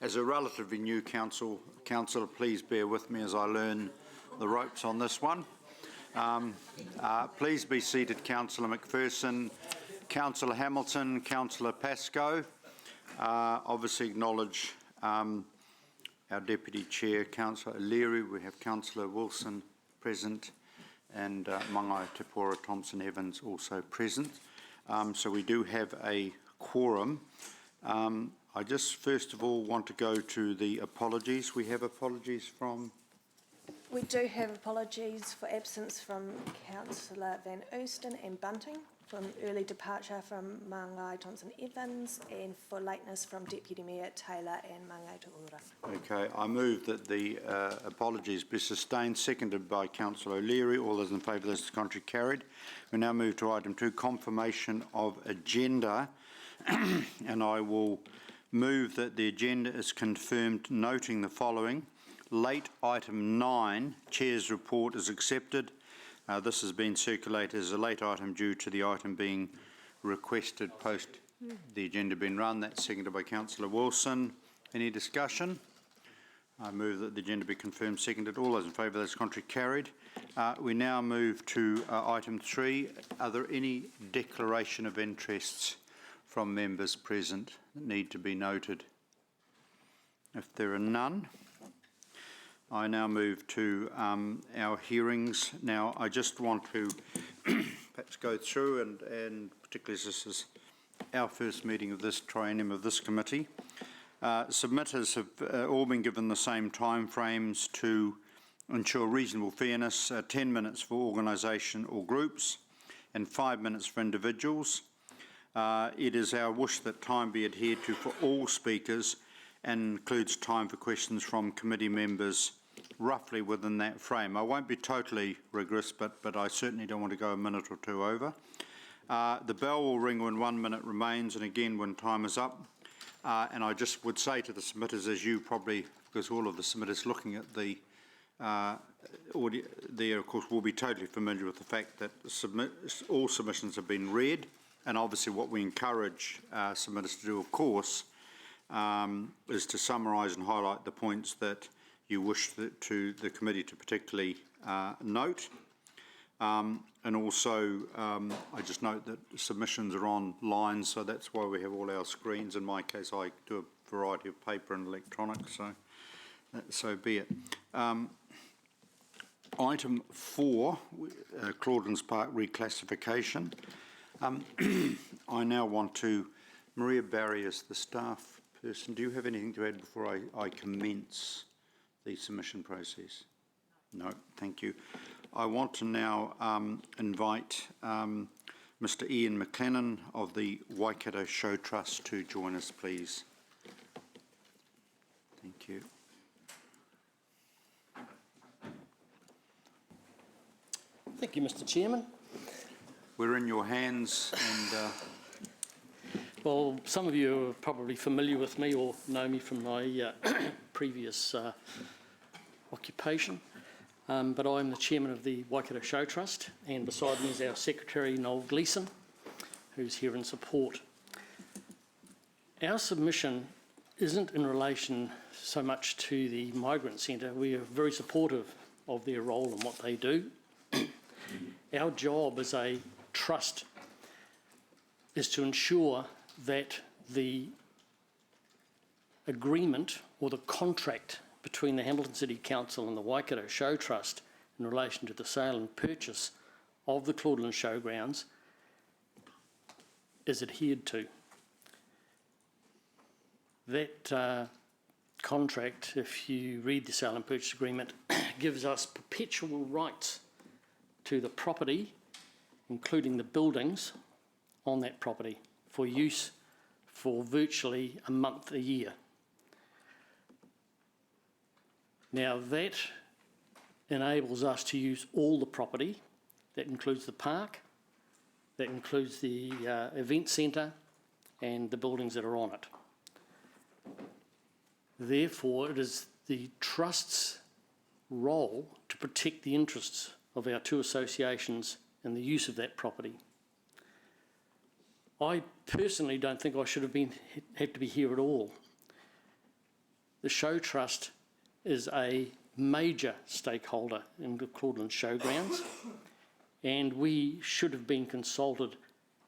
As a relatively new councillor, please bear with me as I learn the ropes on this one. Please be seated, Councillor McPherson, Councillor Hamilton, Councillor Pascoe. Obviously acknowledge our Deputy Chair, Councillor O'Leary. We have Councillor Wilson present and Mangai Te Pora Thompson-Evans also present. So we do have a quorum. I just first of all want to go to the apologies. We have apologies from... We do have apologies for absence from Councillor Van Oosten and Bunting, from early departure from Mangai Thompson-Evans, and for lateness from Deputy Mayor Taylor and Mangai Te Ora. Okay, I move that the apologies be sustained, seconded by Councillor O'Leary. All those in favour, those to the contrary, carried. We now move to item 2, confirmation of agenda, and I will move that the agenda is confirmed, noting the following. Late item 9, Chair's report, is accepted. This has been circulated as a late item due to the item being requested post the agenda being run. That's seconded by Councillor Wilson. Any discussion? I move that the agenda be confirmed, seconded. All those in favour, those contrary, carried. We now move to item 3. Are there any declaration of interests from members present that need to be noted? If there are none, I now move to our hearings. Now, I just want to perhaps go through, and particularly as this is our first meeting of this triennium of this committee. Submitters have all been given the same time frames to ensure reasonable fairness, 10 minutes for organisation or groups and 5 minutes for individuals. It is our wish that time be adhered to for all speakers and includes time for questions from committee members roughly within that frame. I won't be totally rigorous, but I certainly don't want to go a minute or two over. The bell will ring when 1 minute remains, and again when time is up. And I just would say to the submitters, as you probably, because all of the submitters looking at the audio there, of course, will be totally familiar with the fact that all submissions have been read, and obviously what we encourage submitters to do, of course, is to summarise and highlight the points that you wish the committee to particularly note. And also, I just note that submissions are online, so that's why we have all our screens. In my case, I do a variety of paper and electronic, so be it. Item 4, Clauden's Park reclassification. I now want to, Maria Barry is the staff person. Do you have anything to add before I commence the submission process? No, thank you. I want to now invite Mr. Ian McLennan of the Waikato Show Trust to join us, please. Thank you. Thank you, Mr. Chairman. We're in your hands, and well, some of you are probably familiar with me or know me from my previous occupation, but I'm the chairman of the Waikato Show Trust, and beside me is our secretary, Noel Gleeson, who's here in support. Our submission isn't in relation so much to the Migrant Centre. We are very supportive of their role and what they do. Our job as a trust is to ensure that the agreement or the contract between the Hamilton City Council and the Waikato Show Trust in relation to the sale and purchase of the Claudeland Showgrounds is adhered to. That contract, if you read the sale and purchase agreement, gives us perpetual rights to the property, including the buildings on that property, for use for virtually a month a year. Now that enables us to use all the property. That includes the park, that includes the event centre and the buildings that are on it. Therefore, it is the Trust's role to protect the interests of our two associations and the use of that property. I personally don't think I should have had to be here at all. the Show Trust is a major stakeholder in the Claudeland Showgrounds, and we should have been consulted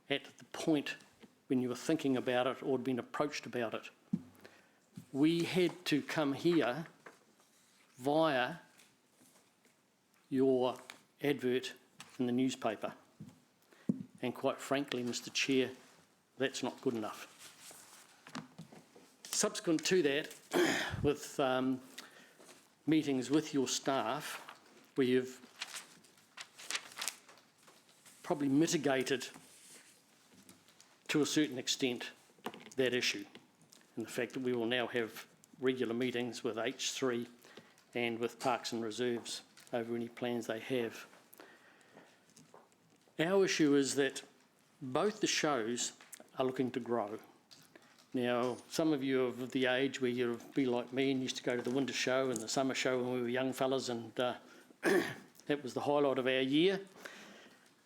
at the point when you were thinking about it or had been approached about it. We had to come here via your advert in the newspaper. And quite frankly, Mr. Chair, that's not good enough. Subsequent to that, with meetings with your staff, we have probably mitigated to a certain extent that issue, and the fact that we will now have regular meetings with H3 and with Parks and Reserves over any plans they have. Our issue is that both the shows are looking to grow. Now, some of you are of the age where you'd be like me and used to go to the winter show and the summer show when we were young fellas, and that was the highlight of our year.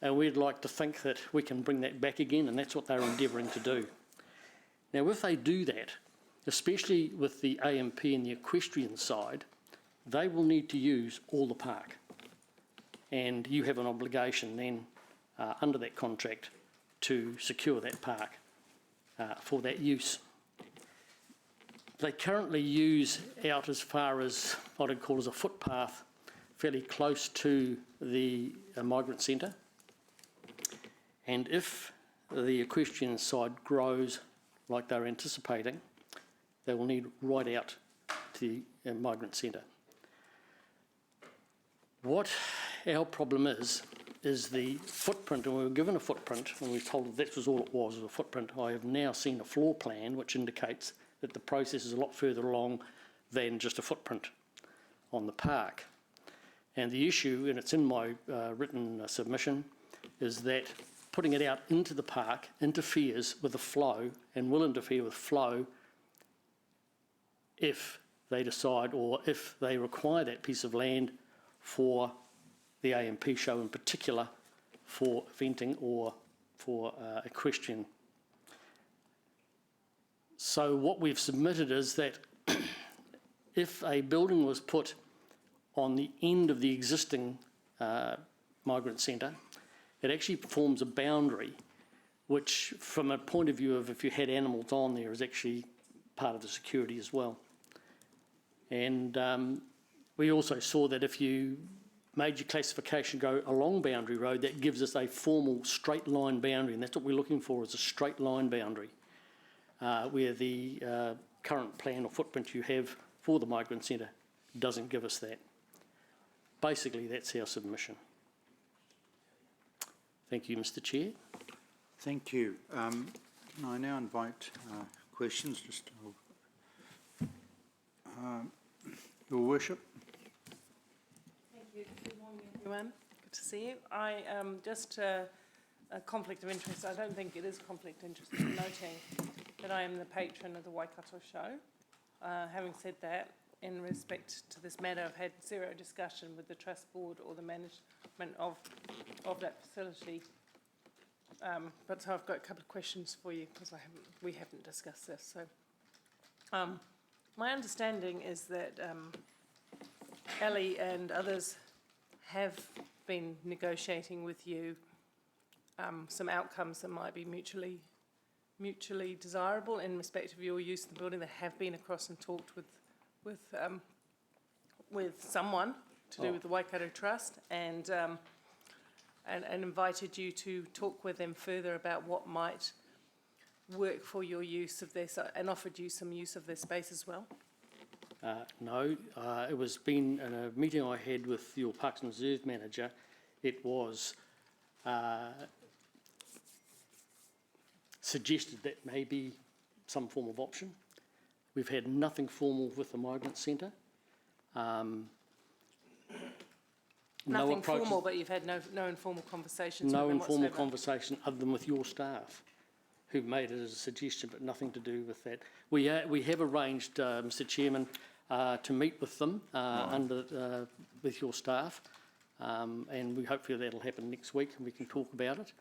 And we'd like to think that we can bring that back again, and that's what they're endeavouring to do. Now, if they do that, especially with the AMP and the equestrian side, they will need to use all the park. And you have an obligation then, under that contract, to secure that park for that use. They currently use out as far as what I'd call as a footpath, fairly close to the migrant centre. And if the equestrian side grows like they're anticipating, they will need right out to the migrant centre. What our problem is the footprint, and we were given a footprint, and we were told that was all it was a footprint. I have now seen a floor plan which indicates that the process is a lot further along than just a footprint on the park. And the issue, and it's in my written submission, is that putting it out into the park interferes with the flow and will interfere with flow if they decide, or if they require that piece of land for the AMP show in particular, for eventing or for equestrian. So what we've submitted is that if a building was put on the end of the existing migrant centre, it actually forms a boundary which, from a point of view of if you had animals on there, is actually part of the security as well. And we also saw that if you made your classification go along Boundary Road, that gives us a formal straight line boundary, and that's what we're looking for, is a straight line boundary, where the current plan or footprint you have for the migrant centre doesn't give us that. Basically, that's our submission. Thank you, Mr. Chair. Thank you. Can I now invite questions? Just Your Worship. Thank you. Good morning, everyone. Good to see you. I just a conflict of interest. I don't think it is a conflict of interest in noting that I am the patron of the Waikato show. Having said that, in respect to this matter, I've had zero discussion with the trust board or the management of that facility. But so I've got a couple of questions for you because we haven't discussed this. So my understanding is that Ellie and others have been negotiating with you some outcomes that might be mutually desirable in respect of your use of the building. They have been across and talked with someone to do with the Waikato Trust, and invited you to talk with them further about what might work for your use of this, and offered you some use of their space as well. No, it was been in a meeting I had with your Parks and Reserve manager. It was suggested that maybe some form of option. We've had nothing formal with the migrant centre. Nothing formal, but you've had no informal conversations with them No informal whatsoever. Conversation other than with your staff, who made it as a suggestion, but nothing to do with that. We have arranged, Mr. Chairman, to meet with them with your staff, and we hopefully that'll happen next week, and we can talk about it.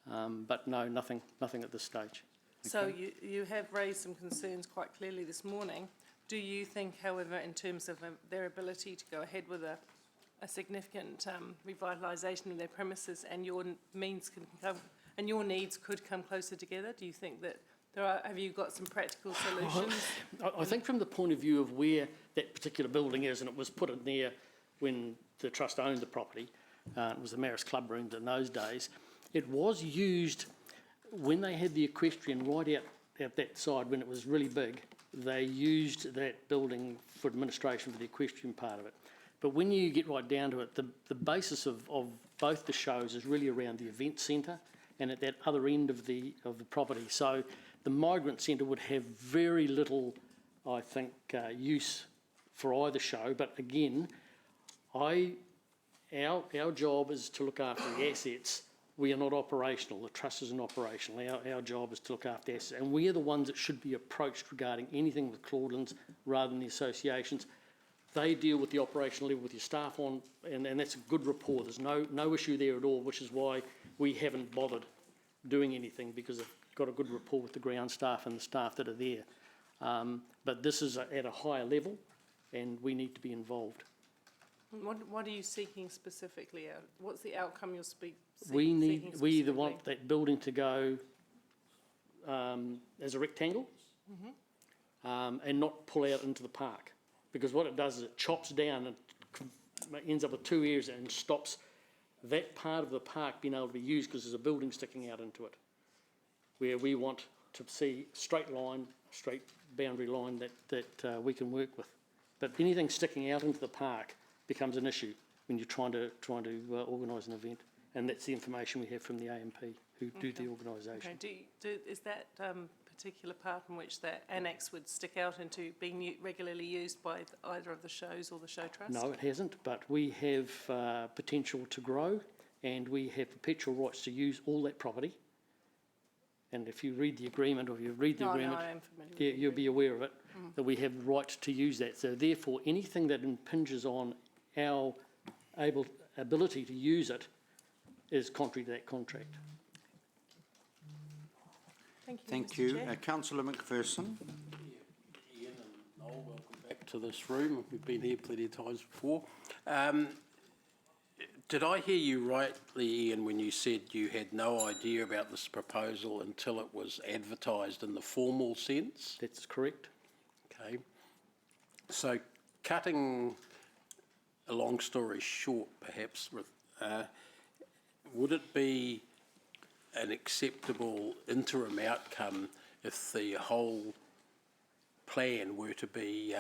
But no, nothing at this stage. So you have raised some concerns quite clearly this morning Do you think, however, in terms of their ability to go ahead with a significant revitalisation of their premises and your means can come, and your needs could come closer together? Do you think that have you got some practical solutions? I think from the point of view of where that particular building is, and it was put in there when the trust owned the property, it was the Maris Club rooms in those days, it was used when they had the equestrian right out that side when it was really big. They used that building for administration for the equestrian part of it. But when you get right down to it, the basis of both the shows is really around the event centre and at that other end of the property. So the migrant centre would have very little, I think, use for either show. But again, our job is to look after the assets. We are not operational. The trust isn't operational. Our job is to look after assets. And we are the ones that should be approached regarding anything with Claudelands rather than the associations. They deal with the operational level with your staff on, and that's a good rapport. There's no issue there at all, which is why we haven't bothered doing anything, because they've got a good rapport with the ground staff and the staff that are there. But this is at a higher level, and we need to be involved. What are you seeking specifically? What's the outcome you're seeking We either want that building to go as a rectangle, and not pull out into the park. Because what it does is it chops down and ends up with two areas and stops that part of the park being able to be used because there's a building sticking out into it. Where we want to see straight boundary line that we can work with. But anything sticking out into the park becomes an issue when you're trying to organise an event. And that's the information we have from the AMP, who do the organisation. Okay. Is that particular part in which that annex would stick out into being regularly used by either of the shows or the show trust? No, it hasn't, but we have potential to grow, and we have perpetual rights to use all that property. And if you read the agreement, I am familiar you'll be aware of it, that we have the right to use that. So therefore, anything that impinges on our ability to use it is contrary to that contract. Thank you. Thank you. Councillor McPherson. Ian and Noel, welcome back to this room. We've been here plenty of times before. Did I hear you rightly, Ian, when you said you had no idea about this proposal until it was advertised in the formal sense? That's correct. Okay. So cutting a long story short, perhaps, would it be an acceptable interim outcome if the whole plan were to be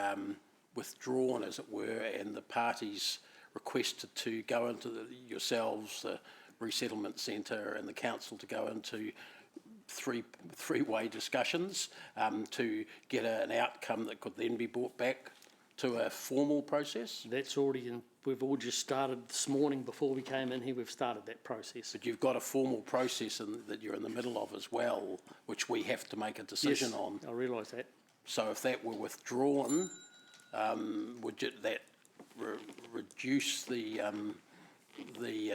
withdrawn, as it were, and the parties requested to go into yourselves, the resettlement centre and the council, to go into three-way discussions to get an outcome that could then be brought back to a formal process? That's already in. We've all just started this morning before we came in here. We've started that process. But you've got a formal process that you're in the middle of as well, which we have to make a decision on. I realise that. So if that were withdrawn, would that reduce the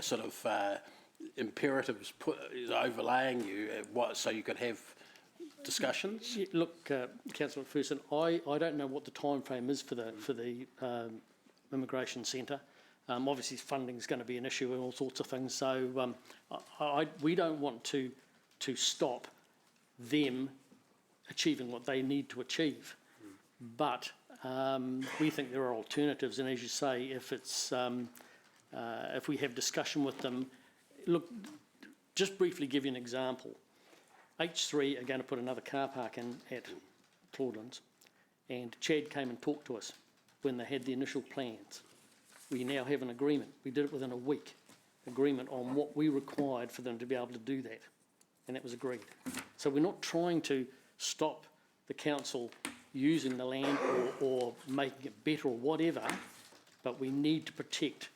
sort of imperatives overlaying you, so you could have discussions? Yeah, look, Councillor McPherson, I don't know what the time frame is for the immigration centre. Obviously, funding is going to be an issue and all sorts of things. So we don't want to stop them achieving what they need to achieve. But we think there are alternatives, and as you say, if we have discussion with them, look, just briefly give you an example. H3 are going to put another car park in at Claudelands, and Chad came and talked to us when they had the initial plans. We now have an agreement. We did it within a week, agreement on what we required for them to be able to do that, and that was agreed. So we're not trying to stop the council using the land or making it better or whatever, but we need to protect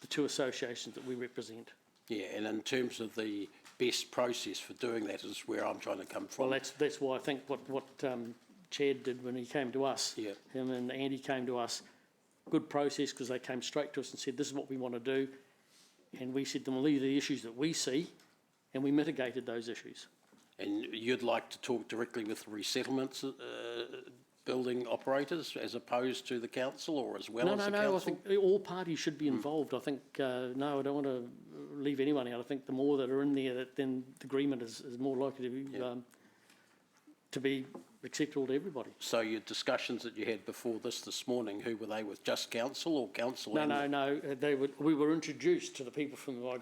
the two associations that we represent. Yeah, and in terms of the best process for doing that is where I'm trying to come from. Well, that's why I think what Chad did when he came to us, yeah. Him and Andy came to us, good process, because they came straight to us and said, this is what we want to do. And we said to them, well, these are the issues that we see, and we mitigated those issues. And you'd like to talk directly with the resettlements building operators as opposed to the council, or as well as the council? No, I think all parties should be involved. I think, no, I don't want to leave anyone out. I think the more that are in there, then the agreement is more likely to be acceptable to everybody. So your discussions that you had before this morning, who were they with? Just council or council? No. We were introduced to the people from the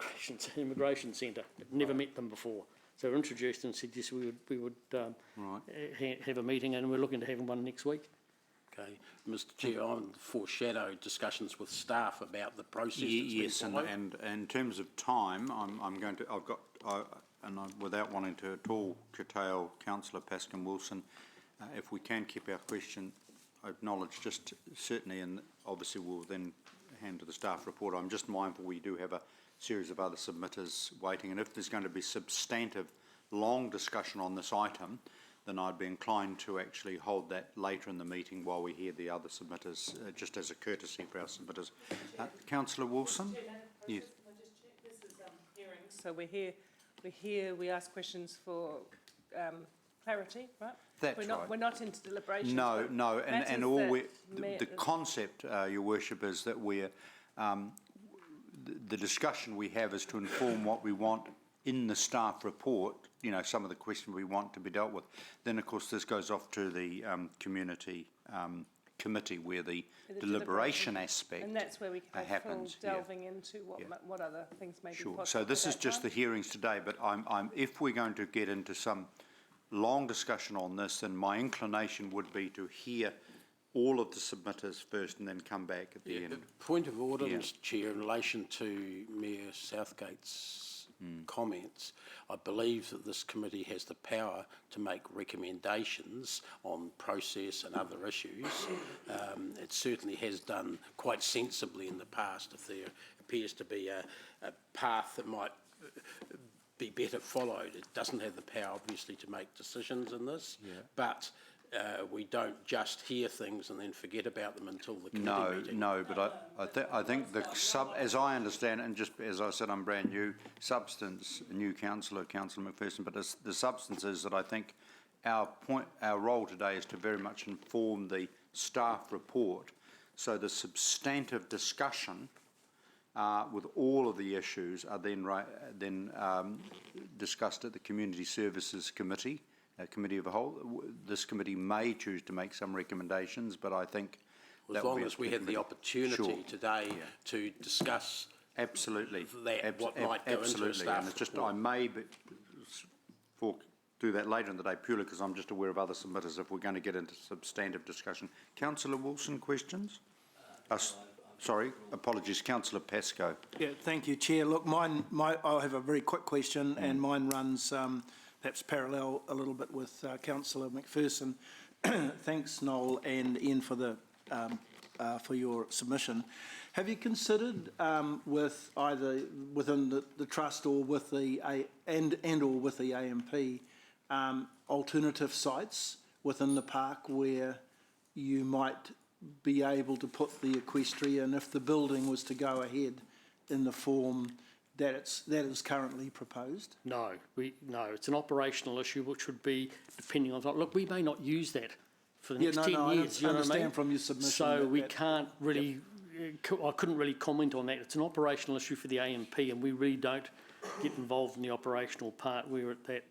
Immigration Centre. Never met them before. So we were introduced and said, yes, we would have a meeting, and we're looking to have one next week. Okay. Mr Chair, I foreshadow discussions with staff about the process. Yes, and in terms of time, without wanting to at all curtail Councillor Paskin Wilson, if we can keep our question acknowledged, just certainly, and obviously we'll then hand to the staff report. I'm just mindful we do have a series of other submitters waiting, and if there's going to be substantive, long discussion on this item, then I'd be inclined to actually hold that later in the meeting while we hear the other submitters, just as a courtesy for our submitters. Councillor Wilson? Yes. This is hearings, so we're here, we ask questions for clarity, right? That's We're not into deliberations. No, and all the the concept, Your Worship, is that we're the discussion we have is to inform what we want in the staff report, some of the questions we want to be dealt with. Then, of course, this goes off to the community committee where the deliberation aspect and that's where we can happens. delving into what other things may be possible. So this is just the hearings today, but if we're going to get into some long discussion on this, then my inclination would be to hear all of the submitters first and then come back at the end. Point of order, Mr Chair, in relation to Mayor Southgate's comments, I believe that this committee has the power to make recommendations on process and other issues. It certainly has done quite sensibly in the past. If there appears to be a path that might be better followed, it doesn't have the power, obviously, to make decisions in this, but we don't just hear things and then forget about them until the committee meeting. No, but I think as I understand it, and just as I said, I'm brand new, new councillor McPherson, but the substance is that I think our role today is to very much inform the staff report, so the substantive discussion with all of the issues are then discussed at the Community Services Committee. Committee of the whole. This committee may choose to make some recommendations, but I think as long as we have the opportunity today to discuss absolutely what might go into a staff and it's just I may do that later in the day purely because I'm just aware of other submitters if we're going to get into substantive discussion. Councillor Wilson, questions? Sorry, apologies, Councillor Pascoe. Yeah, thank you, Chair. Look, I'll have a very quick question, and mine runs perhaps parallel a little bit with Councillor McPherson. Thanks, Noel and Ian, for your submission. Have you considered with either within the trust or with the or with the AMP alternative sites within the park where you might be able to put the equestrian if the building was to go ahead in the form that is currently proposed? No, it's an operational issue which would be depending on. Look, we may not use that for the next 10 years. I understand from your submission. So we can't really. I couldn't really comment on that. It's an operational issue for the AMP, and we really don't get involved in the operational part. We're at that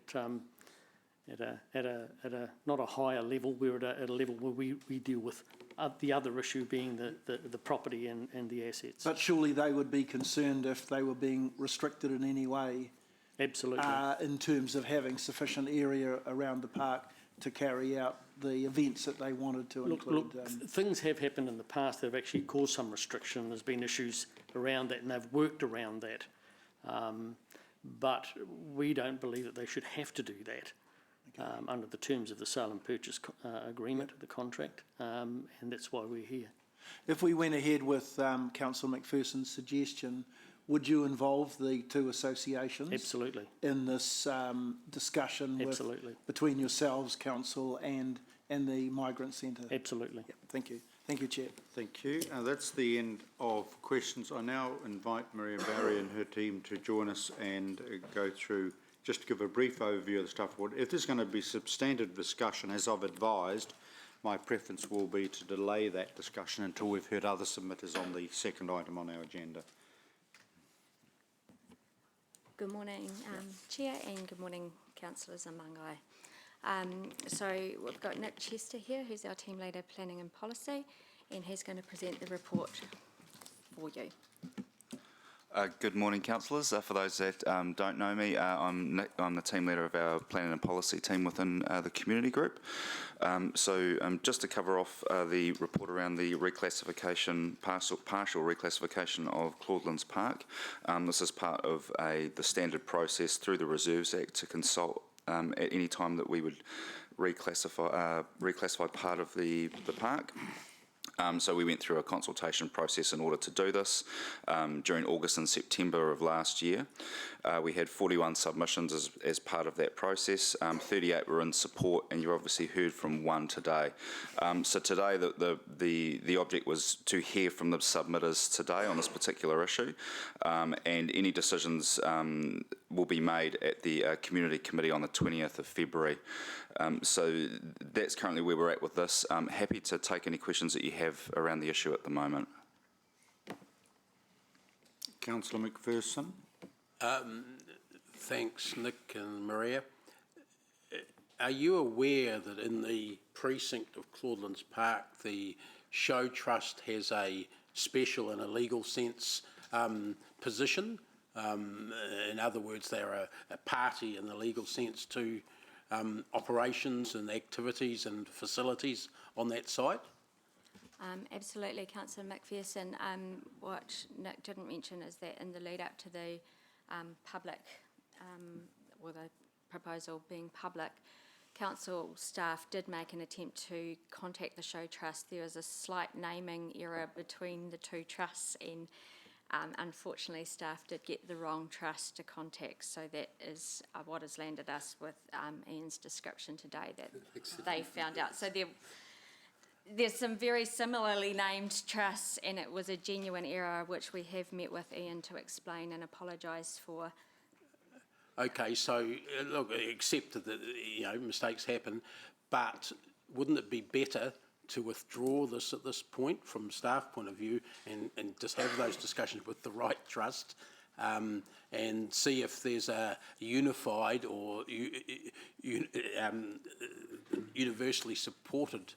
at a not a higher level. We're at a level where we deal with the other issue being the property and the assets. But surely they would be concerned if they were being restricted in any way. Absolutely. In terms of having sufficient area around the park to carry out the events that they wanted to include. Look, things have happened in the past that have actually caused some restriction. There's been issues around that, and they've worked around that. But we don't believe that they should have to do that. Under the terms of the sale and purchase agreement, the contract, and that's why we're here. If we went ahead with Councillor McPherson's suggestion, would you involve the two associations? Absolutely. In this discussion between yourselves, Council, and the Migrant Centre? Absolutely. Yep. Thank you. Thank you, Chair. Thank you. That's the end of questions. I now invite Maria Barry and her team to join us and go through, just to give a brief overview of the staff report. If there's going to be substantive discussion, as I've advised, my preference will be to delay that discussion until we've heard other submitters on the second item on our agenda. Good morning, Chair, and good morning, councillors and Mangai. So we've got Nick Chester here, who's our Team Leader Planning and Policy, and he's going to present the report for you. Good morning, councillors. For those that don't know me, I'm Nick. I'm the team leader of our planning and policy team within the community group. Just to cover off the report around the reclassification, partial reclassification of Claudelands Park. This is part of the standard process through the Reserves Act to consult at any time that we would reclassify part of the park. So we went through a consultation process in order to do this during August and September of last year. We had 41 submissions as part of that process. 38 were in support, and you've obviously heard from one today. So today the object was to hear from the submitters today on this particular issue, and any decisions will be made at the Community Committee on the 20th of February. So that's currently where we're at with this. I'm happy to take any questions that you have around the issue at the moment. Councillor McPherson. Thanks, Nick and Maria. Are you aware that in the precinct of Claudelands Park, the Show Trust has a special and a legal sense position? In other words, they're a party in the legal sense to operations and activities and facilities on that site? Absolutely, Councillor McPherson. What Nick didn't mention is that in the lead up to the public, or the proposal being public, council staff did make an attempt to contact the Show Trust. There was a slight naming error between the two trusts, and unfortunately staff did get the wrong trust to contact, so that is what has landed us with Ian's description today that they found out. So there's some very similarly named trusts, and it was a genuine error which we have met with Ian to explain and apologise for. Okay, so look, accepted that mistakes happen, but wouldn't it be better to withdraw this at this point from staff point of view and just have those discussions with the right trust and see if there's a unified or universally supported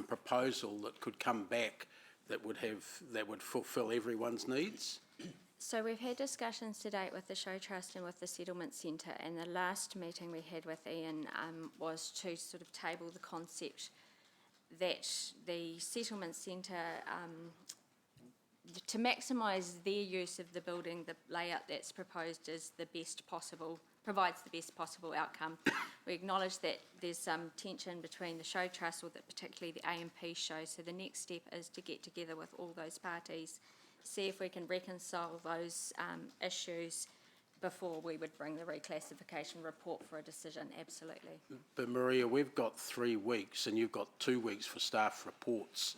proposal that could come back that would fulfil everyone's needs? So we've had discussions to date with the Show Trust and with the Settlement Centre, and the last meeting we had with Ian was to sort of table the concept that the Settlement Centre, to maximise their use of the building, the layout that's proposed is the best possible, provides the best possible outcome. We acknowledge that there's some tension between the Show Trust, or particularly the AMP show, so the next step is to get together with all those parties, see if we can reconcile those issues before we would bring the reclassification report for a decision, absolutely. But Maria, we've got 3 weeks and you've got 2 weeks for staff reports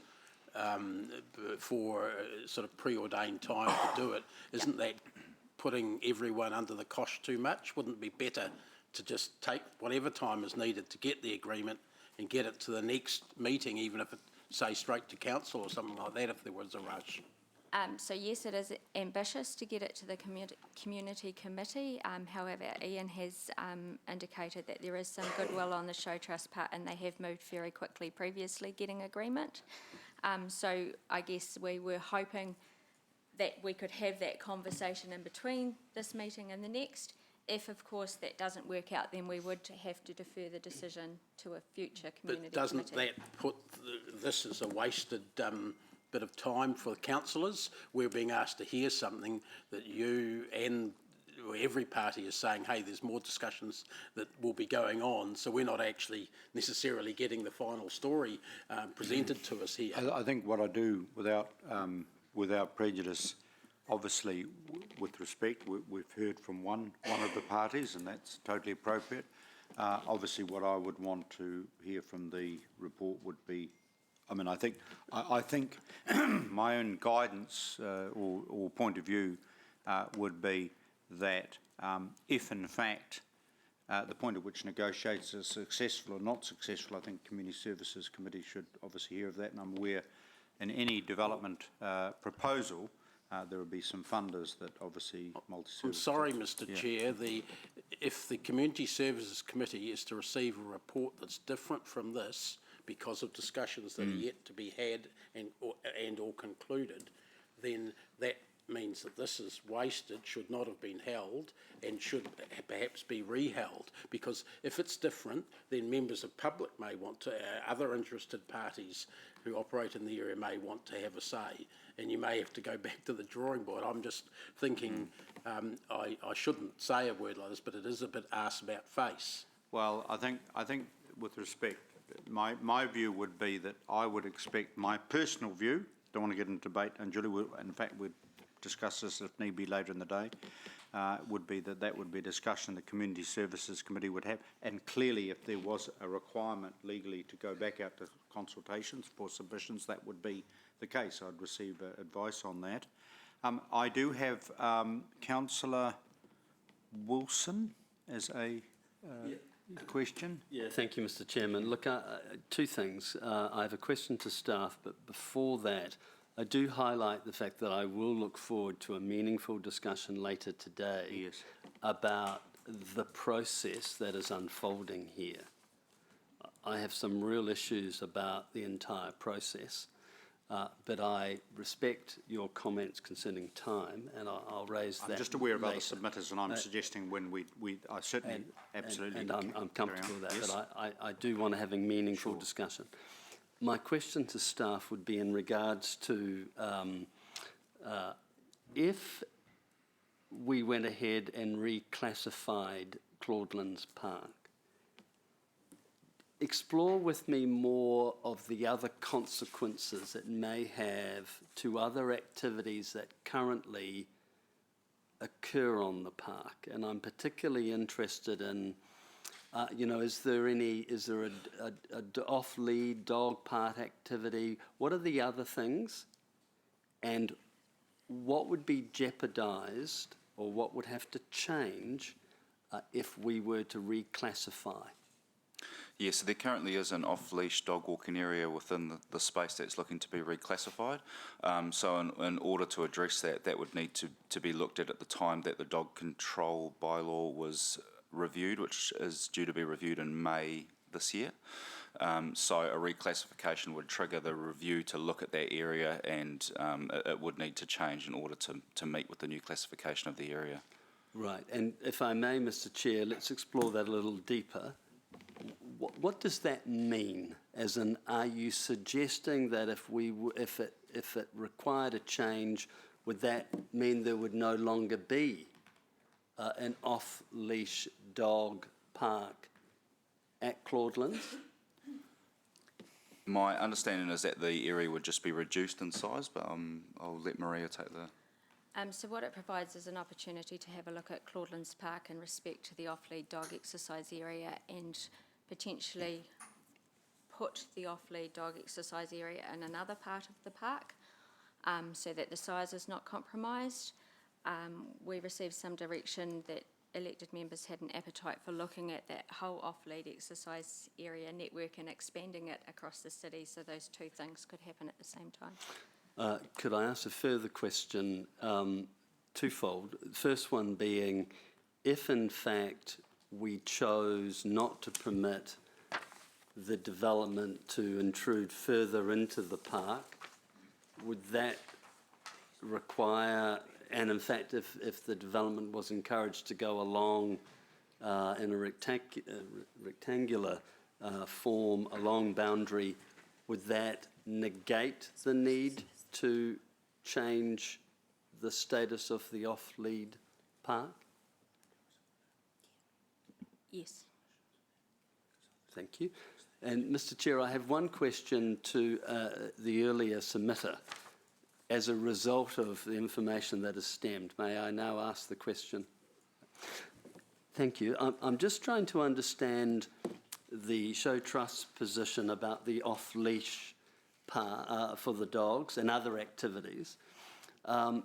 for sort of preordained time to do it. Isn't that putting everyone under the cosh too much? Wouldn't it be better to just take whatever time is needed to get the agreement and get it to the next meeting, even if it, say, straight to council or something like that, if there was a rush? So yes, it is ambitious to get it to the community committee. However, Ian has indicated that there is some goodwill on the Show Trust part, and they have moved very quickly previously getting agreement. So I guess we were hoping that we could have that conversation in between this meeting and the next. If, of course, that doesn't work out, then we would have to defer the decision to a future community committee. But doesn't that put this as a wasted bit of time for councillors? We're being asked to hear something that you and every party is saying, hey, there's more discussions that will be going on, so we're not actually necessarily getting the final story presented to us here. I think what I do without prejudice, obviously with respect, we've heard from one of the parties, and that's totally appropriate. Obviously what I would want to hear from the report would be, I think my own guidance or point of view would be that if in fact the point at which negotiations are successful or not successful, I think Community Services Committee should obviously hear of that, and I'm aware in any development proposal, there will be some funders that obviously multi-service. I'm sorry, Mr Chair, if the Community Services Committee is to receive a report that's different from this because of discussions that are yet to be had and/or concluded, then that means that this is wasted, should not have been held, and should perhaps be reheld. Because if it's different, then members of public may want to, other interested parties who operate in the area may want to have a say, and you may have to go back to the drawing board. I'm just thinking, I shouldn't say a word like this, but it is a bit arse about face. Well, I think with respect, my view would be that I would expect, my personal view, don't want to get into debate, and Julie will, in fact, we'd discuss this if need be later in the day, would be that would be a discussion the Community Services Committee would have, and clearly if there was a requirement legally to go back out to consultations for submissions, that would be the case. I'd receive advice on that. I do have Councillor Wilson as a question. Yeah, thank you, Mr Chairman. Look, two things. I have a question to staff, but before that, I do highlight the fact that I will look forward to a meaningful discussion later today about the process that is unfolding here. I have some real issues about the entire process, but I respect your comments concerning time, and I'll raise that. I'm just aware of later. other submitters, and I'm suggesting when I certainly, absolutely. And I'm comfortable with that, but I do want to have a meaningful discussion. My question to staff would be in regards to if we went ahead and reclassified Claudelands Park, explore with me more of the other consequences it may have to other activities that currently occur on the park. And I'm particularly interested in is there a off-lead dog park activity? What are the other things? And what would be jeopardised or what would have to change if we were to reclassify? Yes, so there currently is an off-leash dog walking area within the space that's looking to be reclassified. So in order to address that, that would need to be looked at the time that the dog control bylaw was reviewed, which is due to be reviewed in May this year. So a reclassification would trigger the review to look at that area, and it would need to change in order to meet with the new classification of the area. Right, and if I may, Mr Chair, let's explore that a little deeper. What does that mean? As in, are you suggesting that if it required a change, would that mean there would no longer be an off-leash dog park at Claudelands? My understanding is that the area would just be reduced in size, but I'll let Maria take the... So what it provides is an opportunity to have a look at Claudelands Park in respect to the off-lead dog exercise area and potentially put the off-lead dog exercise area in another part of the park so that the size is not compromised. We received some direction that elected members had an appetite for looking at that whole off-lead exercise area network and expanding it across the city, so those two things could happen at the same time. Could I ask a further question, twofold? The first one being, if in fact we chose not to permit the development to intrude further into the park, would that require, and in fact if the development was encouraged to go along in a rectangular form along boundary, would that negate the need to change the status of the off-lead park? Yes. Thank you. And Mr Chair, I have one question to the earlier submitter. As a result of the information that is stemmed, may I now ask the question? Thank you. I'm just trying to understand the Show Trust's position about the off-leash for the dogs and other activities. Are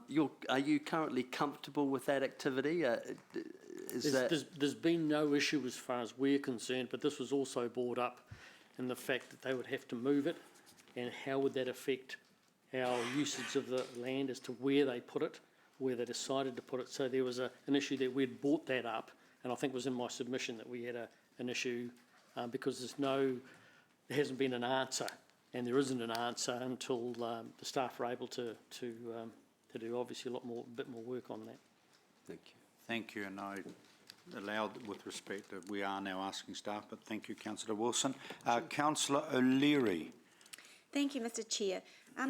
you currently comfortable with that activity? There's been no issue as far as we're concerned, but this was also brought up in the fact that they would have to move it, and how would that affect our usage of the land as to where they put it, where they decided to put it. So there was an issue that we'd brought that up, and I think it was in my submission that we had an issue because there hasn't been an answer, and there isn't an answer until the staff are able to do obviously a bit more work on that. Thank you. Thank you, and I allowed with respect that we are now asking staff, but thank you, Councillor Wilson. Councillor O'Leary. Thank you, Mr Chair.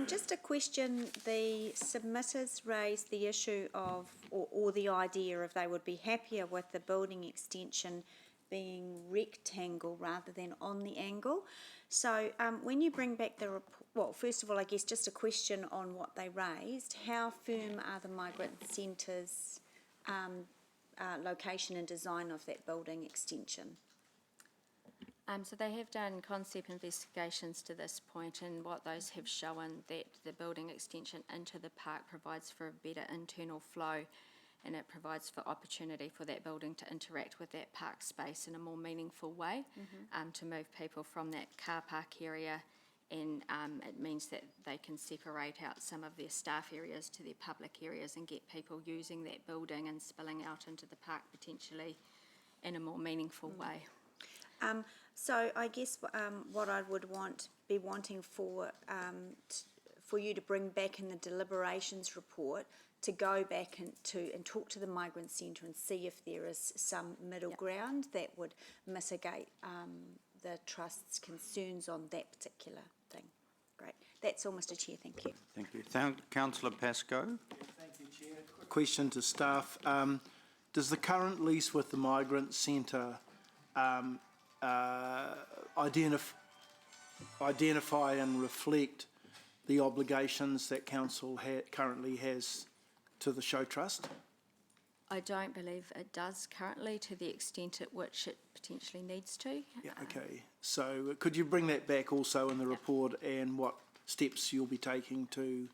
Just a question. The submitters raised the issue of, or the idea of they would be happier with the building extension being rectangle rather than on the angle. So when you bring back the report, well, first of all, I guess just a question on what they raised. How firm are the migrant centres' location and design of that building extension? So they have done concept investigations to this point, and what those have shown that the building extension into the park provides for a better internal flow, and it provides for opportunity for that building to interact with that park space in a more meaningful way, to move people from that car park area, and it means that they can separate out some of their staff areas to their public areas and get people using that building and spilling out into the park potentially in a more meaningful way. So I guess what I would be wanting for you to bring back in the deliberations report, to go back and talk to the migrant centre and see if there is some middle ground that would mitigate the Trust's concerns on that particular thing. Great. That's all, Mr Chair. Thank you. Thank you. Councillor Pascoe. Thank you, Chair. Quick question to staff. Does the current lease with the migrant centre identify and reflect the obligations that council currently has to the Show Trust? I don't believe it does currently, to the extent at which it potentially needs to. Yeah, okay. So could you bring that back also in the report, and what steps you'll be taking to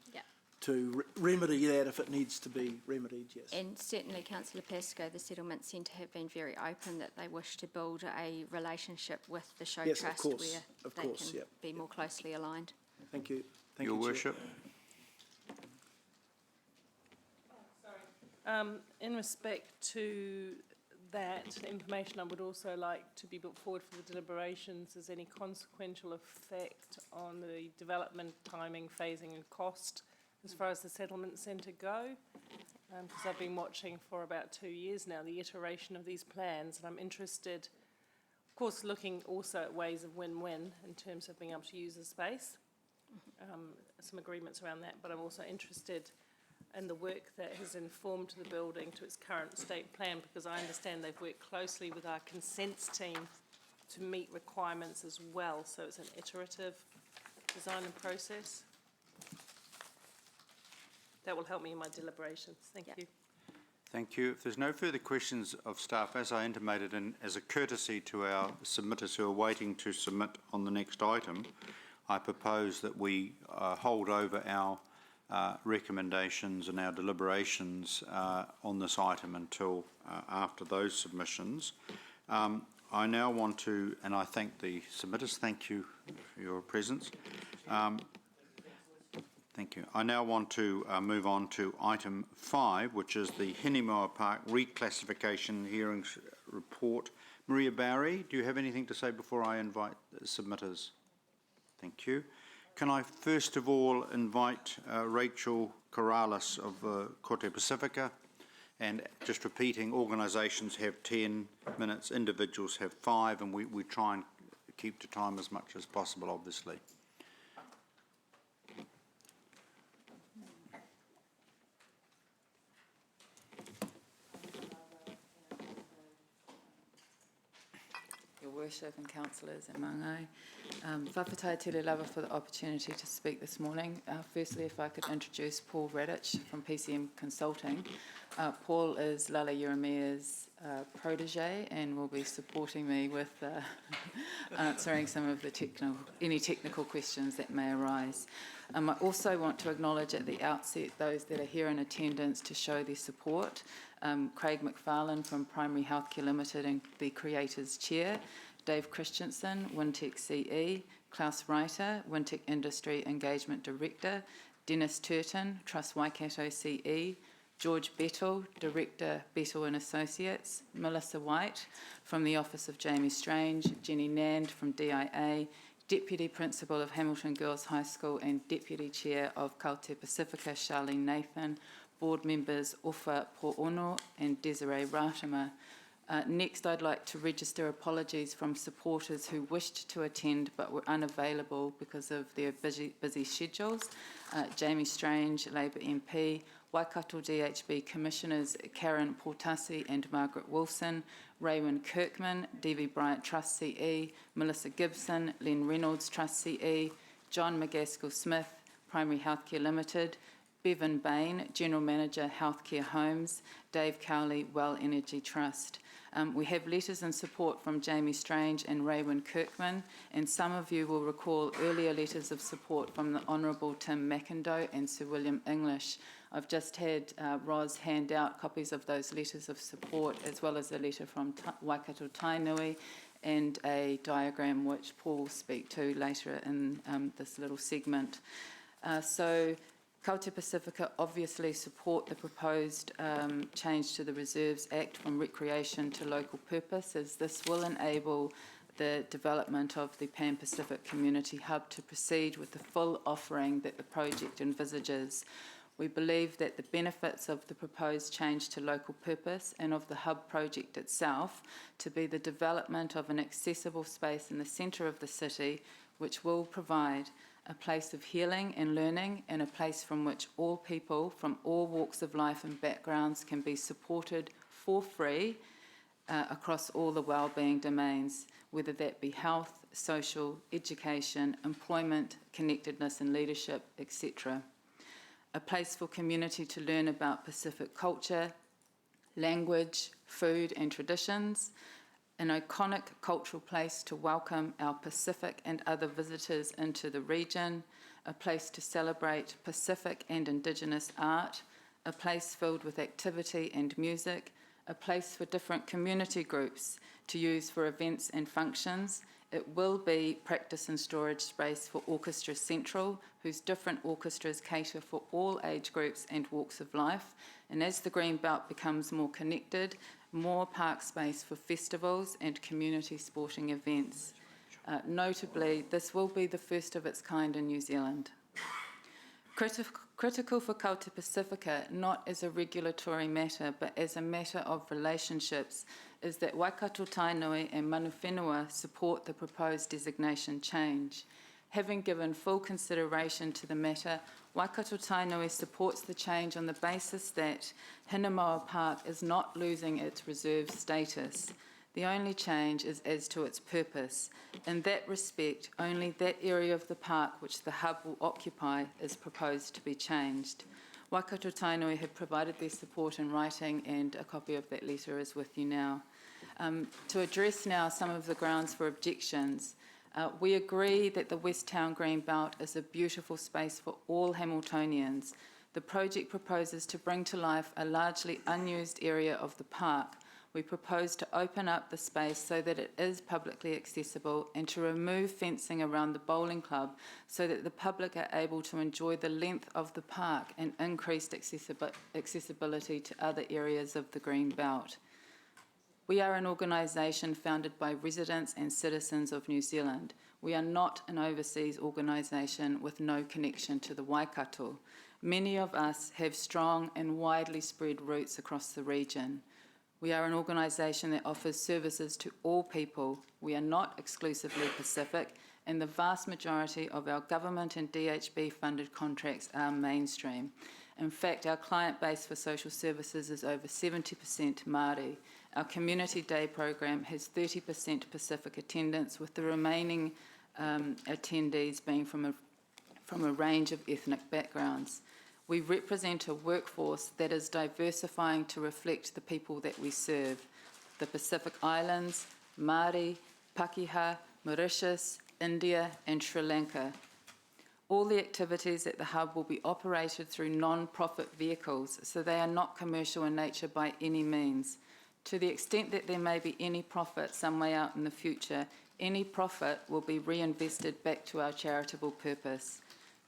remedy that if it needs to be remedied? Yes. And certainly, Councillor Pascoe, the Settlement Centre have been very open that they wish to build a relationship with the Show Yes, Trust of course, where of they course, can yep. be more closely aligned. Thank you. Thank Your you, Worship. In respect to that information, I would also like to be put forward for the deliberations as any consequential effect on the development, timing, phasing and cost as far as the settlement centre go. Because I've been watching for about 2 years now the iteration of these plans, and I'm interested, of course, looking also at ways of win-win in terms of being able to use the space, some agreements around that, but I'm also interested in the work that has informed the building to its current state plan, because I understand they've worked closely with our consents team to meet requirements as well, so it's an iterative design and process. That will help me in my deliberations. Thank you. Thank you. If there's no further questions of staff, as I intimated, and as a courtesy to our submitters who are waiting to submit on the next item, I propose that we hold over our recommendations and our deliberations on this item until after those submissions. I now want to, and I thank the submitters, thank you for your presence. Thank you. I now want to move on to item 5, which is the Hinimoa Park reclassification hearings report. Maria Barry, do you have anything to say before I invite the submitters? Thank you. Can I first of all invite Rachel Corrales of Kote Pacifica, and just repeating, organisations have 10 minutes, individuals have 5, and we try and keep to time as much as possible, obviously. Your Worship and Councillors and Mangai. Whawhatai Tele Lava for the opportunity to speak this morning. Firstly, if I could introduce Paul Radich from PCM Consulting. Paul is Lala Yeremia's protege and will be supporting me with answering some of the any technical questions that may arise. I also want to acknowledge at the outset those that are here in attendance to show their support. Craig McFarlane from Primary Healthcare Limited and the Creators Chair, Dave Christensen, Wintec CE, Klaus Reiter, Wintec Industry Engagement Director, Dennis Turton, Trust Waikato CE, George Bettle, Director Bettle and Associates, Melissa White from the Office of Jamie Strange, Jenny Nand from DIA, Deputy Principal of Hamilton Girls High School and Deputy Chair of Kaute Pacifica, Charlene Nathan, Board Members Ofa Po'ono and Desiree Ratama. Next, I'd like to register apologies from supporters who wished to attend but were unavailable because of their busy schedules. Jamie Strange, Labour MP, Waikato DHB Commissioners Karen Portasi and Margaret Wilson, Raywin Kirkman, D.V. Bryant Trust CE, Melissa Gibson, Len Reynolds Trust CE, John McGaskill-Smith, Primary Healthcare Limited, Bevan Bain, General Manager Healthcare Homes, Dave Cowley, Well Energy Trust. We have letters in support from Jamie Strange and Raywin Kirkman, and some of you will recall earlier letters of support from the Honourable Tim McIndoe and Sir William English. I've just had Roz hand out copies of those letters of support, as well as a letter from Waikato Tainui and a diagram which Paul will speak to later in this little segment. So Kaute Pacifica obviously support the proposed change to the Reserves Act from recreation to local purpose, as this will enable the development of the Pan-Pacific Community Hub to proceed with the full offering that the project envisages. We believe that the benefits of the proposed change to local purpose and of the hub project itself to be the development of an accessible space in the centre of the city, which will provide a place of healing and learning and a place from which all people from all walks of life and backgrounds can be supported for free across all the wellbeing domains, whether that be health, social, education, employment, connectedness and leadership, etc. A place for community to learn about Pacific culture, language, food and traditions, an iconic cultural place to welcome our Pacific and other visitors into the region, a place to celebrate Pacific and Indigenous art, a place filled with activity and music, a place for different community groups to use for events and functions. It will be practice and storage space for Orchestra Central, whose different orchestras cater for all age groups and walks of life. And as the Greenbelt becomes more connected, more park space for festivals and community sporting events. Notably, this will be the first of its kind in New Zealand. Critical for Kaute Pacifica, not as a regulatory matter, but as a matter of relationships, is that Waikato Tainui and Manu Whenua support the proposed designation change. Having given full consideration to the matter, Waikato Tainui supports the change on the basis that Hinamaua Park is not losing its reserve status. The only change is as to its purpose. In that respect, only that area of the park which the hub will occupy is proposed to be changed. Waikato Tainui have provided their support in writing, and a copy of that letter is with you now. To address now some of the grounds for objections, we agree that the West Town Greenbelt is a beautiful space for all Hamiltonians. The project proposes to bring to life a largely unused area of the park. We propose to open up the space so that it is publicly accessible and to remove fencing around the bowling club so that the public are able to enjoy the length of the park and increased accessibility to other areas of the Greenbelt. We are an organisation founded by residents and citizens of New Zealand. We are not an overseas organisation with no connection to the Waikato. Many of us have strong and widely spread roots across the region. We are an organisation that offers services to all people. We are not exclusively Pacific, and the vast majority of our government and DHB funded contracts are mainstream. In fact, our client base for social services is over 70% Māori. Our Community Day program has 30% Pacific attendance, with the remaining attendees being from a range of ethnic backgrounds. We represent a workforce that is diversifying to reflect the people that we serve. The Pacific Islands, Māori, Pakeha, Mauritius, India and Sri Lanka. All the activities at the hub will be operated through non-profit vehicles, so they are not commercial in nature by any means. To the extent that there may be any profit some way out in the future, any profit will be reinvested back to our charitable purpose.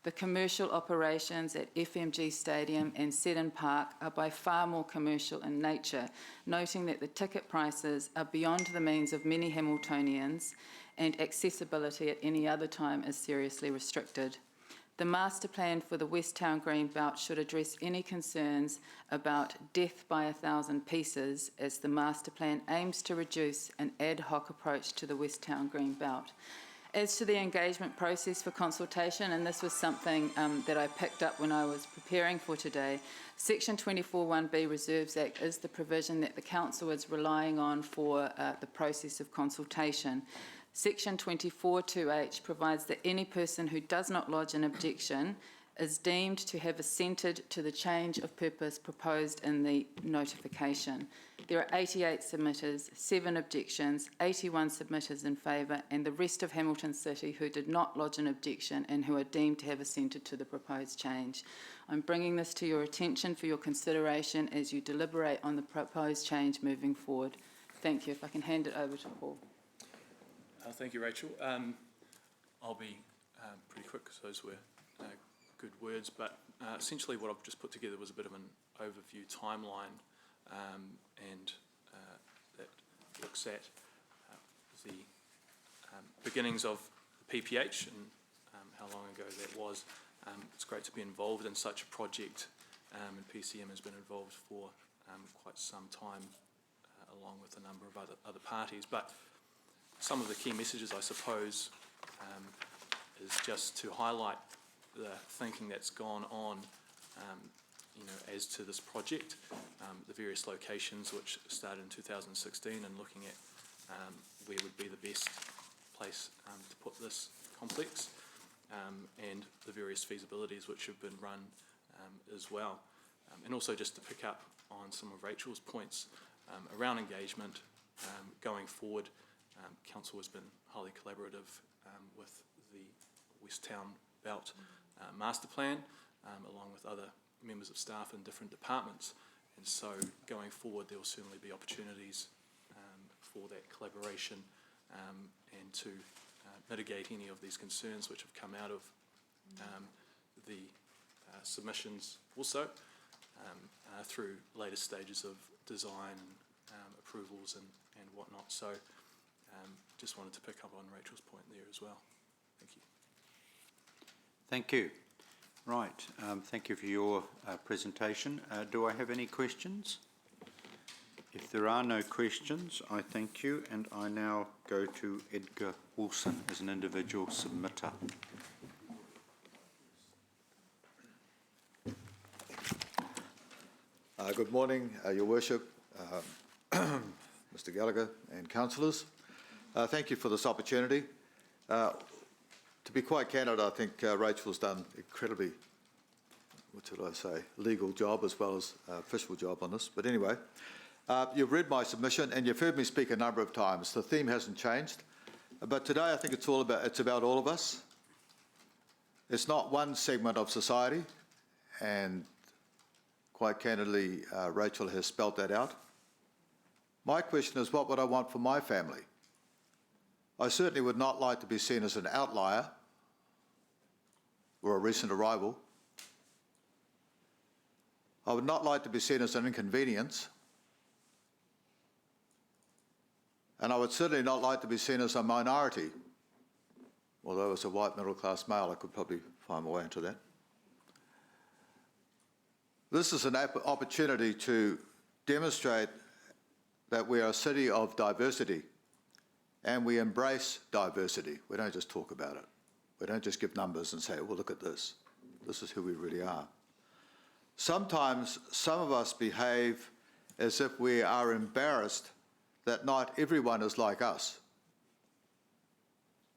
The commercial operations at FMG Stadium and Seddon Park are by far more commercial in nature, noting that the ticket prices are beyond the means of many Hamiltonians and accessibility at any other time is seriously restricted. The master plan for the West Town Greenbelt should address any concerns about death by 1,000 pieces, as the master plan aims to reduce an ad hoc approach to the West Town Greenbelt. As to the engagement process for consultation, and this was something that I picked up when I was preparing for today, Section 24(1)B Reserves Act is the provision that the Council is relying on for the process of consultation. Section 24(2)H provides that any person who does not lodge an objection is deemed to have assented to the change of purpose proposed in the notification. There are 88 submitters, 7 objections, 81 submitters in favour, and the rest of Hamilton City who did not lodge an objection and who are deemed to have assented to the proposed change. I'm bringing this to your attention for your consideration as you deliberate on the proposed change moving forward. Thank you. If I can hand it over to Paul. Thank you, Rachel. I'll be pretty quick because those were good words, but essentially what I've just put together was a bit of an overview timeline and that looks at the beginnings of the PPH and how long ago that was. It's great to be involved in such a project, and PCM has been involved for quite some time along with a number of other parties. But some of the key messages, I suppose, is just to highlight the thinking that's gone on, as to this project, the various locations which started in 2016, and looking at where would be the best place to put this complex, and the various feasibilities which have been run as well. And also just to pick up on some of Rachel's points around engagement going forward. Council has been highly collaborative with the West Town Belt Master Plan, along with other members of staff in different departments. And so going forward, there will certainly be opportunities for that collaboration and to mitigate any of these concerns which have come out of the submissions also through later stages of design and approvals and whatnot. So just wanted to pick up on Rachel's point there as well. Thank you. Thank you. Right, thank you for your presentation. Do I have any questions? If there are no questions, I thank you, and I now go to Edgar Wilson as an individual submitter. Good morning, Your Worship, Mr Gallagher and councillors. Thank you for this opportunity. To be quite candid, I think Rachel's done incredibly, what should I say, legal job as well as official job on this. But anyway, you've read my submission and you've heard me speak a number of times. The theme hasn't changed, but today I think it's about all of us. It's not one segment of society, and quite candidly, Rachel has spelt that out. My question is, what would I want for my family? I certainly would not like to be seen as an outlier or a recent arrival. I would not like to be seen as an inconvenience. And I would certainly not like to be seen as a minority. Although as a white middle-class male, I could probably find my way into that. This is an opportunity to demonstrate that we are a city of diversity. And we embrace diversity. We don't just talk about it. We don't just give numbers and say, well, look at this. This is who we really are. Sometimes some of us behave as if we are embarrassed that not everyone is like us.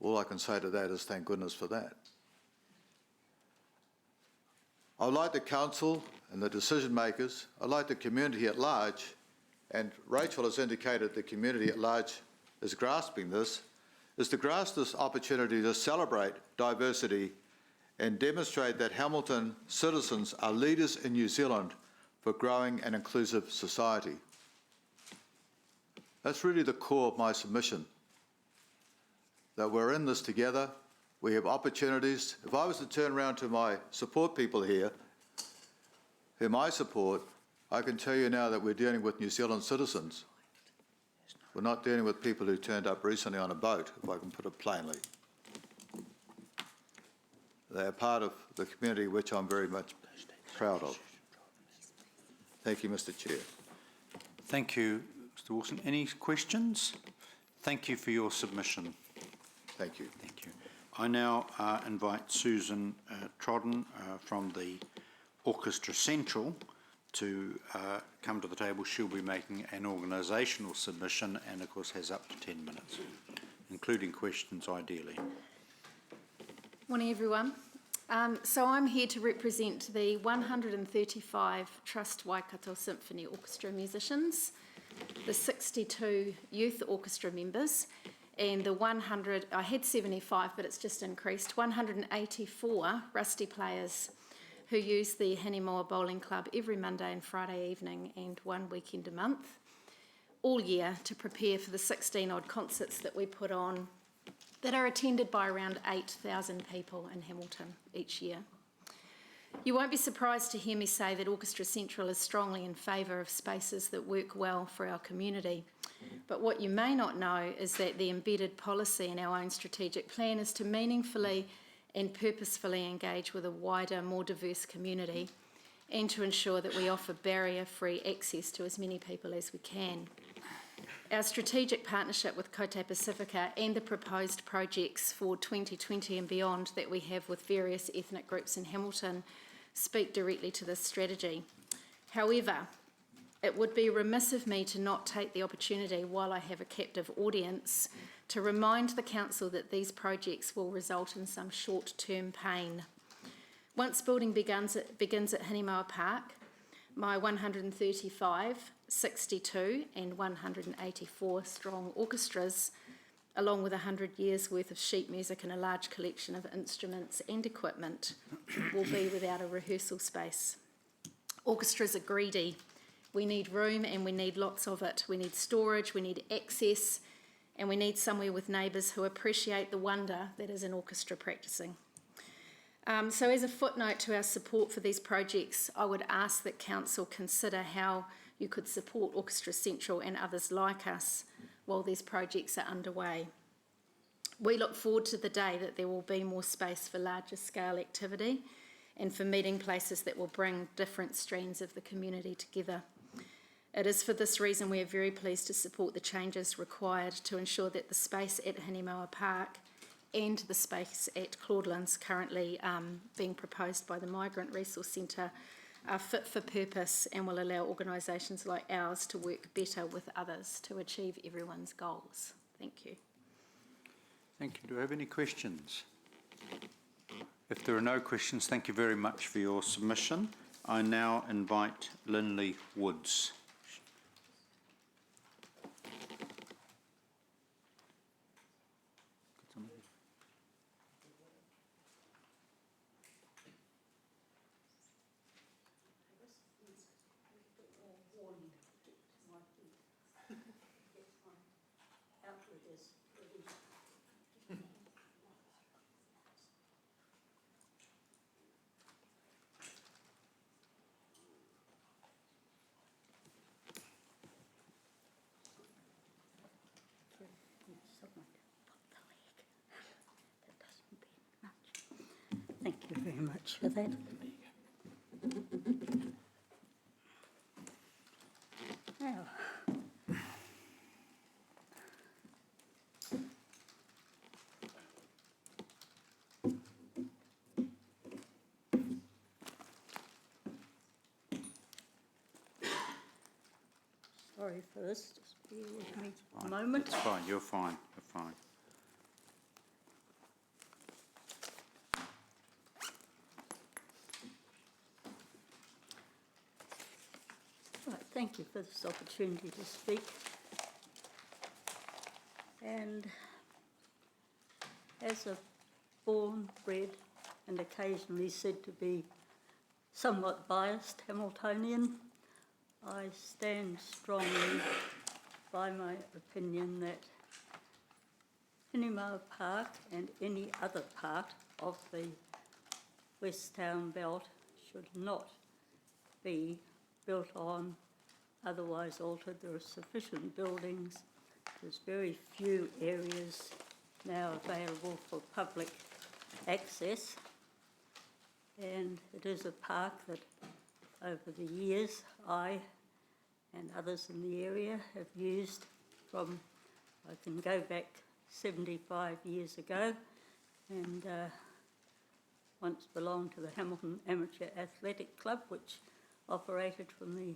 All I can say to that is thank goodness for that. I'd like the council and the decision makers, I'd like the community at large, and Rachel has indicated the community at large is grasping this, is to grasp this opportunity to celebrate diversity and demonstrate that Hamilton citizens are leaders in New Zealand for growing an inclusive society. That's really the core of my submission, that we're in this together, we have opportunities. If I was to turn around to my support people here, whom I support, I can tell you now that we're dealing with New Zealand citizens. We're not dealing with people who turned up recently on a boat, if I can put it plainly. They are part of the community which I'm very much proud of. Thank you, Mr. Chair. Thank you, Mr. Wilson. Any questions? Thank you for your submission. Thank you. Thank you. I now invite Susan Trodden from the Orchestra Central to come to the table. She'll be making an organisational submission and, of course, has up to 10 minutes, including questions, ideally. Morning, everyone. So I'm here to represent the 135 Trust Waikato Symphony Orchestra musicians, the 62 youth orchestra members, and the 100, I had 75, but it's just increased, 184 rusty players who use the Hinemoa Bowling Club every Monday and Friday evening and one weekend a month, all year, to prepare for the 16-odd concerts that we put on that are attended by around 8,000 people in Hamilton each year. You won't be surprised to hear me say that Orchestra Central is strongly in favour of spaces that work well for our community. But what you may not know is that the embedded policy in our own strategic plan is to meaningfully and purposefully engage with a wider, more diverse community and to ensure that we offer barrier-free access to as many people as we can. Our strategic partnership with Kote Pacifica and the proposed projects for 2020 and beyond that we have with various ethnic groups in Hamilton speak directly to this strategy. However, it would be remiss of me to not take the opportunity, while I have a captive audience, to remind the Council that these projects will result in some short-term pain. Once building begins at Hinemoa Park, my 135, 62 and 184 strong orchestras, along with 100 years' worth of sheet music and a large collection of instruments and equipment, will be without a rehearsal space. Orchestras are greedy. We need room and we need lots of it. We need storage, we need access, and we need somewhere with neighbours who appreciate the wonder that is an orchestra practising. So as a footnote to our support for these projects, I would ask that Council consider how you could support Orchestra Central and others like us while these projects are underway. We look forward to the day that there will be more space for larger scale activity and for meeting places that will bring different strands of the community together. It is for this reason we are very pleased to support the changes required to ensure that the space at Hinemoa Park and the space at Claudelands currently being proposed by the Migrant Resource Centre are fit for purpose and will allow organisations like ours to work better with others to achieve everyone's goals. Thank you. Thank you. Do I have any questions? If there are no questions, thank you very much for your submission. I now invite Lynley Woods. Thank you very much for that. Now, sorry for this, just bear with me a moment. It's fine, you're fine, you're fine. thank you for this opportunity to speak. And as a born, bred and occasionally said to be somewhat biased Hamiltonian, I stand strongly by my opinion that Hinimau Park and any other part of the West Town Belt should not be built on, otherwise altered. There are sufficient buildings. There's very few areas now available for public access. And it is a park that over the years I and others in the area have used from, I can go back 75 years ago, and once belonged to the Hamilton Amateur Athletic Club, which operated from the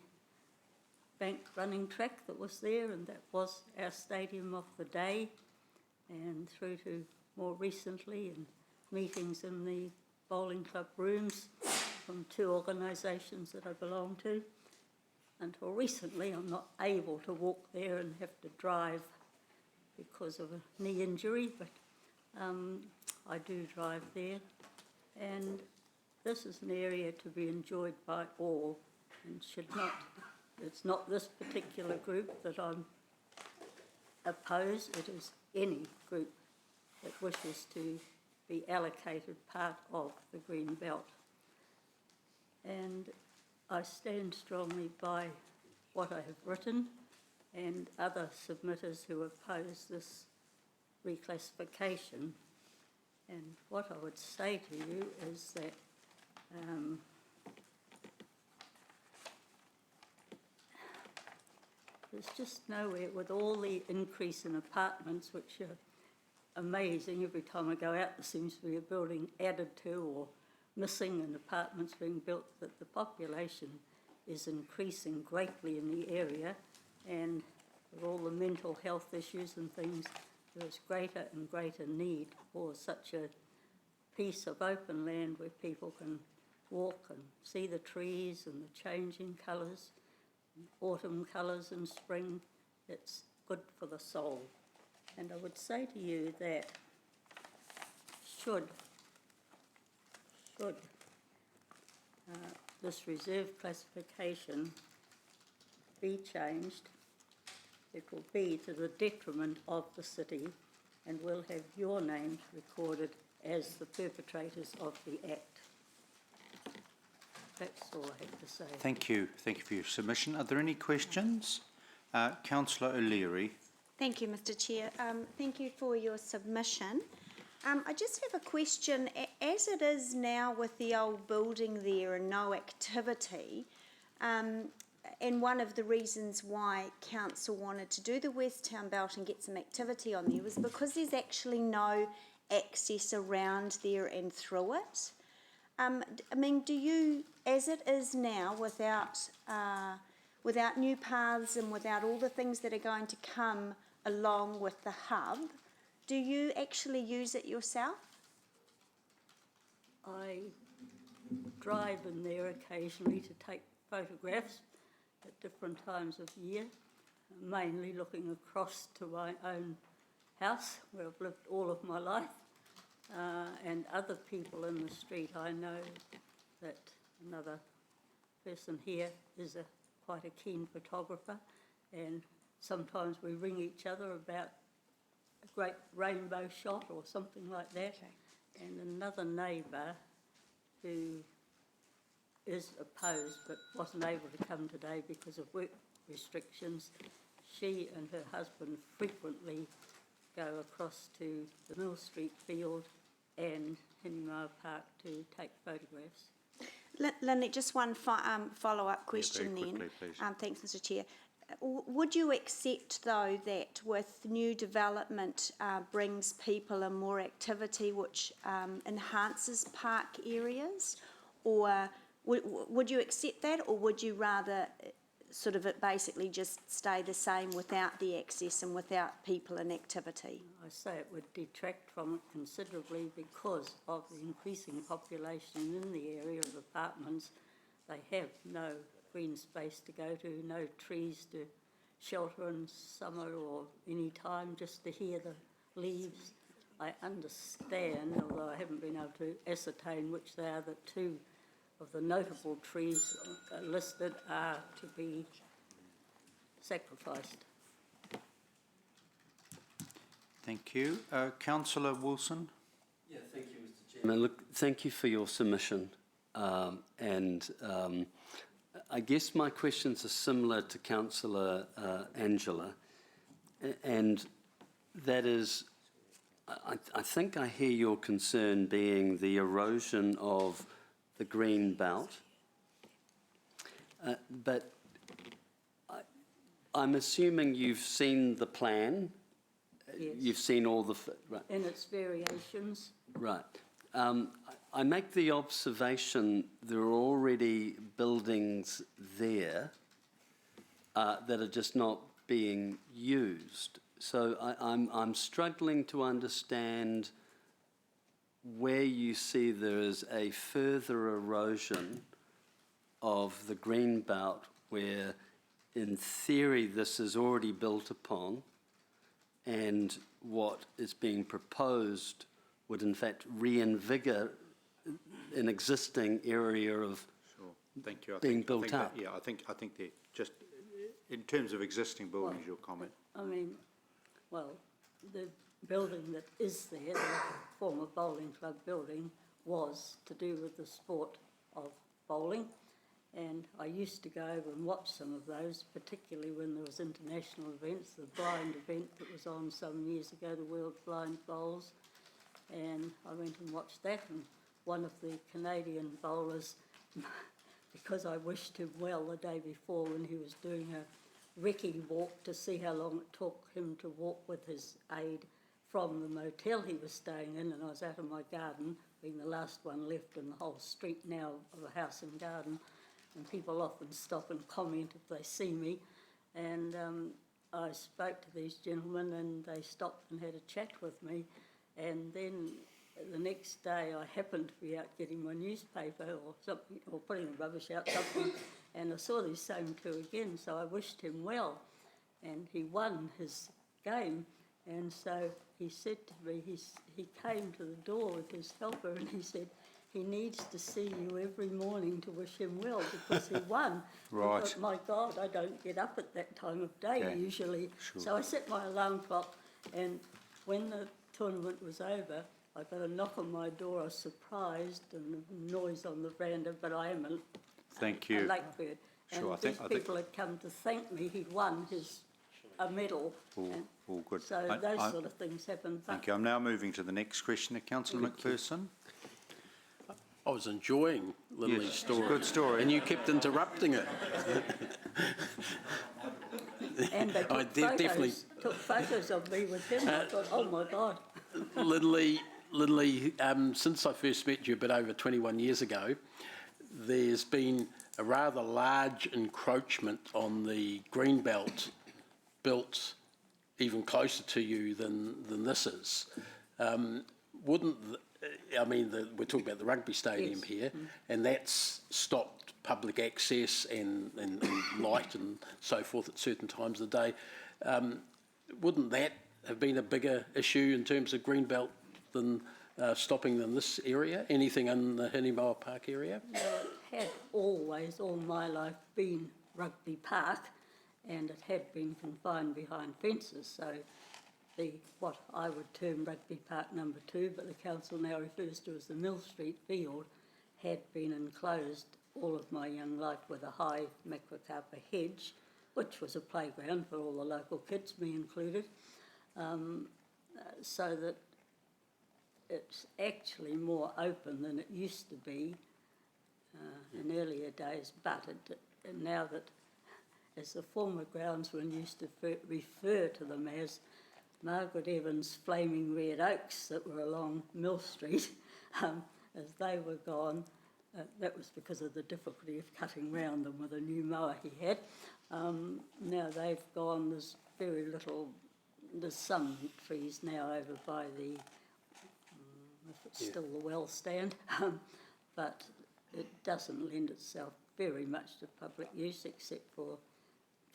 bank running track that was there, and that was our stadium of the day, and through to more recently in meetings in the bowling club rooms from two organisations that I belong to. Until recently, I'm not able to walk there and have to drive because of a knee injury, but I do drive there. And this is an area to be enjoyed by all and should not, it's not this particular group that I'm opposed, it is any group that wishes to be allocated part of the Green Belt. And I stand strongly by what I have written and other submitters who oppose this reclassification. And what I would say to you is that there's just nowhere, with all the increase in apartments, which are amazing. Every time I go out, there seems to be a building added to or missing and apartments being built, that the population is increasing greatly in the area, and with all the mental health issues and things, there is greater and greater need for such a piece of open land where people can walk and see the trees and the changing colours, autumn colours and spring. It's good for the soul. And I would say to you that should this reserve classification be changed, it will be to the detriment of the city, and will have your names recorded as the perpetrators of the act. That's all I have to say. Thank you. Thank you for your submission. Are there any questions? Councillor O'Leary. Thank you, Mr. Chair. Thank you for your submission. I just have a question. As it is now with the old building there and no activity, and one of the reasons why Council wanted to do the West Town Belt and get some activity on there was because there's actually no access around there and through it. I mean, do you, as it is now, without new paths and without all the things that are going to come along with the hub, do you actually use it yourself? I drive in there occasionally to take photographs at different times of year, mainly looking across to my own house where I've lived all of my life, and other people in the street. I know that another person here is quite a keen photographer, and sometimes we ring each other about a great rainbow shot or something like that. Okay. And another neighbour who is opposed but wasn't able to come today because of work restrictions, she and her husband frequently go across to the Mill Street field and Hinimau Park to take photographs. Lynette, just one follow-up question very then. quickly, please. Thanks, Mr. Chair. Would you accept, though, that with new development brings people and more activity which enhances park areas? Or would you accept that, or would you rather sort of it basically just stay the same without the access and without people and activity? I say it would detract from it considerably because of the increasing population in the area of apartments. They have no green space to go to, no trees to shelter in summer or any time, just to hear the leaves. I understand, although I haven't been able to ascertain which they are, that two of the notable trees listed are to be sacrificed. Thank you. Councillor Wilson? Yeah, thank you, Mr. Chairman. Look, thank you for your submission. I guess my questions are similar to Councillor Angela, and that is, I think I hear your concern being the erosion of the green belt, but I'm assuming you've seen the plan. Yes. You've seen all the... Right. In its variations. Right. I make the observation there are already buildings there that are just not being used. So I'm struggling to understand where you see there is a further erosion of the green belt where, in theory, this is already built upon, and what is being proposed would in fact reinvigorate an existing area of Thank you. being built up. Yeah, I think they're just, in terms of existing buildings, your comment. I mean, well, the building that is there, the former bowling club building, was to do with the sport of bowling. And I used to go over and watch some of those, particularly when there was international events, the blind event that was on some years ago, the World Blind Bowls. And I went and watched that, and one of the Canadian bowlers, because I wished him well the day before when he was doing a recce walk to see how long it took him to walk with his aide from the motel he was staying in, and I was out of my garden, being the last one left in the whole street now of a house and garden, and people often stop and comment if they see me, and I spoke to these gentlemen and they stopped and had a chat with me, and then the next day I happened to be out getting my newspaper or something, or putting the rubbish out, something, and I saw these same two again, so I wished him well, and he won his game, and so he said to me, he came to the door with his helper and he said, he needs to see you every morning to wish him well because he won. Right. I thought, my God, I don't get up at that time of day usually. Sure. So I set my alarm clock, and when the tournament was over, I got a knock on my door. I was surprised, and a noise on the veranda, but I am a late bird. Sure, And these people had come to thank me. He'd won a medal. All good. So those sort of things happen. Thank you. I'm now moving to the next questioner, Councillor McPherson. I was enjoying Lily's story. Good story. And you kept interrupting it. And they took photos of me with him. I thought, oh my God. Lindley, since I first met you a bit over 21 years ago, there's been a rather large encroachment on the green belt built even closer to you than this is. We're talking about the rugby stadium here, and that's stopped public access and light and so forth at certain times of the day. Wouldn't that have been a bigger issue in terms of greenbelt than stopping than this area? Anything in the Hinimoa Park area? Well, it had always, all my life, been Rugby Park, and it had been confined behind fences, so what I would term Rugby Park number 2, but the council now refers to as the Mill Street Field, had been enclosed all of my young life with a high macrocarpa hedge, which was a playground for all the local kids, me included, so that it's actually more open than it used to be in earlier days, but now that, as the former groundsman used to refer to them as, Margaret Evans' flaming red oaks that were along Mill Street, as they were gone, that was because of the difficulty of cutting round them with a new mower he had. Now they've gone, there's very little, there's some trees now over by the, if it's still the well stand, but it doesn't lend itself very much to public use, except for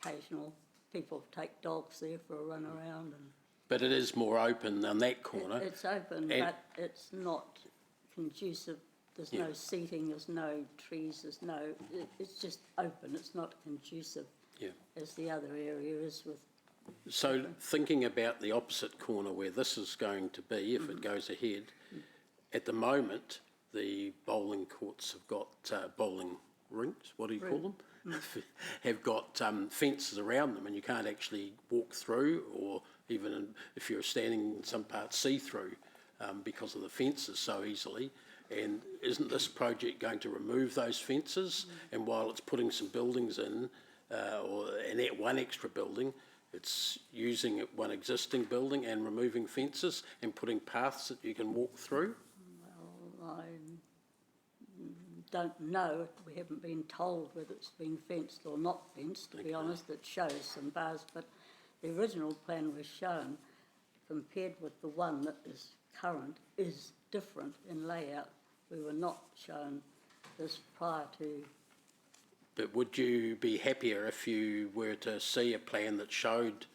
occasional people take dogs there for a run around. And But it is more open on that corner. It's open, And- but it's not conducive. There's Yeah. no seating, there's no trees, it's just open. It's not conducive Yeah. as the other area is with. So thinking about the opposite corner where this is going to be, if it goes ahead, at the moment, the bowling courts have got bowling rinks, what do you call them? Have got fences around them and you can't actually walk through, or even if you're standing in some parts see through because of the fences so easily. And isn't this project going to remove those fences? And while it's putting some buildings in, and that one extra building, it's using one existing building and removing fences and putting paths that you can walk through? Well, I don't know. We haven't been told whether it's been fenced or not fenced, to be honest. It shows some bars, but the original plan was shown, compared with the one that is current, is different in layout. We were not shown this prior to. But would you be happier if you were to see a plan that showed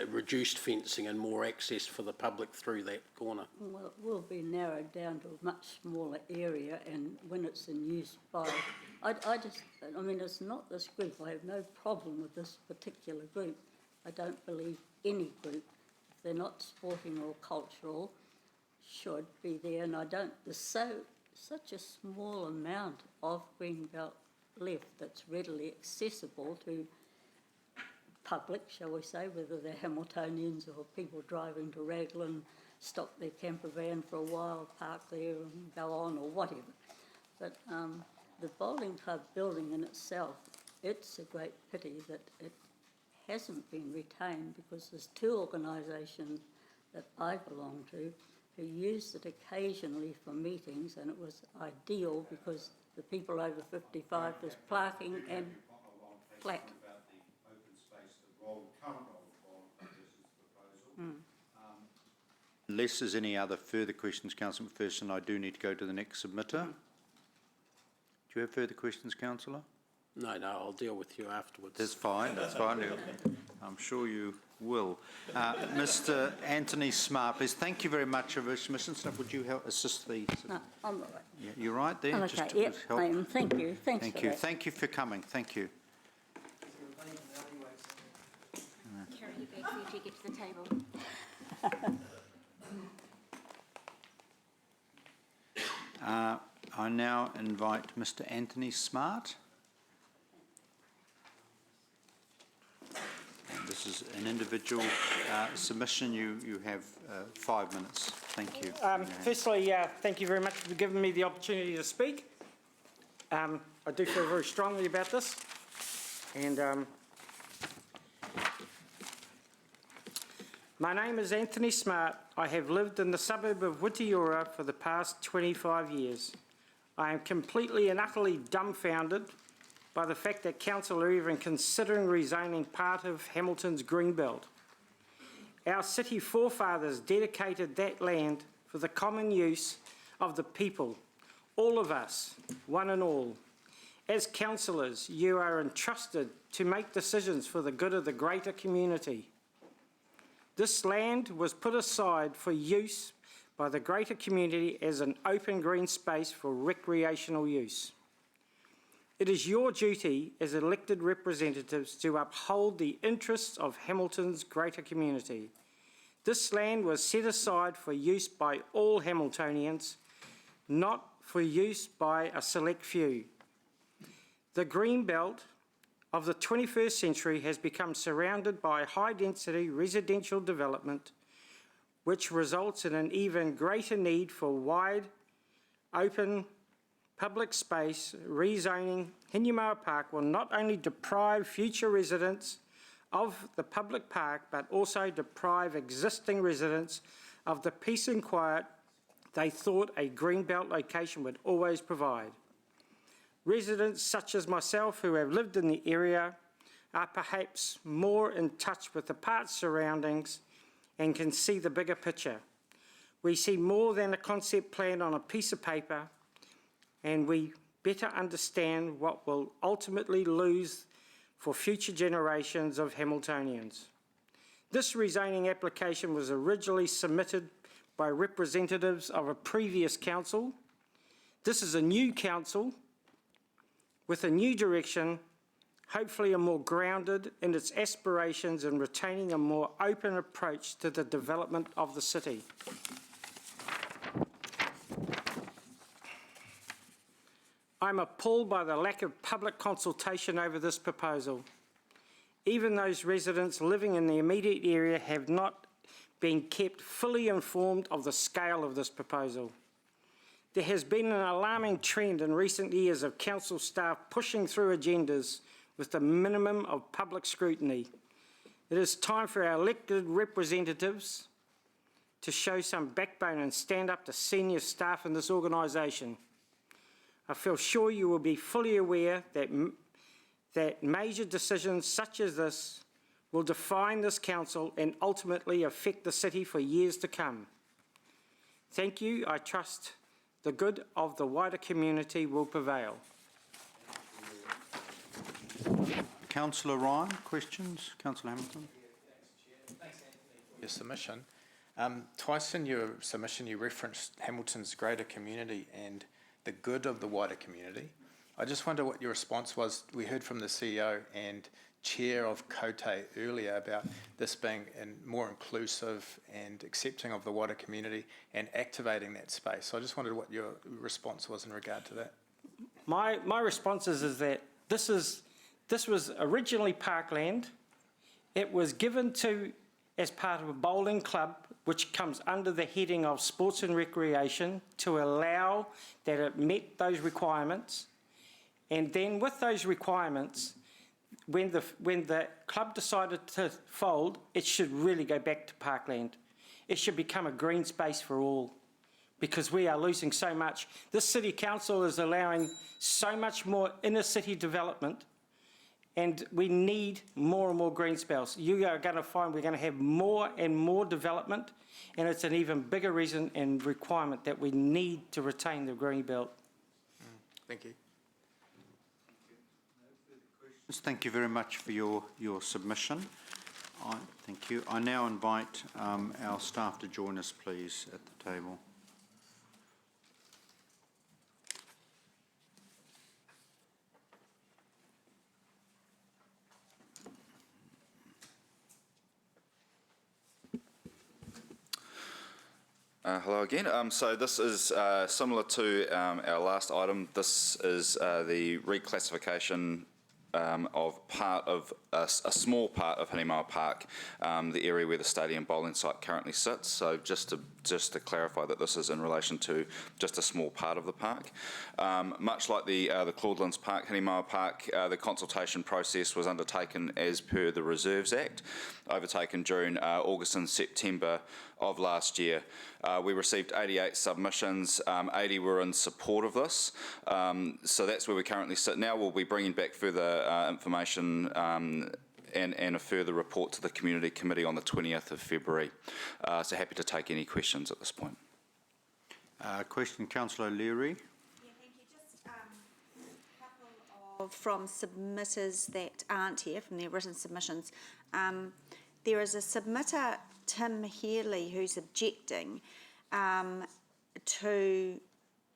reduced fencing and more access for the public through that corner? Well, it will be narrowed down to a much smaller area, and when it's in use by, I mean, it's not this group. I have no problem with this particular group. I don't believe any group, if they're not sporting or cultural, should be there. And I don't, there's such a small amount of Greenbelt left that's readily accessible to public, shall we say, whether they're Hamiltonians or people driving to Raglan, stop their camper van for a while, park there and go on, or whatever. But the bowling club building in itself, it's a great pity that it hasn't been retained, because there's two organisations that I belong to who used it occasionally for meetings, and it was ideal because the people over 55, there's parking and flat. Unless there's any other further questions, Councillor McPherson, I do need to go to the next submitter. Do you have further questions, Councillor? No, I'll deal with you afterwards. That's fine. I'm sure you will. Mr. Anthony Smart, please. Thank you very much for your submission. Would you help assist the... No, I'm all right. Yeah, you're right there? I'm Just okay, to yep, help. I am. Thank you. Thanks Thank for you. that. Thank you for coming. Thank you. Carry your bag for you to get to the table. I now invite Mr. Anthony Smart. And this is an individual submission. You have 5 minutes. Thank you. Firstly, thank you very much for giving me the opportunity to speak. I do feel very strongly about this. And my name is Anthony Smart. I have lived in the suburb of Witiora for the past 25 years. I am completely and utterly dumbfounded by the fact that council are even considering rezoning part of Hamilton's Greenbelt. Our city forefathers dedicated that land for the common use of the people, all of us, one and all. As councillors, you are entrusted to make decisions for the good of the greater community. This land was put aside for use by the greater community as an open green space for recreational use. It is your duty as elected representatives to uphold the interests of Hamilton's greater community. This land was set aside for use by all Hamiltonians, not for use by a select few. The Greenbelt of the 21st century has become surrounded by high-density residential development, which results in an even greater need for wide, open, public space. Rezoning Hinemoa Park will not only deprive future residents of the public park, but also deprive existing residents of the peace and quiet they thought a Greenbelt location would always provide. Residents such as myself who have lived in the area are perhaps more in touch with the park's surroundings and can see the bigger picture. We see more than a concept plan on a piece of paper, and we better understand what will ultimately lose for future generations of Hamiltonians. This rezoning application was originally submitted by representatives of a previous council. This is a new council with a new direction, hopefully a more grounded in its aspirations and retaining a more open approach to the development of the city. I'm appalled by the lack of public consultation over this proposal. Even those residents living in the immediate area have not been kept fully informed of the scale of this proposal. There has been an alarming trend in recent years of council staff pushing through agendas with the minimum of public scrutiny. It is time for our elected representatives to show some backbone and stand up to senior staff in this organisation. I feel sure you will be fully aware that major decisions such as this will define this council and ultimately affect the city for years to come. Thank you. I trust the good of the wider community will prevail. Councillor Ryan, questions? Councillor Hamilton. Your submission. Twice in your submission you referenced Hamilton's greater community and the good of the wider community. I just wonder what your response was. We heard from the CEO and Chair of COTE earlier about this being more inclusive and accepting of the wider community and activating that space. So I just wondered what your response was in regard to that. My response is that this was originally parkland. It was given to as part of a bowling club, which comes under the heading of sports and recreation, to allow that it met those requirements. And then with those requirements, when the club decided to fold, it should really go back to parkland. It should become a green space for all, because we are losing so much. This city council is allowing so much more inner city development, and we need more and more green spells. You are going to find we're going to have more and more development, and it's an even bigger reason and requirement that we need to retain the green belt. Thank you. Thank you very much for your submission. Thank you. I now invite our staff to join us, please, at the table. Hello again. So this is similar to our last item. This is the reclassification of part of a small part of Hinimau Park, the area where the stadium bowling site currently sits. So just to clarify that this is in relation to just a small part of the park. Much like the Claudelands Park, Hinimau Park, the consultation process was undertaken as per the Reserves Act, overtaken during August and September of last year. We received 88 submissions, 80 were in support of this, so that's where we currently sit now. We'll be bringing back further information and a further report to the Community Committee on the 20th of February. So happy to take any questions at this point. Question, Councillor O'Leary. Yeah, thank you. Just a couple from submitters that aren't here, from their written submissions. There is a submitter, Tim Healy, who's objecting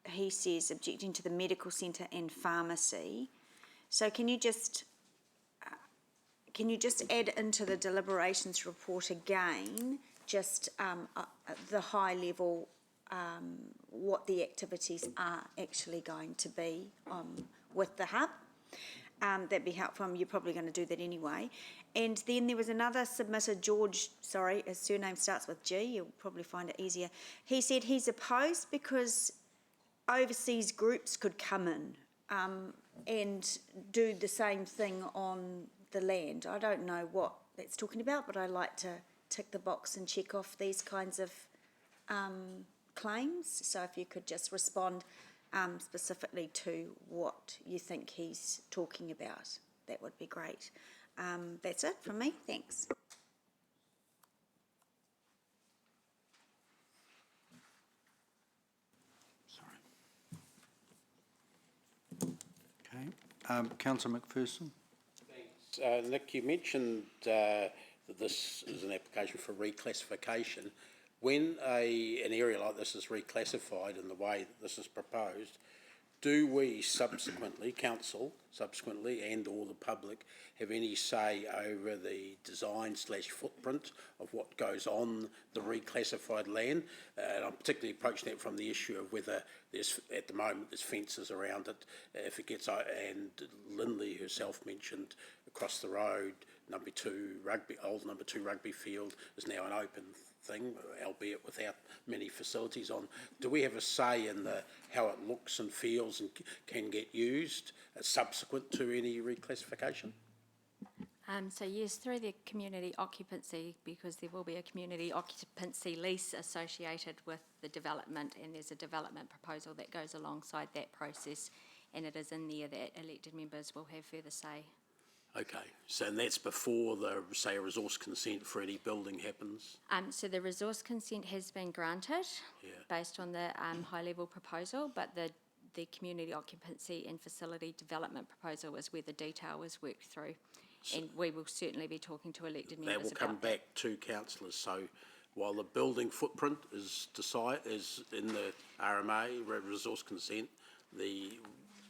he says, objecting to the medical centre and pharmacy. So can you just add into the deliberations report again, just the high level, what the activities are actually going to be with the hub? That'd be helpful. You're probably going to do that anyway. And then there was another submitter, George, sorry, his surname starts with G, you'll probably find it easier. He said he's opposed because overseas groups could come in and do the same thing on the land. I don't know what that's talking about, but I like to tick the box and check off these kinds of claims. So if you could just respond specifically to what you think he's talking about, that would be great. That's it from me. Thanks. Councillor McPherson. Thanks. Nick, you mentioned that this is an application for reclassification. When an area like this is reclassified in the way that this is proposed, do we subsequently, council subsequently, and or the public, have any say over the design/footprint of what goes on the reclassified land? And I'm particularly approaching that from the issue of whether there's, at the moment, there's fences around it. If it gets, and Lindley herself mentioned across the road, old number two rugby field is now an open thing, albeit without many facilities on. Do we have a say in how it looks and feels and can get used subsequent to any reclassification? So yes, through the community occupancy, because there will be a community occupancy lease associated with the development, and there's a development proposal that goes alongside that process, and it is in there that elected members will have further say. Okay, so and that's before the, say, a resource consent for any building happens? So the resource consent has been granted based on the high-level proposal, but the community occupancy and facility development proposal is where the detail was worked through. And we will certainly be talking to elected members about that. That will come back to councillors, so while the building footprint is in the RMA, resource consent, the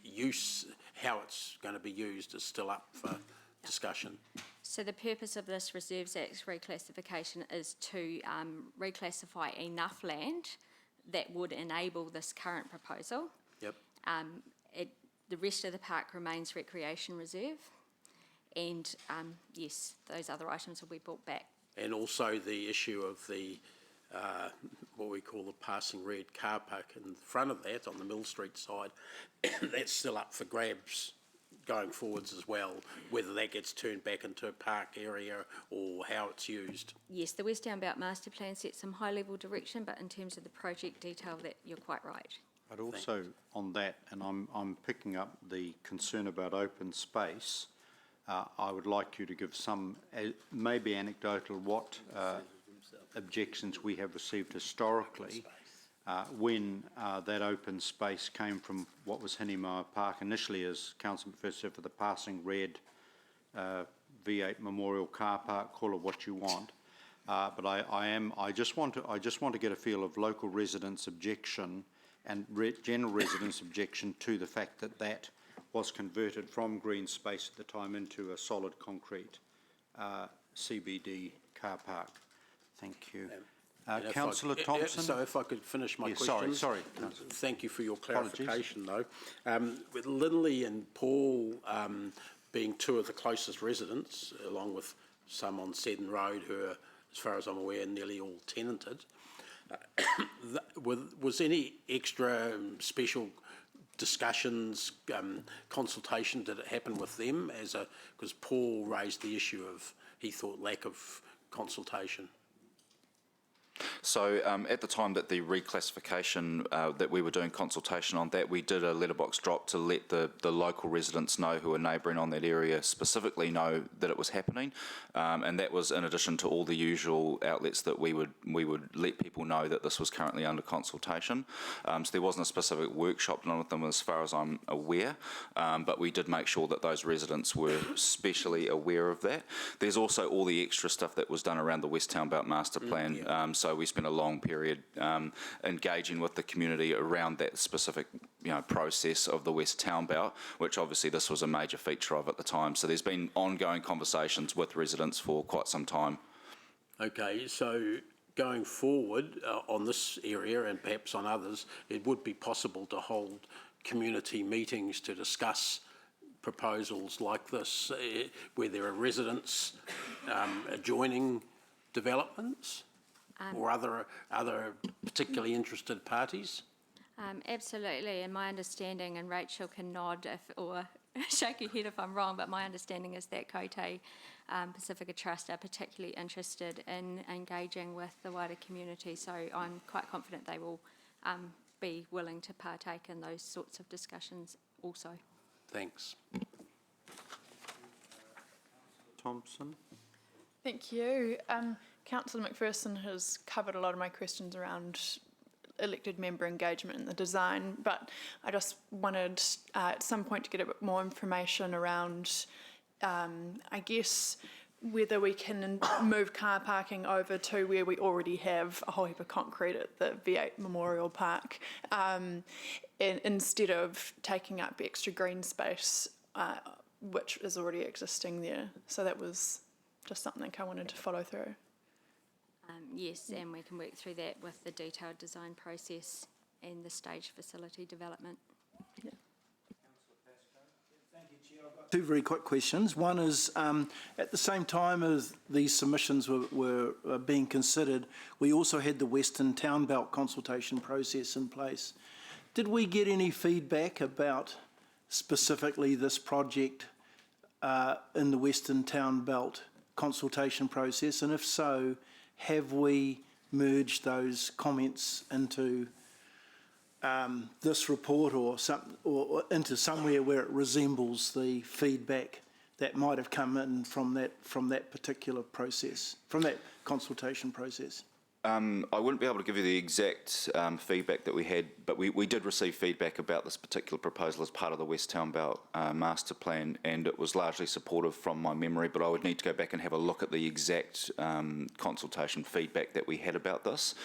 use, how it's going to be used is still up for discussion. So the purpose of this Reserves Act reclassification is to reclassify enough land that would enable this current proposal. Yep. The rest of the park remains recreation reserve, and yes, those other items will be brought back. And also the issue of the what we call the passing red car park in front of that on the Mill Street side, that's still up for grabs going forwards as well, whether that gets turned back into a park area or how it's used. Yes, the West Down Belt Master Plan sets some high-level direction, but in terms of the project detail, that you're quite right. But also on that, and I'm picking up the concern about open space, I would like you to give some, maybe anecdotal, what objections we have received historically when that open space came from what was Hinimoa Park initially, as Councillor McPherson said, for the passing red V8 Memorial Car Park, call it what you want. But I just want to get a feel of local residents' objection and general residents' objection to the fact that that was converted from green space at the time into a solid concrete CBD car park. Thank you. Councillor Thompson? So if I could finish my question. Sorry. Thank you for your clarification, though. With Lindley and Paul being two of the closest residents, along with some on Seddon Road who are, as far as I'm aware, nearly all tenanted, was any extra special discussions, consultation, did it happen with them? Because Paul raised the issue of, he thought, lack of consultation. So at the time that the reclassification, that we were doing consultation on that, we did a letterbox drop to let the local residents know who are neighbouring on that area specifically know that it was happening, and that was in addition to all the usual outlets that we would let people know that this was currently under consultation. So there wasn't a specific workshop done with them as far as I'm aware, but we did make sure that those residents were specially aware of that. There's also all the extra stuff that was done around the West Town Belt Master Plan. So we spent a long period engaging with the community around that specific, process of the West Town Belt, which obviously this was a major feature of at the time. So there's been ongoing conversations with residents for quite some time. Okay, so going forward on this area and perhaps on others, it would be possible to hold community meetings to discuss proposals like this, where there are residents adjoining developments? Or other particularly interested parties? Absolutely, and my understanding, and Rachel can nod or shake her head if I'm wrong, but my understanding is that Kotei Pacifica Trust are particularly interested in engaging with the wider community, so I'm quite confident they will be willing to partake in those sorts of discussions also. Thanks. Thompson? Thank you. Councillor McPherson has covered a lot of my questions around elected member engagement in the design, but I just wanted at some point to get a bit more information around, I guess, whether we can move car parking over to where we already have a whole heap of concrete at the V8 Memorial Park, instead of taking up extra green space, which is already existing there. So that was just something I wanted to follow through. Yes, and we can work through that with the detailed design process and the stage facility development. Two very quick questions. One is, at the same time as these submissions were being considered, we also had the Western Town Belt consultation process in place. Did we get any feedback about specifically this project in the Western Town Belt consultation process? And if so, have we merged those comments into this report or into somewhere where it resembles the feedback that might have come in from that particular process, from that consultation process? I wouldn't be able to give you the exact feedback that we had, but we did receive feedback about this particular proposal as part of the West Town Belt master plan, and it was largely supportive from my memory, but I would need to go back and have a look at the exact consultation feedback that we had about this.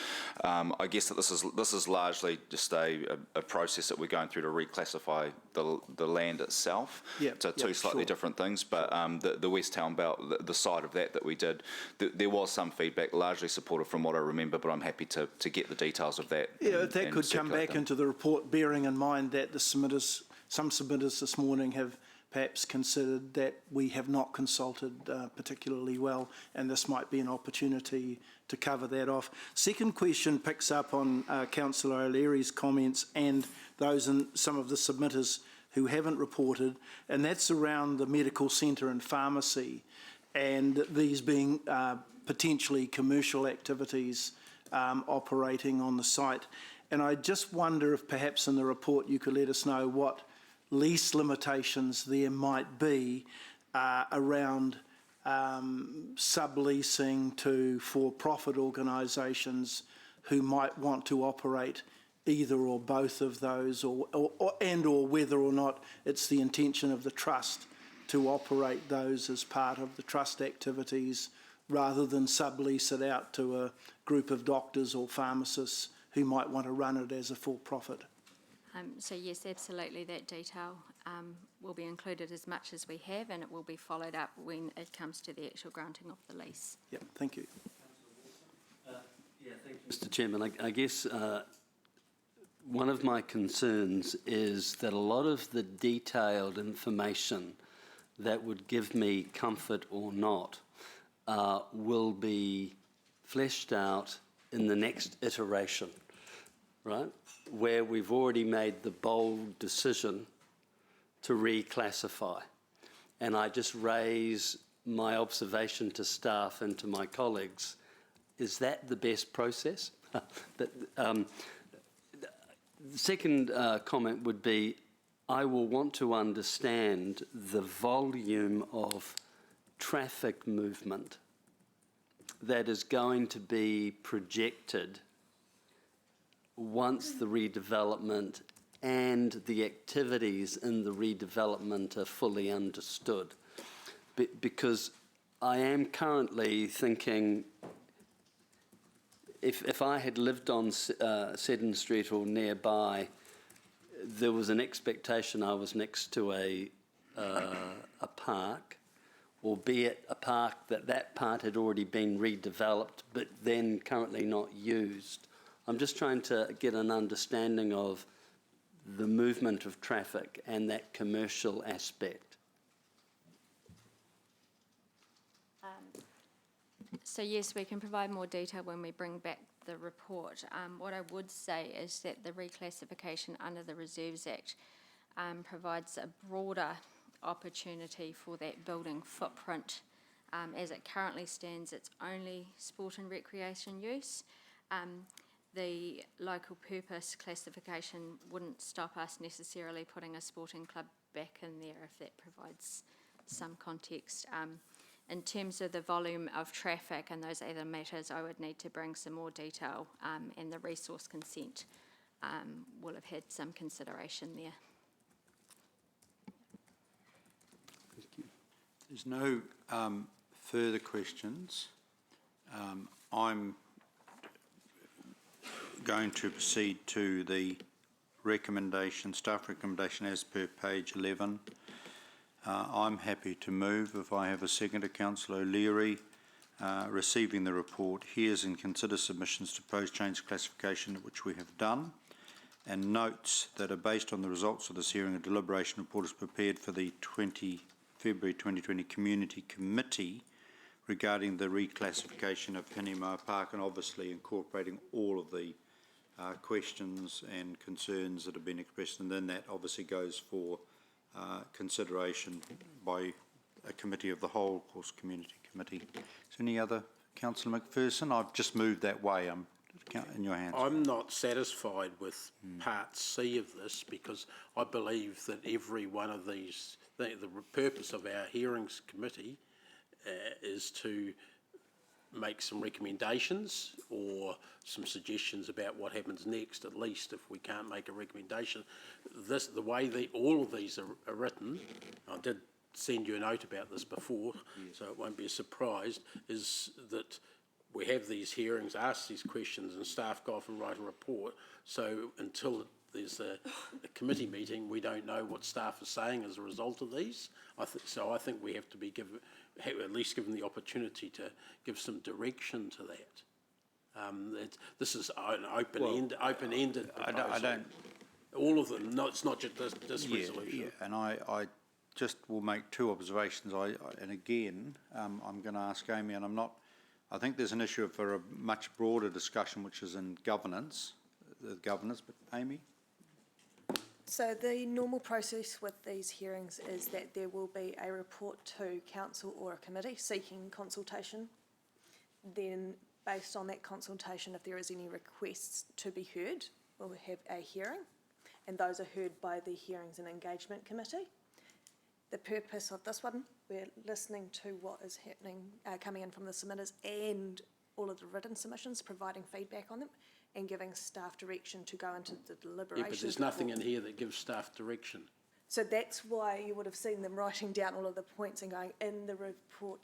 I guess that this is largely just a process that we're going through to reclassify the land itself. So two slightly different things, but the West Town Belt, the side of that we did, there was some feedback largely supportive from what I remember, but I'm happy to get the details of that. Yeah, that could come back into the report, bearing in mind that some submitters this morning have perhaps considered that we have not consulted particularly well, and this might be an opportunity to cover that off. Second question picks up on Councillor O'Leary's comments and those in some of the submitters who haven't reported, and that's around the medical centre and pharmacy, and these being potentially commercial activities operating on the site. And I just wonder if perhaps in the report you could let us know what lease limitations there might be around subleasing to for-profit organisations who might want to operate either or both of those, or whether or not it's the intention of the trust to operate those as part of the trust activities, rather than sublease it out to a group of doctors or pharmacists who might want to run it as a for-profit. So yes, absolutely, that detail will be included as much as we have, and it will be followed up when it comes to the actual granting of the lease. Yep, thank you. Yeah, thank you, Mr. Chairman. I guess one of my concerns is that a lot of the detailed information that would give me comfort or not will be fleshed out in the next iteration, right? Where we've already made the bold decision to reclassify. And I just raise my observation to staff and to my colleagues, is that the best process? The second comment would be, I will want to understand the volume of traffic movement that is going to be projected once the redevelopment and the activities in the redevelopment are fully understood. Because I am currently thinking, if I had lived on Seddon Street or nearby, there was an expectation I was next to a park, albeit a park that part had already been redeveloped, but then currently not used. I'm just trying to get an understanding of the movement of traffic and that commercial aspect. So yes, we can provide more detail when we bring back the report. What I would say is that the reclassification under the Reserves Act provides a broader opportunity for that building footprint. As it currently stands, it's only sport and recreation use. The local purpose classification wouldn't stop us necessarily putting a sporting club back in there, if that provides some context. In terms of the volume of traffic and those other matters, I would need to bring some more detail, and the resource consent will have had some consideration there. There's no further questions. I'm going to proceed to the recommendation, staff recommendation as per page 11. I'm happy to move, if I have a seconder, Councillor O'Leary, receiving the report, hears and considers submissions to propose change classification, which we have done, and notes that are based on the results of this hearing, a deliberation report is prepared for the February 2020 Community Committee regarding the reclassification of Hinima Park, and obviously incorporating all of the questions and concerns that have been expressed, and then that obviously goes for consideration by a committee of the whole, of course, community committee. Is there any other? Councillor McPherson? I've just moved that way. I'm in your hands. I'm not satisfied with Part C of this, because I believe that every one of these, the purpose of our hearings committee is to make some recommendations or some suggestions about what happens next, at least if we can't make a recommendation. The way all of these are written, I did send you a note about this before, so it won't be a surprise, is that we have these hearings, ask these questions, and staff go off and write a report. So until there's a committee meeting, we don't know what staff are saying as a result of these. So I think we have to be at least given the opportunity to give some direction to that. This is an open-ended proposal. I don't. All of them. No, it's not just this resolution. Yeah, and I just will make two observations. And again, I'm going to ask Amy, and I'm not. I think there's an issue for a much broader discussion, which is in governance, but Amy? So the normal process with these hearings is that there will be a report to council or a committee seeking consultation. Then, based on that consultation, if there is any requests to be heard, we'll have a hearing, and those are heard by the Hearings and Engagement Committee. The purpose of this one, we're listening to what is happening, coming in from the submitters and all of the written submissions, providing feedback on them, and giving staff direction to go into the deliberations. Yeah, but there's nothing in here that gives staff direction. So that's why you would have seen them writing down all of the points and going in the report.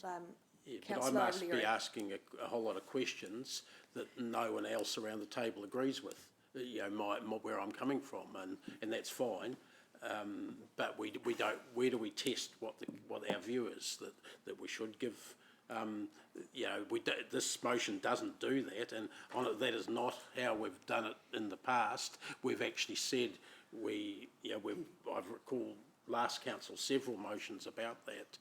Yeah, but I must be asking a whole lot of questions that no one else around the table agrees with. You know, where I'm coming from, and that's fine. But we don't. Where do we test what our view is that we should give? You know, this motion doesn't do that, and that is not how we've done it in the past. We've actually said I've recalled last council several motions about that,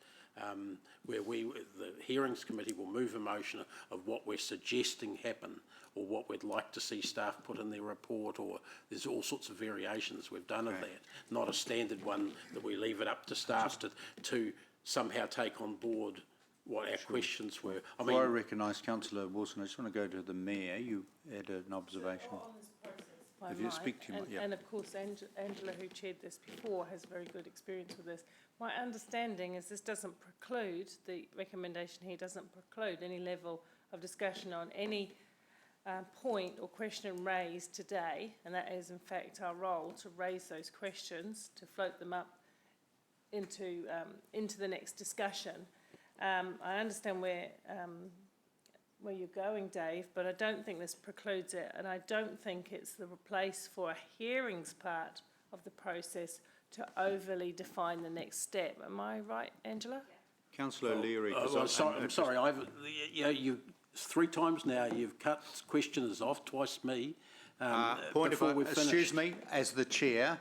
where the hearings committee will move a motion of what we're suggesting happen, or what we'd like to see staff put in their report, or there's all sorts of variations we've done of that. Not a standard one that we leave it up to staff to somehow take on board what our questions were. Before I recognise Councillor Wilson, I just want to go to the Mayor. You had an observation. If you speak to him, and of course Angela, who chaired this before, has very good experience with this. My understanding is this doesn't preclude, the recommendation here doesn't preclude any level of discussion on any point or question raised today, and that is in fact our role, to raise those questions, to float them up into the next discussion. I understand where you're going, Dave, but I don't think this precludes it, and I don't think it's the place for a hearings part of the process to overly define the next step. Am I right, Angela? Councillor O'Leary. I'm sorry. You 3 times now you've cut questioners off, twice me. Excuse me, as the chair,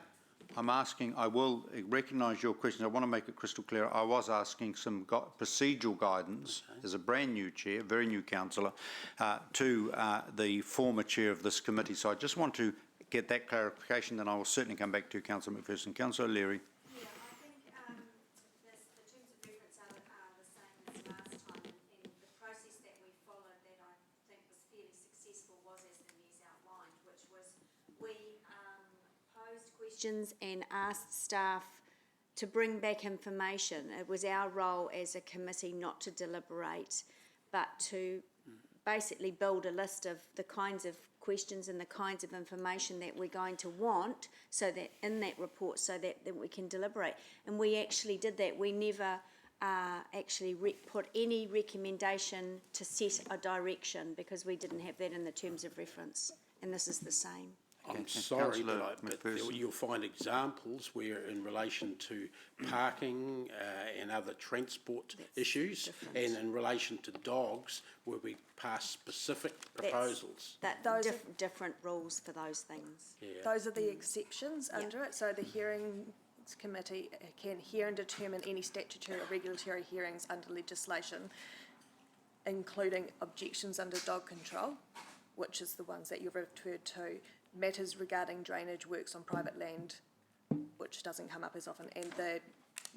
I will recognise your question. I want to make it crystal clear. I was asking some procedural guidance as a brand new chair, very new councillor, to the former chair of this committee. So I just want to get that clarification, then I will certainly come back to Councillor McPherson. Councillor O'Leary. Yeah, I think the terms of reference are the same as last time, and the process that we followed that I think was fairly successful was as the Mayor's outlined, which was we posed questions and asked staff to bring back information. It was our role as a committee not to deliberate, but to basically build a list of the kinds of questions and the kinds of information that we're going to want, so that in that report, so that we can deliberate. And we actually did that. We never actually put any recommendation to set a direction, because we didn't have that in the terms of reference, and this is the same. I'm sorry, but McPherson. you'll find examples where, in relation to parking and other transport issues, and in relation to dogs, where we pass specific proposals. Those are different rules for those things. Yeah. Those are the exceptions under it. So the Hearings Committee can hear and determine any statutory or regulatory hearings under legislation, including objections under dog control, which is the ones that you've referred to, matters regarding drainage works on private land, which doesn't come up as often, and the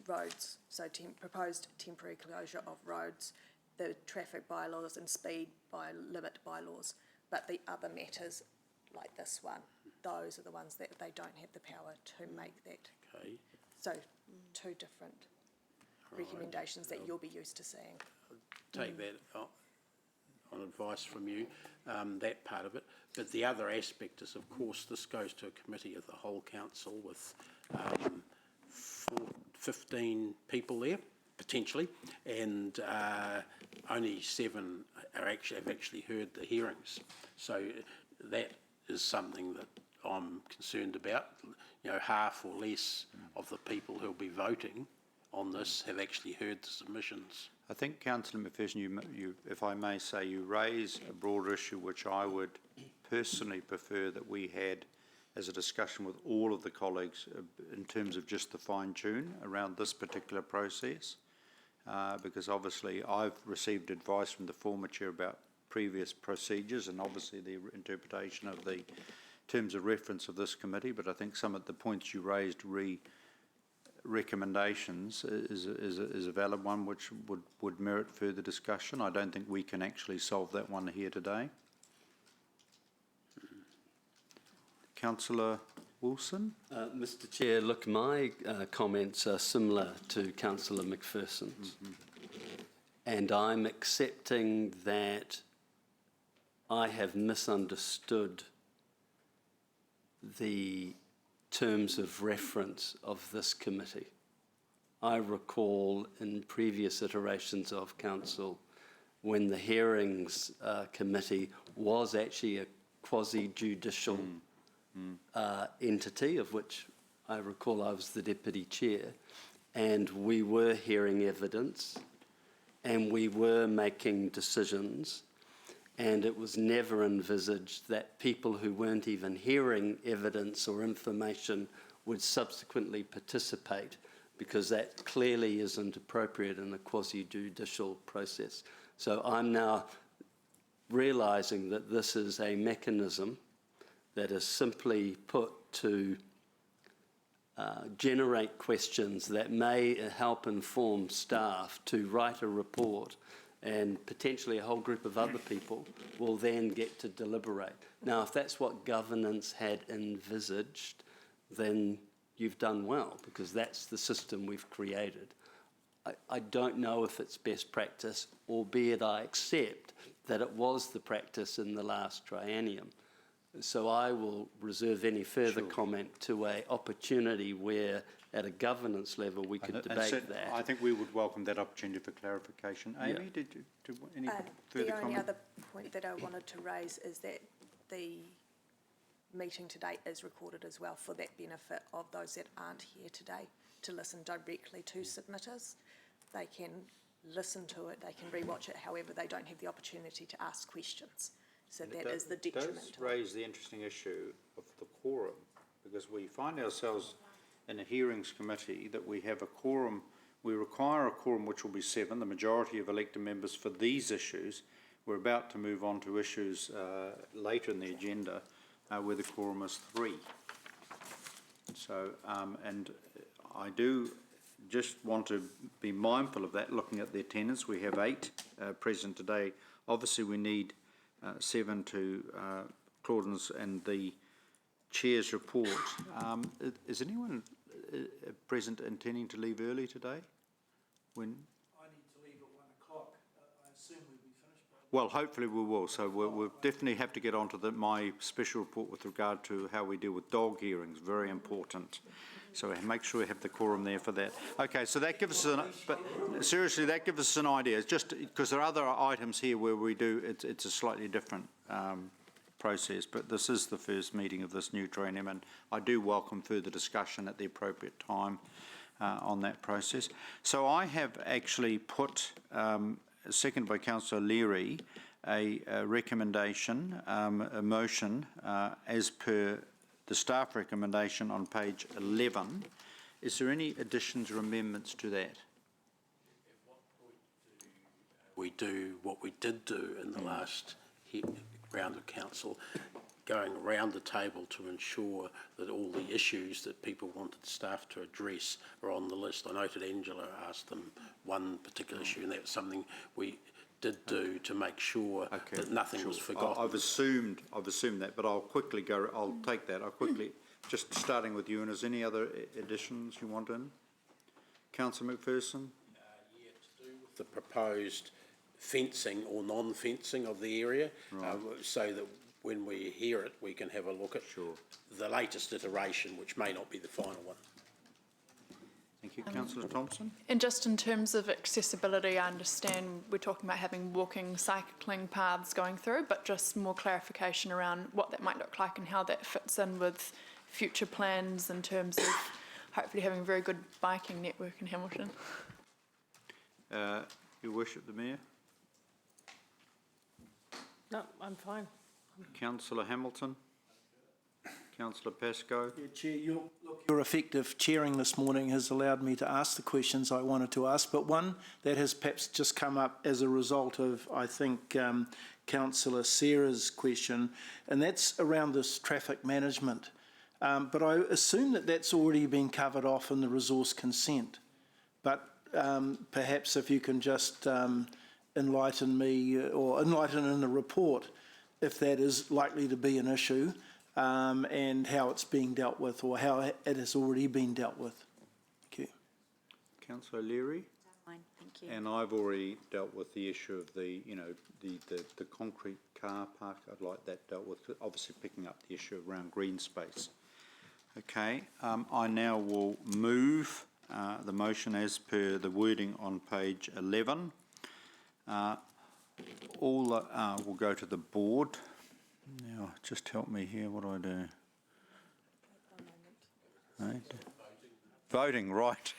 roads, so proposed temporary closure of roads, the traffic bylaws and speed limit bylaws. But the other matters, like this one, those are the ones that they don't have the power to make that. Okay. So two different recommendations that you'll be used to seeing. Take that on advice from you, that part of it. But the other aspect is, of course, this goes to a committee of the whole council with 15 people there, potentially, and only 7 have actually heard the hearings. So that is something that I'm concerned about. You know, half or less of the people who'll be voting on this have actually heard the submissions. I think, Councillor McPherson, you, if I may say, you raise a broader issue which I would personally prefer that we had as a discussion with all of the colleagues in terms of just the fine-tune around this particular process, because obviously I've received advice from the former chair about previous procedures and obviously the interpretation of the terms of reference of this committee, but I think some of the points you raised recommendations is a valid one which would merit further discussion. I don't think we can actually solve that one here today. Councillor Wilson? Mr Chair, look, my comments are similar to Councillor McPherson's. And I'm accepting that I have misunderstood the terms of reference of this committee. I recall in previous iterations of council when the hearings committee was actually a quasi-judicial entity, of which I recall I was the deputy chair, and we were hearing evidence and we were making decisions, and it was never envisaged that people who weren't even hearing evidence or information would subsequently participate, because that clearly isn't appropriate in a quasi-judicial process. So I'm now realising that this is a mechanism that is simply put to generate questions that may help inform staff to write a report, and potentially a whole group of other people will then get to deliberate. Now, if that's what governance had envisaged, then you've done well, because that's the system we've created. I don't know if it's best practice, albeit I accept that it was the practice in the last triennium. So I will reserve any further comment to an opportunity where, at a governance level, we could debate that. I think we would welcome that opportunity for clarification. Amy, did you any further comment? The only other point that I wanted to raise is that the meeting today is recorded as well, for that benefit of those that aren't here today, to listen directly to submitters. They can listen to it, they can rewatch it, however they don't have the opportunity to ask questions. So that is the detriment. It does raise the interesting issue of the quorum, because we find ourselves in a hearings committee that we have a quorum, we require a quorum which will be 7, the majority of elected members for these issues. We're about to move on to issues later in the agenda where the quorum is 3. So, and I do just want to be mindful of that, looking at the attendance. We have 8 present today. Obviously we need 7 to Clauden's and the Chair's report. Is anyone present intending to leave early today? When? I need to leave at 1 o'clock. I assume we'll be finished by... Well, hopefully we will. So we'll definitely have to get on to my special report with regard to how we deal with dog hearings. Very important. So make sure we have the quorum there for that. Okay, so that gives us but seriously, that gives us an idea. It's just because there are other items here where we do, it's a slightly different process, but this is the first meeting of this new triennium, and I do welcome further discussion at the appropriate time on that process. So I have actually put, seconded by Councillor Leary, a recommendation, a motion as per the staff recommendation on page 11. Is there any additions or amendments to that? We do what we did do in the last round of council, going around the table to ensure that all the issues that people wanted staff to address are on the list. I noted Angela asked them one particular issue, and that was something we did do to make sure that nothing was forgotten. I've assumed that, but I'll quickly go. I'll take that. I'll quickly, just starting with you. And is any other additions you want in? Councillor McPherson. Yeah, to do with the proposed fencing or non-fencing of the area, so that when we hear it, we can have a look at the latest iteration, which may not be the final one. Thank you. Councillor Thompson. And just in terms of accessibility, I understand we're talking about having walking, cycling paths going through, but just more clarification around what that might look like and how that fits in with future plans in terms of hopefully having a very good biking network in Hamilton. Your Worship, the Mayor. No, I'm fine. Councillor Hamilton. Councillor Pascoe. Yeah, Chair, your effective chairing this morning has allowed me to ask the questions I wanted to ask, but one that has perhaps just come up as a result of, I think, Councillor Sarah's question, and that's around this traffic management. But I assume that that's already been covered off in the resource consent. But perhaps if you can just enlighten me or enlighten in the report if that is likely to be an issue. And how it's being dealt with, or how it has already been dealt with. Thank you. Councillor Leary. Fine, thank you. And I've already dealt with the issue of the concrete car park. I'd like that dealt with, obviously picking up the issue around green space. Okay, I now will move the motion as per the wording on page 11. We'll go to the board. Now, just help me here. What do I do? Right. Voting, right.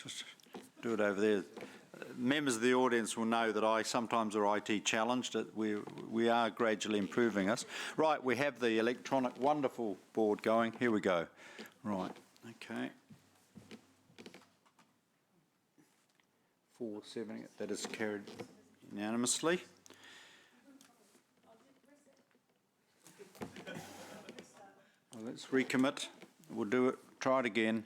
Just do it over there. Members of the audience will know that I sometimes are IT challenged. We are gradually improving us. Right, we have the electronic wonderful board going. Here we go. Right, okay. 470, that is carried unanimously. Let's recommit. We'll do it. Try it again.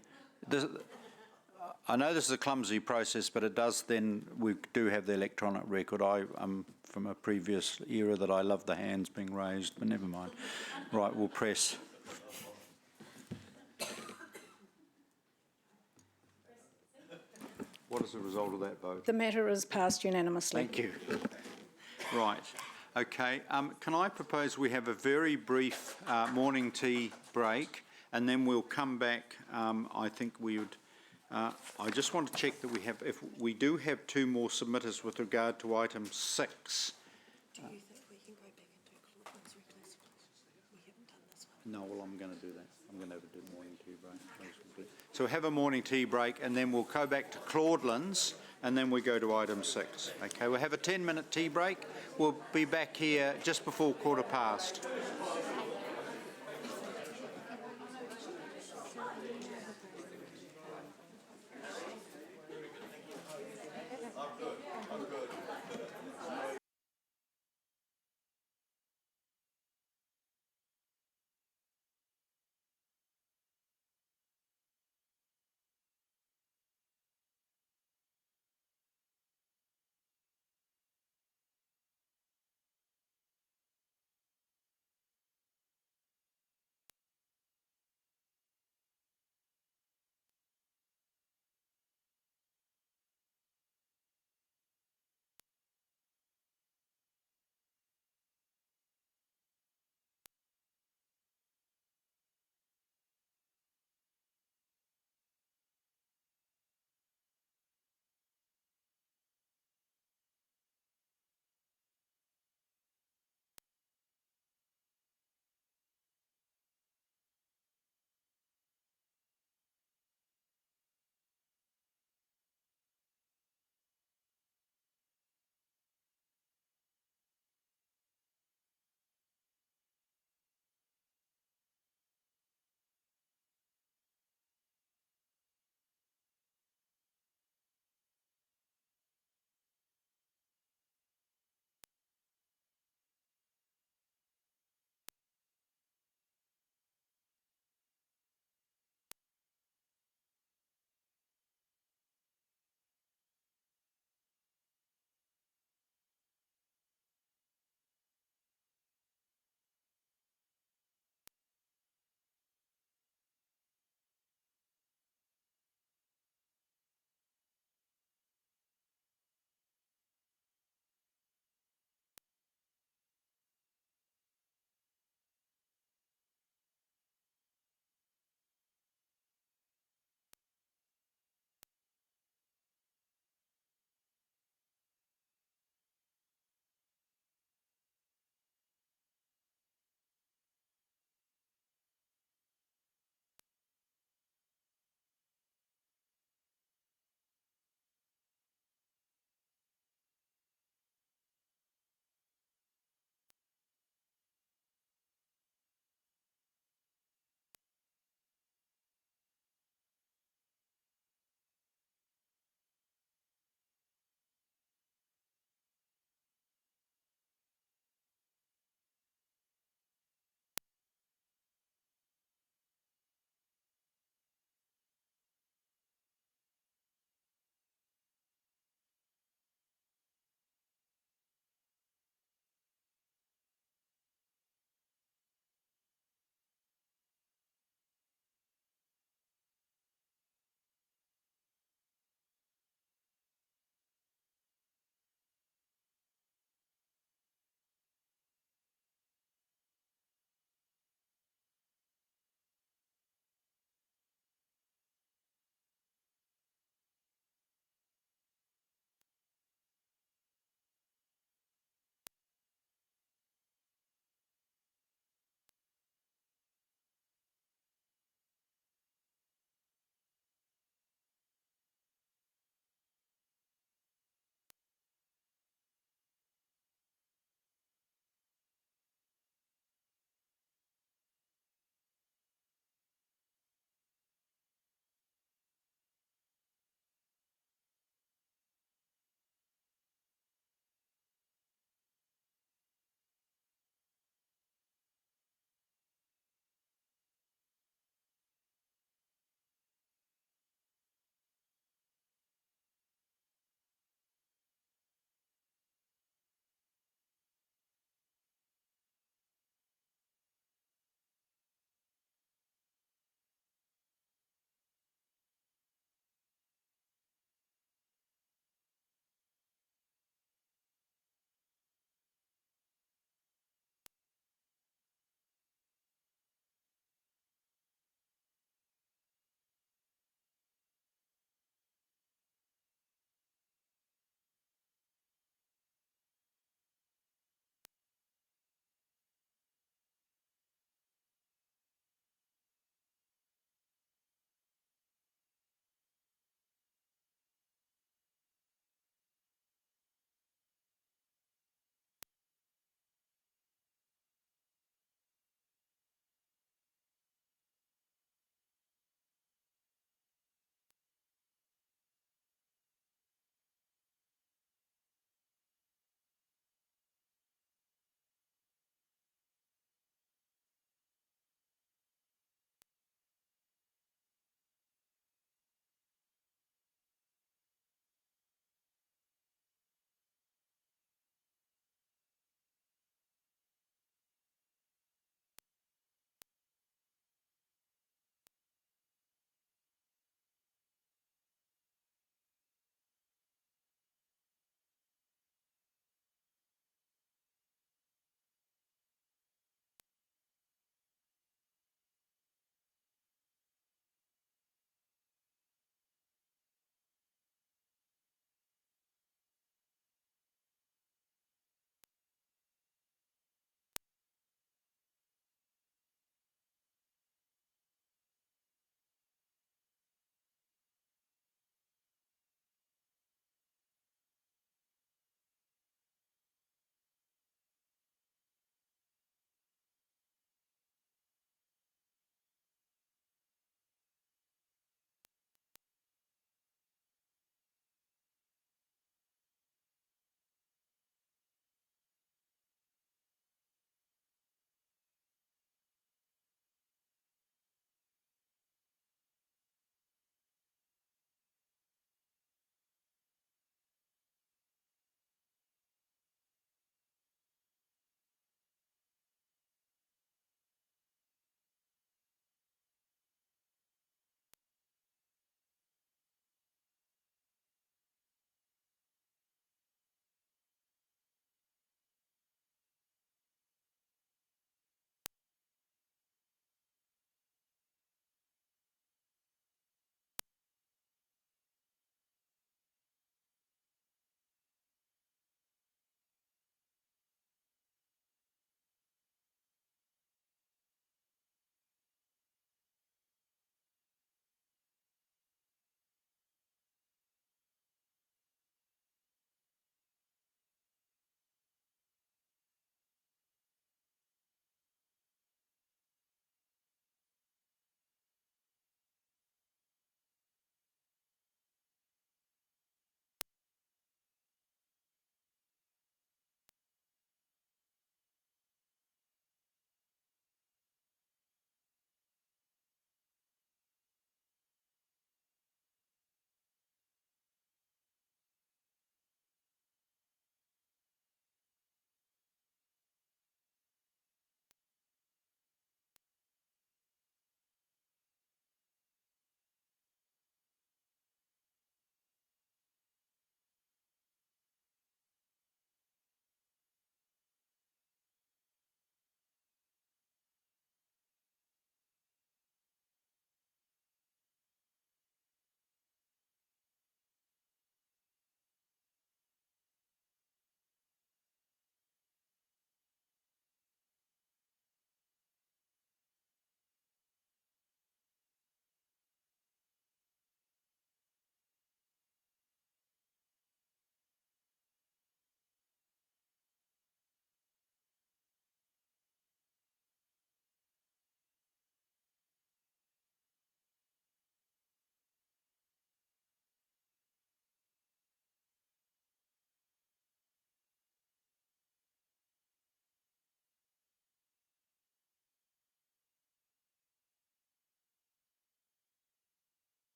I know this is a clumsy process, but it does then, we do have the electronic record. I'm from a previous era that I love the hands being raised, but never mind. Right, we'll press. What is the result of that vote? The matter is passed unanimously. Thank you. Right. Okay. Can I propose we have a very brief morning tea break, and then we'll come back. I think we would. I just want to check that we have. If we do have two more submitters with regard to item 6. Do you think we can go back and do Claudeland's reclassification? We haven't done this one. No, well, I'm going to do that. I'm going to have a morning tea break. So have a morning tea break, and then we'll go back to Claudeland's, and then we go to item 6. Okay, we'll have a 10-minute tea break. We'll be back here just before 15:15.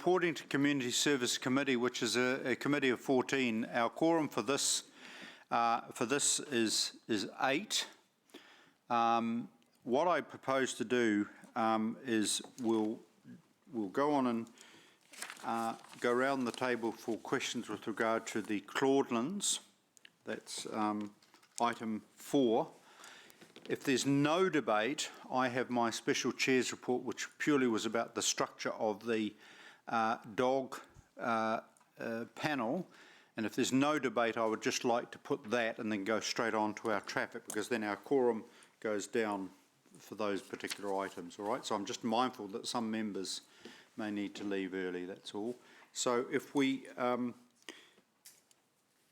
reporting to Community Service Committee, which is a committee of 14. Our quorum for this is 8. What I propose to do is we'll go on and go around the table for questions with regard to the Claudelands. That's item 4. If there's no debate, I have my special chair's report, which purely was about the structure of the dog panel. And if there's no debate, I would just like to put that and then go straight on to our traffic, because then our quorum goes down for those particular items, all right? So I'm just mindful that some members may need to leave early, that's all. So if we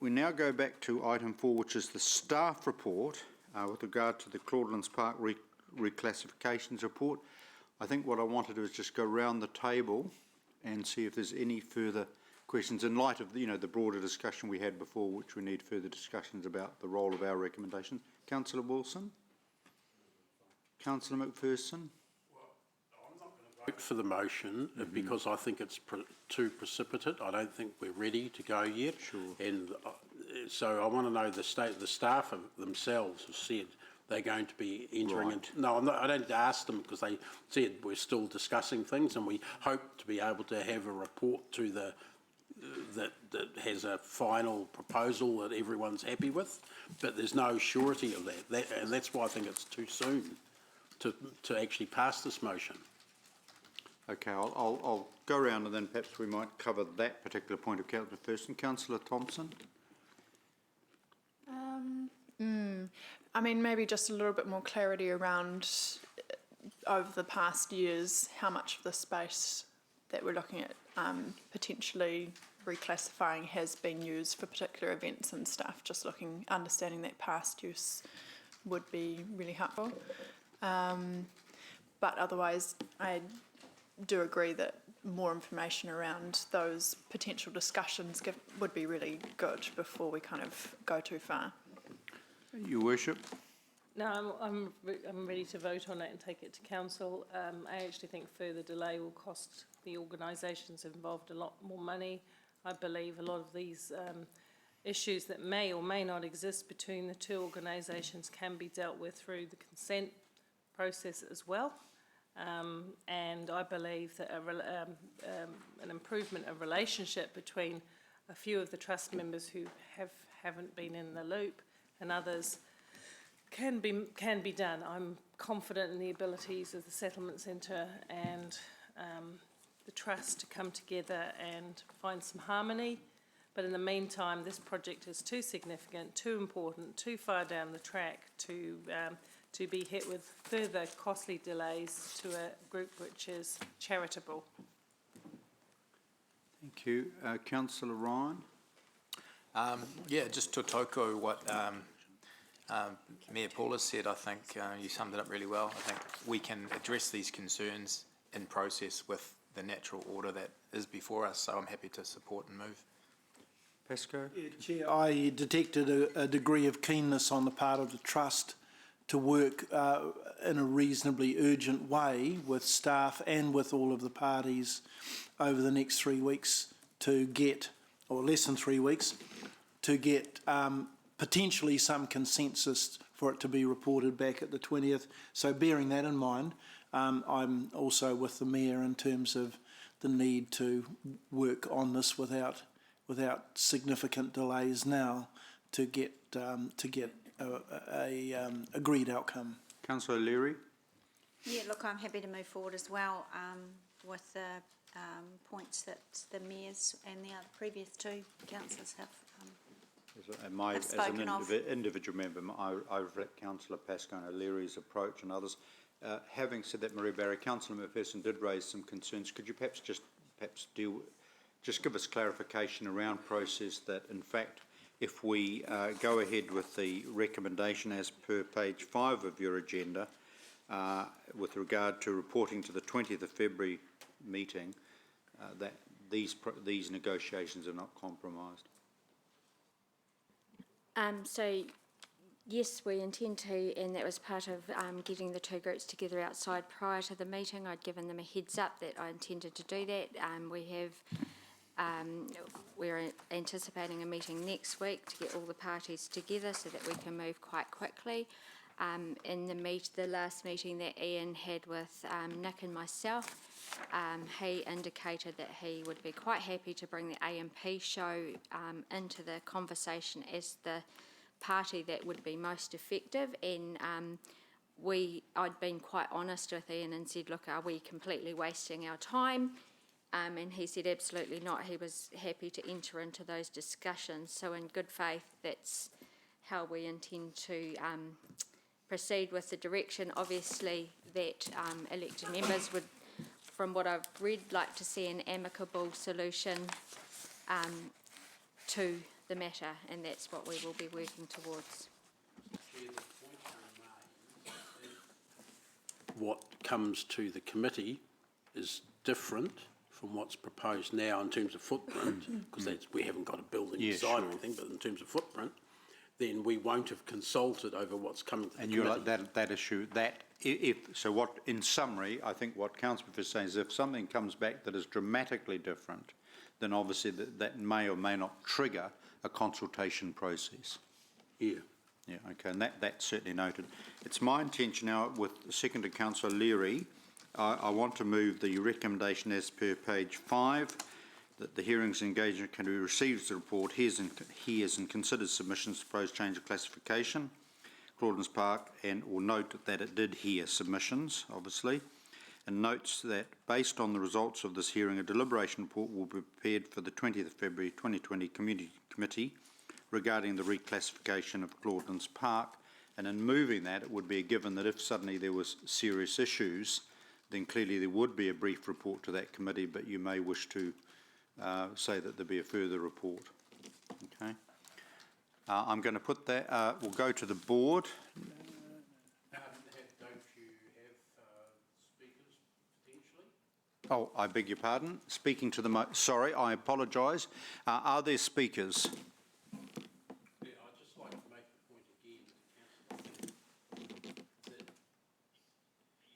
now go back to item 4, which is the staff report with regard to the Claudelands Park reclassifications report. I think what I want to do is just go around the table and see if there's any further questions in light of the broader discussion we had before, which we need further discussions about the role of our recommendation. Councillor Wilson? Councillor McPherson? Vote for the motion because I think it's too precipitate. I don't think we're ready to go yet. Sure. And so I want to know the staff themselves have said they're going to be entering Right. into. No, I don't ask them because they said we're still discussing things, and we hope to be able to have a report to the that has a final proposal that everyone's happy with. But there's no surety of that, and that's why I think it's too soon to actually pass this motion. Okay, I'll go around and then perhaps we might cover that particular point of Councillor first. And Councillor Thompson? I mean, maybe just a little bit more clarity around over the past years, how much of the space that we're looking at potentially reclassifying has been used for particular events and stuff. Just understanding that past use would be really helpful. But otherwise, I do agree that more information around those potential discussions would be really good before we kind of go too far. Your Worship? No, I'm ready to vote on it and take it to council. I actually think further delay will cost the organisations involved a lot more money. I believe a lot of these issues that may or may not exist between the two organisations can be dealt with through the consent process as well. And I believe that an improvement of relationship between a few of the trust members who haven't been in the loop and others can be done. I'm confident in the abilities of the Settlement Centre and the Trust to come together and find some harmony. But in the meantime, this project is too significant, too important, too far down the track to be hit with further costly delays to a group which is charitable. Thank you. Councillor Ryan? Yeah, just to toko what Mayor Paul has said, I think you summed it up really well. I think we can address these concerns in process with the natural order that is before us, so I'm happy to support and move. Pascoe? Yeah, Chair, I detected a degree of keenness on the part of the Trust to work in a reasonably urgent way with staff and with all of the parties over the next 3 weeks to get, or less than 3 weeks, to get potentially some consensus for it to be reported back at the 20th. So bearing that in mind, I'm also with the Mayor in terms of the need to work on this without significant delays now to get a agreed outcome. Councillor O'Leary? Yeah, look, I'm happy to move forward as well with the points that the mayors and the other previous two councillors have As an individual member, I reflect Councillor Pascoe and O'Leary's approach and others. Having said that, Marie Barry, Councillor McPherson did raise some concerns. Could you perhaps give us clarification around process that, in fact, if we go ahead with the recommendation as per page 5 of your agenda, with regard to reporting to the 20th of February meeting, that these negotiations are not compromised? So Yes, we intend to, and that was part of getting the two groups together outside prior to the meeting. I'd given them a heads up that I intended to do that. We're anticipating a meeting next week to get all the parties together so that we can move quite quickly. In the last meeting that Ian had with Nick and myself, he indicated that he would be quite happy to bring the AMP show into the conversation as the party that would be most effective, and I'd been quite honest with Ian and said, look, are we completely wasting our time? And he said absolutely not. He was happy to enter into those discussions. So in good faith, that's how we intend to proceed with the direction. Obviously that elected members would, from what I've read, like to see an amicable solution to the matter, and that's what we will be working towards. What comes to the committee is different from what's proposed now in terms of footprint, because we haven't got a building design or anything, but in terms of footprint, then we won't have consulted over what's coming to the committee. And you're like that issue, so what, in summary, I think what Councillor is saying is if something comes back that is dramatically different, then obviously that may or may not trigger a consultation process. Yeah. Yeah, okay, and that's certainly noted. It's my intention now, with Seconder Councillor Leary, I want to move the recommendation as per page 5, that the Hearings Engagement Committee receives the report, hears and considers submissions to proposed change of classification, Clauden's Park, and will note that it did hear submissions, obviously, and notes that based on the results of this hearing, a deliberation report will be prepared for the 20th of February 2020 Committee regarding the reclassification of Clauden's Park. And in moving that, it would be a given that if suddenly there was serious issues, then clearly there would be a brief report to that committee, but you may wish to say that there be a further report. Okay. I'm going to put that, we'll go to the board. Oh, I beg your pardon. Speaking to the sorry, I apologise. Are there speakers? Yeah, I'd just like to make the point again, Councillor, that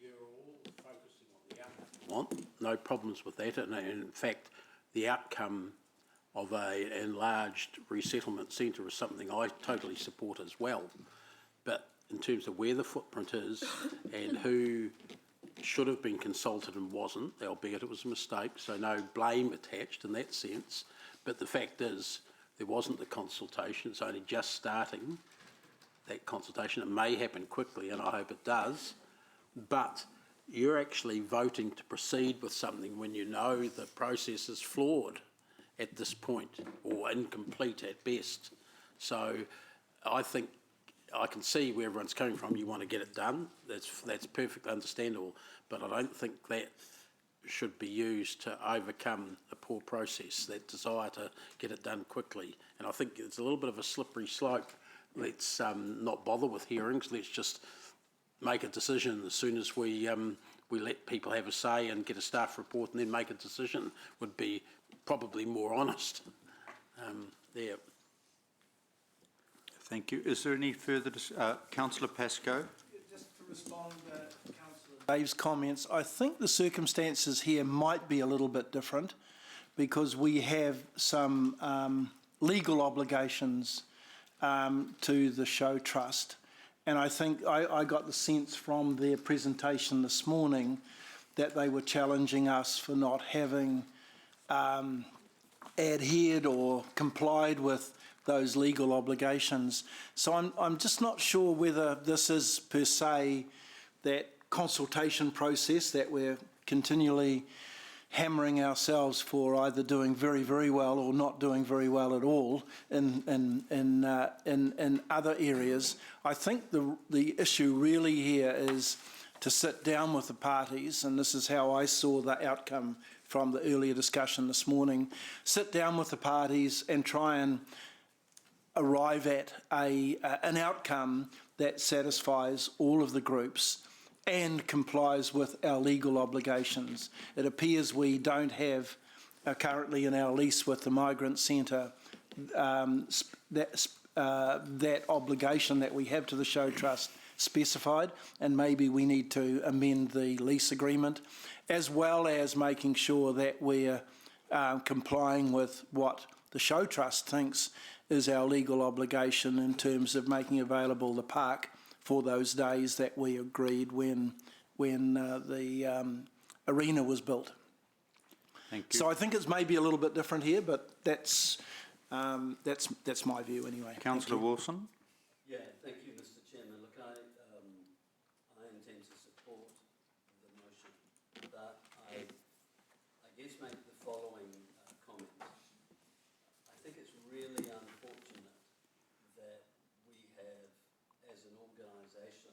you're all focusing on the outcome. No problems with that, and in fact, the outcome of an enlarged resettlement centre is something I totally support as well. But in terms of where the footprint is and who should have been consulted and wasn't, albeit it was a mistake, so no blame attached in that sense. But the fact is, there wasn't the consultation, it's only just starting that consultation. It may happen quickly, and I hope it does, but you're actually voting to proceed with something when you know the process is flawed at this point, or incomplete at best. So I think I can see where everyone's coming from. You want to get it done. That's perfectly understandable. But I don't think that should be used to overcome a poor process, that desire to get it done quickly. And I think it's a little bit of a slippery slope. Let's not bother with hearings. Let's just make a decision as soon as we let people have a say and get a staff report and then make a decision would be probably more honest. There. Thank you. Is there any further, Councillor Pascoe? Just to respond to Councillor Dave's comments, I think the circumstances here might be a little bit different because we have some legal obligations to the show trust. And I think I got the sense from their presentation this morning that they were challenging us for not having adhered or complied with those legal obligations. So I'm just not sure whether this is per se that consultation process that we're continually hammering ourselves for either doing very, very well or not doing very well at all in other areas. I think the issue really here is to sit down with the parties, and this is how I saw the outcome from the earlier discussion this morning, sit down with the parties and try and arrive at an outcome that satisfies all of the groups and complies with our legal obligations. It appears we don't have currently in our lease with the Migrant Centre that that obligation that we have to the show trust specified, and maybe we need to amend the lease agreement, as well as making sure that we're complying with what the show trust thinks is our legal obligation in terms of making available the park for those days that we agreed when the arena was built. Thank you. So I think it's maybe a little bit different here, but that's my view anyway. Councillor Wilson. Yeah, thank you, Mr. Chairman. Look, I intend to support the motion, but I guess make the following comments. I think it's really unfortunate that we have, as an organisation,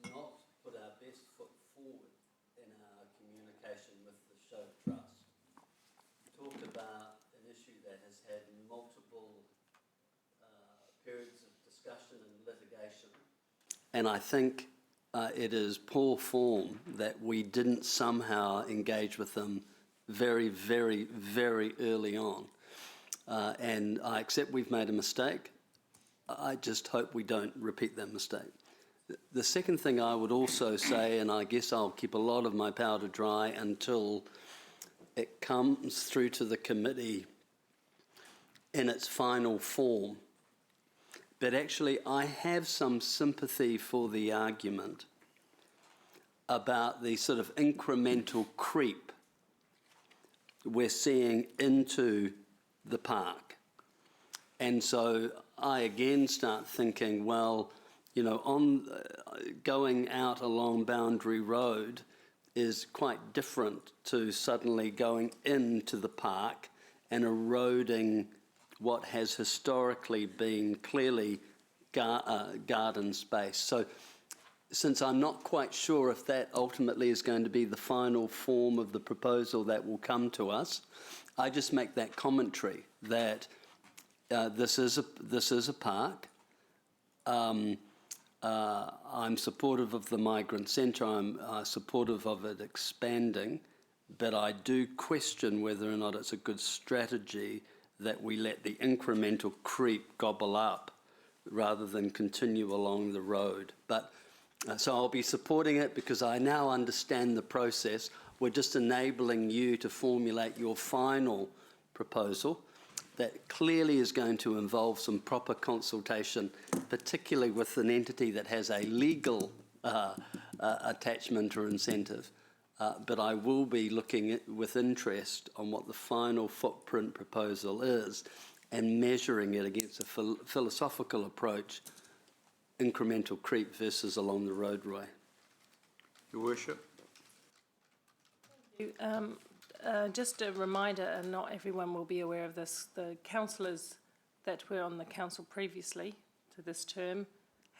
not put our best foot forward in our communication with the show trust. Talked about an issue that has had multiple periods of discussion and litigation. And I think it is poor form that we didn't somehow engage with them very, very, very early on. And I accept we've made a mistake. I just hope we don't repeat that mistake. The second thing I would also say, and I guess I'll keep a lot of my powder dry until it comes through to the committee in its final form. But actually, I have some sympathy for the argument about the sort of incremental creep we're seeing into the park. And so I again start thinking, well, you know, on going out along Boundary Road is quite different to suddenly going into the park and eroding what has historically been clearly garden space. So since I'm not quite sure if that ultimately is going to be the final form of the proposal that will come to us, I just make that commentary that this is a park. I'm supportive of the migrant centre. I'm supportive of it expanding, but I do question whether or not it's a good strategy that we let the incremental creep gobble up rather than continue along the road. But so I'll be supporting it because I now understand the process. We're just enabling you to formulate your final proposal that clearly is going to involve some proper consultation, particularly with an entity that has a legal attachment or incentive. But I will be looking with interest on what the final footprint proposal is and measuring it against a philosophical approach, incremental creep versus along the roadway. Your Worship. Thank you. Just a reminder, and not everyone will be aware of this, the councillors that were on the council previously to this term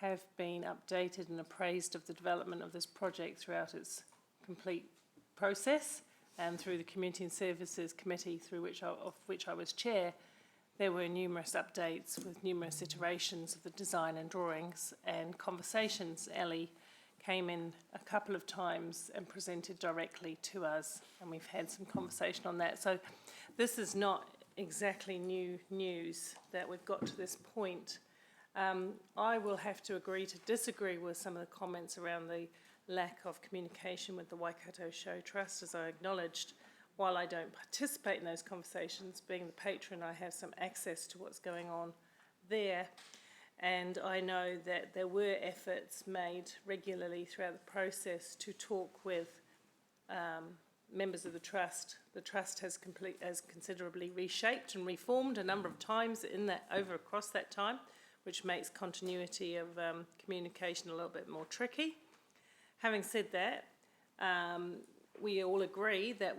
have been updated and appraised of the development of this project throughout its complete process, and through the Community and Services Committee of which I was chair. There were numerous updates with numerous iterations of the design and drawings and conversations. Ellie came in a couple of times and presented directly to us, and we've had some conversation on that. So this is not exactly new news that we've got to this point. I will have to agree to disagree with some of the comments around the lack of communication with the Waikato Show Trust. As I acknowledged, while I don't participate in those conversations, being the patron, I have some access to what's going on there. And I know that there were efforts made regularly throughout the process to talk with members of the trust. The trust has considerably reshaped and reformed a number of times across that time, which makes continuity of communication a little bit more tricky. Having said that, we all agree that,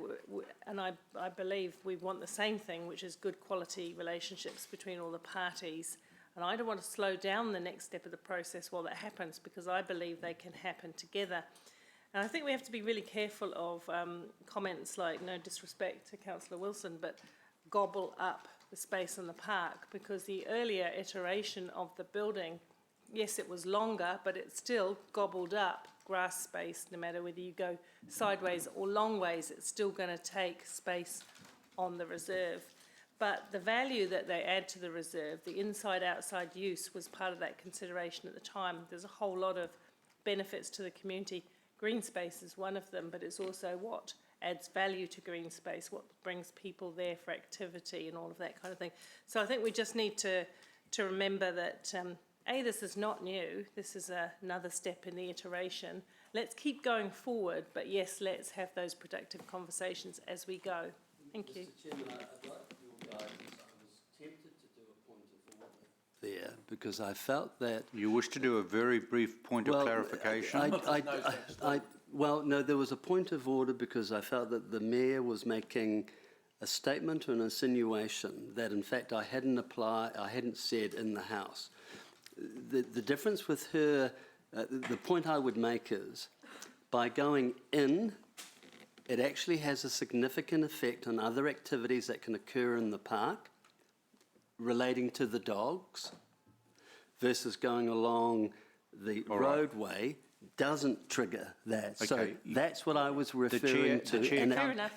and I believe we want the same thing, which is good quality relationships between all the parties. And I don't want to slow down the next step of the process while that happens, because I believe they can happen together. And I think we have to be really careful of comments like, no disrespect to Councillor Wilson, but gobble up the space in the park, because the earlier iteration of the building, yes, it was longer, but it still gobbled up grass space. No matter whether you go sideways or long ways, it's still going to take space on the reserve. but the value that they add to the reserve, the inside-outside use, was part of that consideration at the time. There's a whole lot of benefits to the community. Green space is one of them, but it's also what adds value to green space, what brings people there for activity and all of that kind of thing. So I think we just need to remember that, A, this is not new. This is another step in the iteration. Let's keep going forward, but yes, let's have those productive conversations as we go. Thank you. Mr. Chairman, I'd like your guidance. I was tempted to do a point of order there because I felt that... You wish to do a very brief point of clarification? Well, no, there was a point of order because I felt that the Mayor was making a statement or an insinuation that, in fact, I hadn't said in the House. The difference with her, the point I would make is, by going in, it actually has a significant effect on other activities that can occur in the park relating to the dogs versus going along the roadway doesn't trigger that. Okay. So that's what I was referring to. Fair enough.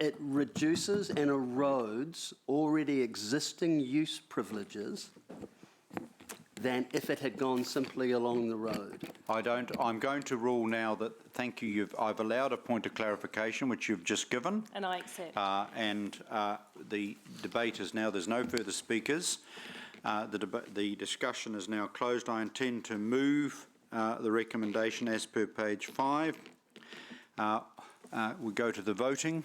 It reduces and erodes already existing use privileges than if it had gone simply along the road. I'm going to rule now that, thank you, I've allowed a point of clarification, which you've just given. And I accept. The debate is now, there's no further speakers. The discussion is now closed. I intend to move the recommendation as per page 5. We go to the voting.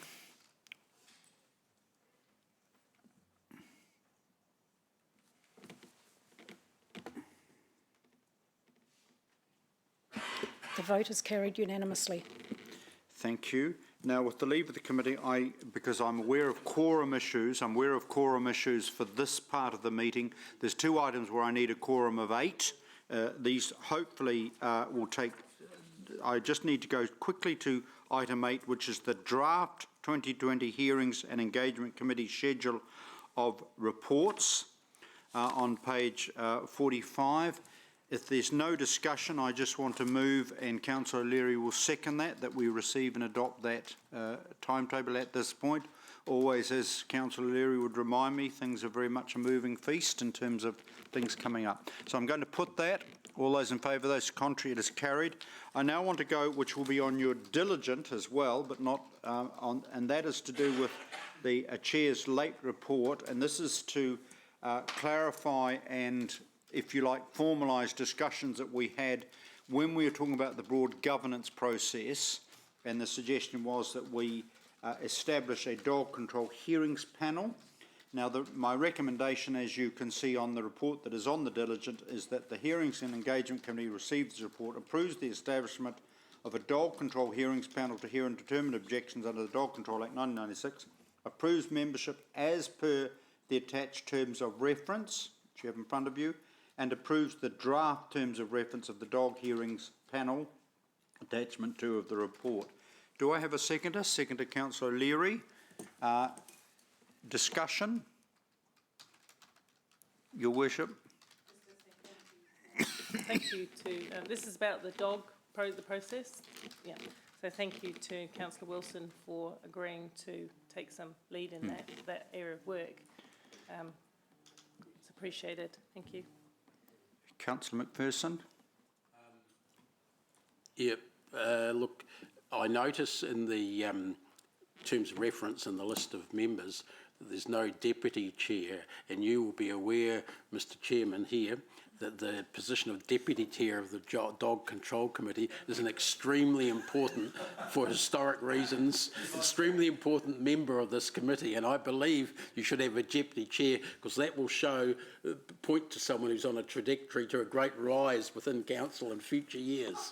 The vote is carried unanimously. Thank you. Now, with the leave of the committee, because I'm aware of quorum issues, for this part of the meeting. There's 2 items where I need a quorum of 8. These hopefully will take... I just need to go quickly to item 8, which is the draft 2020 Hearings and Engagement Committee schedule of reports on page 45. If there's no discussion, I just want to move, and Councillor O'Leary will second that we receive and adopt that timetable at this point. Always, as Councillor O'Leary would remind me, things are very much a moving feast in terms of things coming up. So I'm going to put that. All those in favour, those contrary, it is carried. I now want to go, which will be on your diligent as well, but not on, and that is to do with the Chair's late report, and this is to clarify and, if you like, formalise discussions that we had when we were talking about the broad governance process, and the suggestion was that we establish a dog control hearings panel. Now, my recommendation, as you can see on the report that is on the diligent, is that the Hearings and Engagement Committee receives the report, approves the establishment of a dog control hearings panel to hear and determine objections under the Dog Control Act 1996, approves membership as per the attached terms of reference, which you have in front of you, and approves the draft terms of reference of the dog hearings panel, attachment 2 of the report. Do I have a seconder? Seconder, Councillor O'Leary. Discussion? Your Worship. Thank you to, this is about the the process. Yeah. So thank you to Councillor Wilson for agreeing to take some lead in that area of work. It's appreciated. Thank you. Councillor McPherson. Look, I notice in the terms of reference in the list of members that there's no deputy chair, and you will be aware, Mr. Chairman, here, that the position of deputy chair of the Dog Control Committee is an extremely important, for historic reasons, extremely important member of this committee, and I believe you should have a deputy chair because that will point to someone who's on a trajectory to a great rise within council in future years.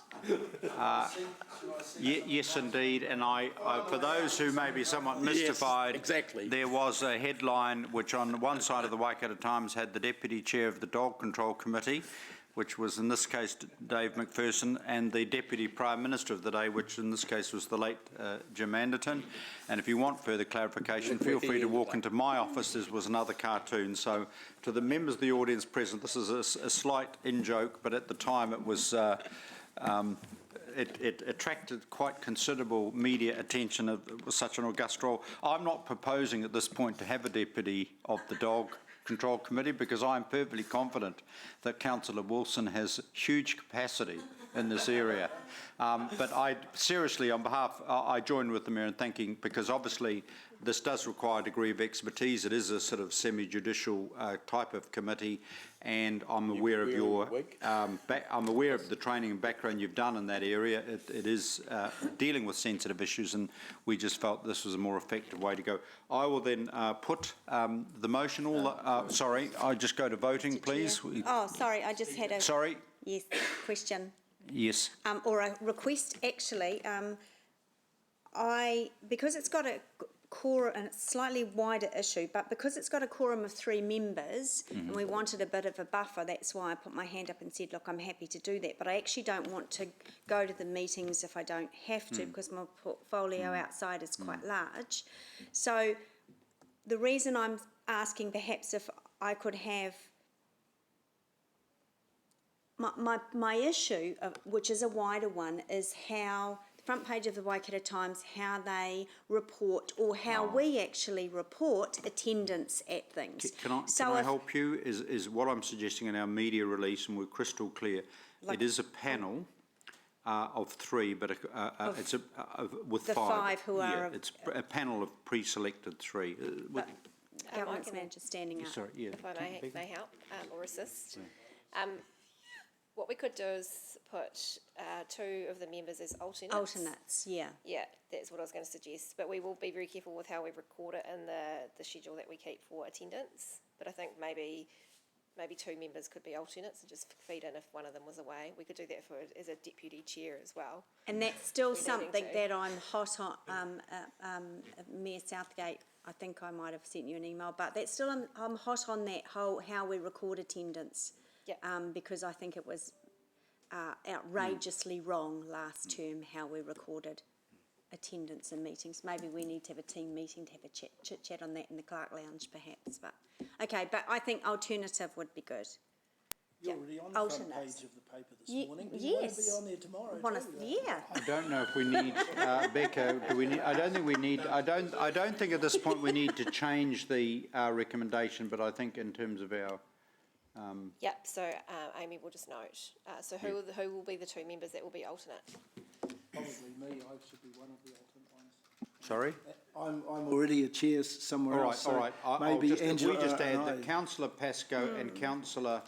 Yes, indeed, and I for those who may be somewhat mystified, yes, exactly. There was a headline which on one side of the Waikato Times had the deputy chair of the Dog Control Committee, which was in this case Dave McPherson, and the Deputy Prime Minister of the day, which in this case was the late Jim Anderton. And if you want further clarification, feel free to walk into my office. There was another cartoon. So to the members of the audience present, this is a slight in-joke, but at the time it was it attracted quite considerable media attention of such an august role. I'm not proposing at this point to have a deputy of the Dog Control Committee because I'm perfectly confident that Councillor Wilson has huge capacity in this area. But I seriously, on behalf, I join with the Mayor in thanking, because obviously this does require a degree of expertise. It is a sort of semi-judicial type of committee, and I'm aware of your, I'm aware of the training and background you've done in that area. It is dealing with sensitive issues, and we just felt this was a more effective way to go. I will then put the motion. Sorry, I just go to voting, please. Oh, sorry, I just had a... Sorry? Yes, question. Yes. Or a request, actually. Because it's got a quorum, and it's a slightly wider issue, but because it's got a quorum of 3 members, and we wanted a bit of a buffer, that's why I put my hand up and said, look, I'm happy to do that. But I actually don't want to go to the meetings if I don't have to, because my portfolio outside is quite large. So the reason I'm asking perhaps if I could have my issue, which is a wider one, is how the front page of the Waikato Times, how they report, or how we actually report attendance at things. Can I help you? Is what I'm suggesting in our media release, and we're crystal clear, it is a panel of 3, but it's with the 5 who are... It's a panel of pre-selected 3. Governance manager standing up. Sorry, yeah. If I may help or assist. What we could do is put 2 of the members as alternates. Alternates, yeah. Yeah, that's what I was going to suggest. But we will be very careful with how we record it in the schedule that we keep for attendance. But I think maybe 2 members could be alternates and just feed in if one of them was away. We could do that as a deputy chair as well. And that's still something that I'm hot on, Mayor Southgate. I think I might have sent you an email, but that's still, I'm hot on that whole how we record attendance. Yep. Because I think it was outrageously wrong last term how we recorded attendance in meetings. Maybe we need to have a team meeting to have a chit-chat on that in the Clark Lounge perhaps. But okay, but I think alternative would be good. You're already on the front page of the paper this morning. Do you want to be on there tomorrow? Yeah. I don't know if we need, Becca, do we need, I don't think we need, I don't think at this point we need to change the recommendation, but I think in terms of our... Yep, so Amy will just note. So who will be the 2 members that will be alternate? Probably me. I should be one of the alternate ones. Sorry? I'm already a chair somewhere else. All right. Maybe Angela. We just add that Councillor Pascoe and Councillor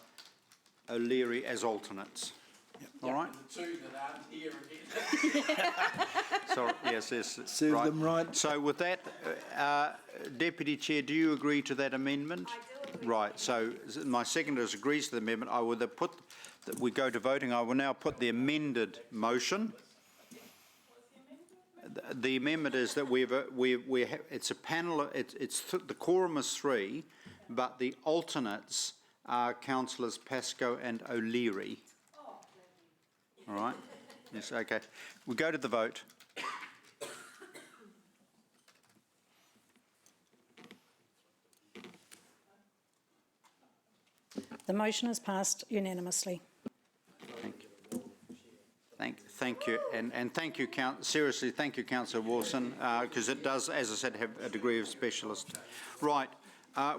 O'Leary as alternates. Yep. All right? The 2 that aren't here again. Sorry, yes. Serve them right. So with that, Deputy Chair, do you agree to that amendment? I do agree. Right, so my seconder agrees to the amendment. I will put, we go to voting. I will now put the amended motion. The amendment is that it's a panel, the quorum is 3, but the alternates are Councillors Pascoe and O'Leary. All right? Yes, okay. We go to the vote. The motion is passed unanimously. Thank you, and thank you, seriously, thank you, Councillor Wilson, because it does, as I said, have a degree of specialist. Right,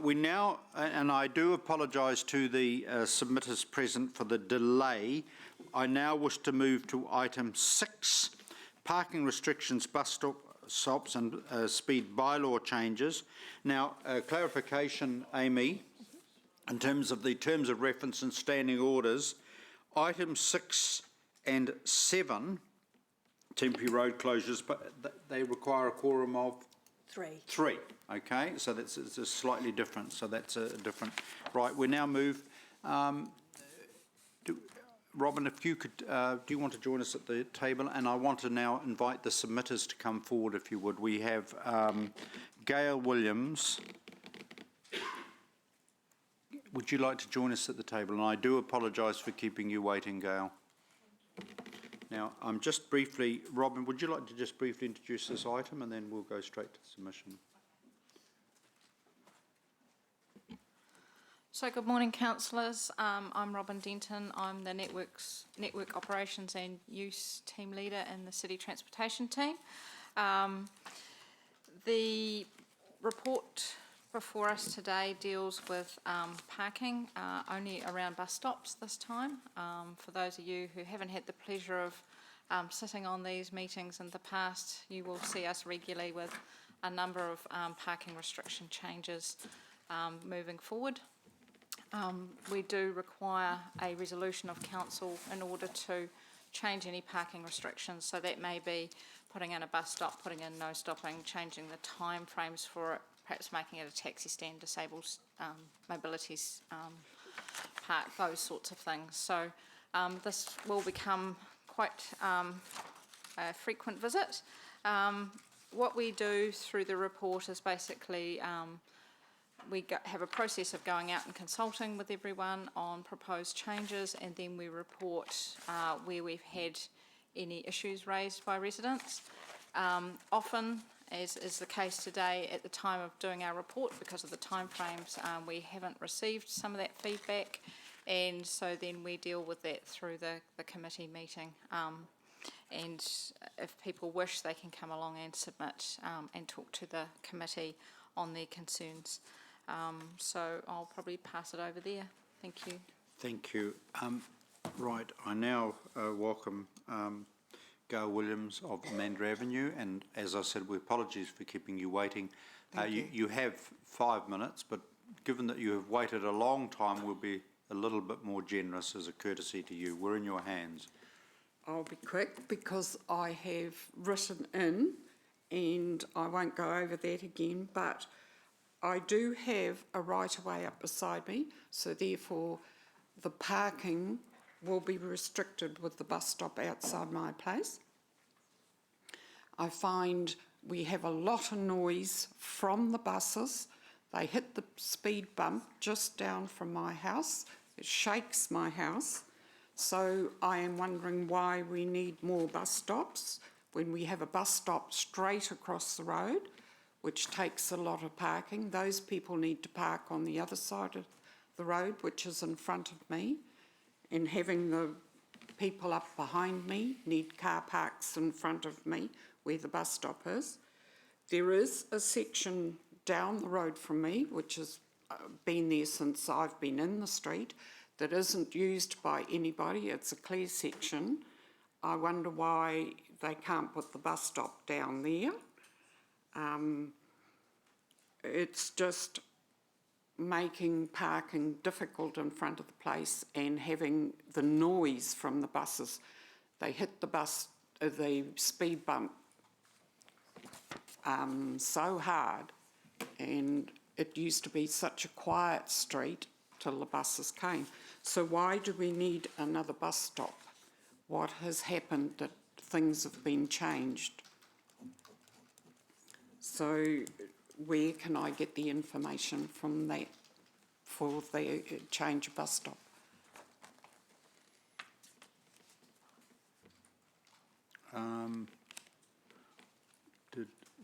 we now, and I do apologise to the submitters present for the delay. I now wish to move to item 6, parking restrictions, bus stops and speed bylaw changes. Now, clarification, Amy, in terms of the terms of reference and standing orders, item 6 and 7, temporary road closures, but they require a quorum of 3. Okay, so that's it's slightly different. So that's a different. Right, we now move. Robin, if you could, do you want to join us at the table? And I want to now invite the submitters to come forward, if you would. We have Gail Williams. Would you like to join us at the table? And I do apologise for keeping you waiting, Gail. Now, I'm just briefly, Robin, would you like to just briefly introduce this item and then we'll go straight to the submission? So good morning, councillors. I'm Robin Denton. I'm the Network Operations and Use Team Leader in the City Transportation Team. The report before us today deals with parking, only around bus stops this time. For those of you who haven't had the pleasure of sitting on these meetings in the past, you will see us regularly with a number of parking restriction changes moving forward. We do require a resolution of council in order to change any parking restrictions, so that may be putting in a bus stop, putting in no stopping, changing the time frames for it, perhaps making it a taxi stand, disabled mobilities park, those sorts of things. So this will become quite a frequent visit. What we do through the report is basically we have a process of going out and consulting with everyone on proposed changes, and then we report where we've had any issues raised by residents. Often, as is the case today, at the time of doing our report, because of the timeframes, we haven't received some of that feedback, and so then we deal with that through the committee meeting. And if people wish, they can come along and submit and talk to the committee on their concerns. So I'll probably pass it over there. Thank you. Thank you. Right, I now welcome Gail Williams of Mandra Avenue, and as I said, we apologies for keeping you waiting. You have 5 minutes, but given that you have waited a long time, we'll be a little bit more generous as a courtesy to you. We're in your hands. I'll be quick because I have written in, and I won't go over that again, but I do have a right-of-way up beside me, so therefore the parking will be restricted with the bus stop outside my place. I find we have a lot of noise from the buses. They hit the speed bump just down from my house. It shakes my house. So I am wondering why we need more bus stops when we have a bus stop straight across the road, which takes a lot of parking. Those people need to park on the other side of the road, which is in front of me, and having the people up behind me need car parks in front of me where the bus stop is. There is a section down the road from me, which has been there since I've been in the street, that isn't used by anybody. It's a clear section. I wonder why they can't put the bus stop down there. It's just making parking difficult in front of the place, and having the noise from the buses. They hit the speed bump so hard, and it used to be such a quiet street till the buses came. So why do we need another bus stop? What has happened that things have been changed? So where can I get the information from that for the change of bus stop?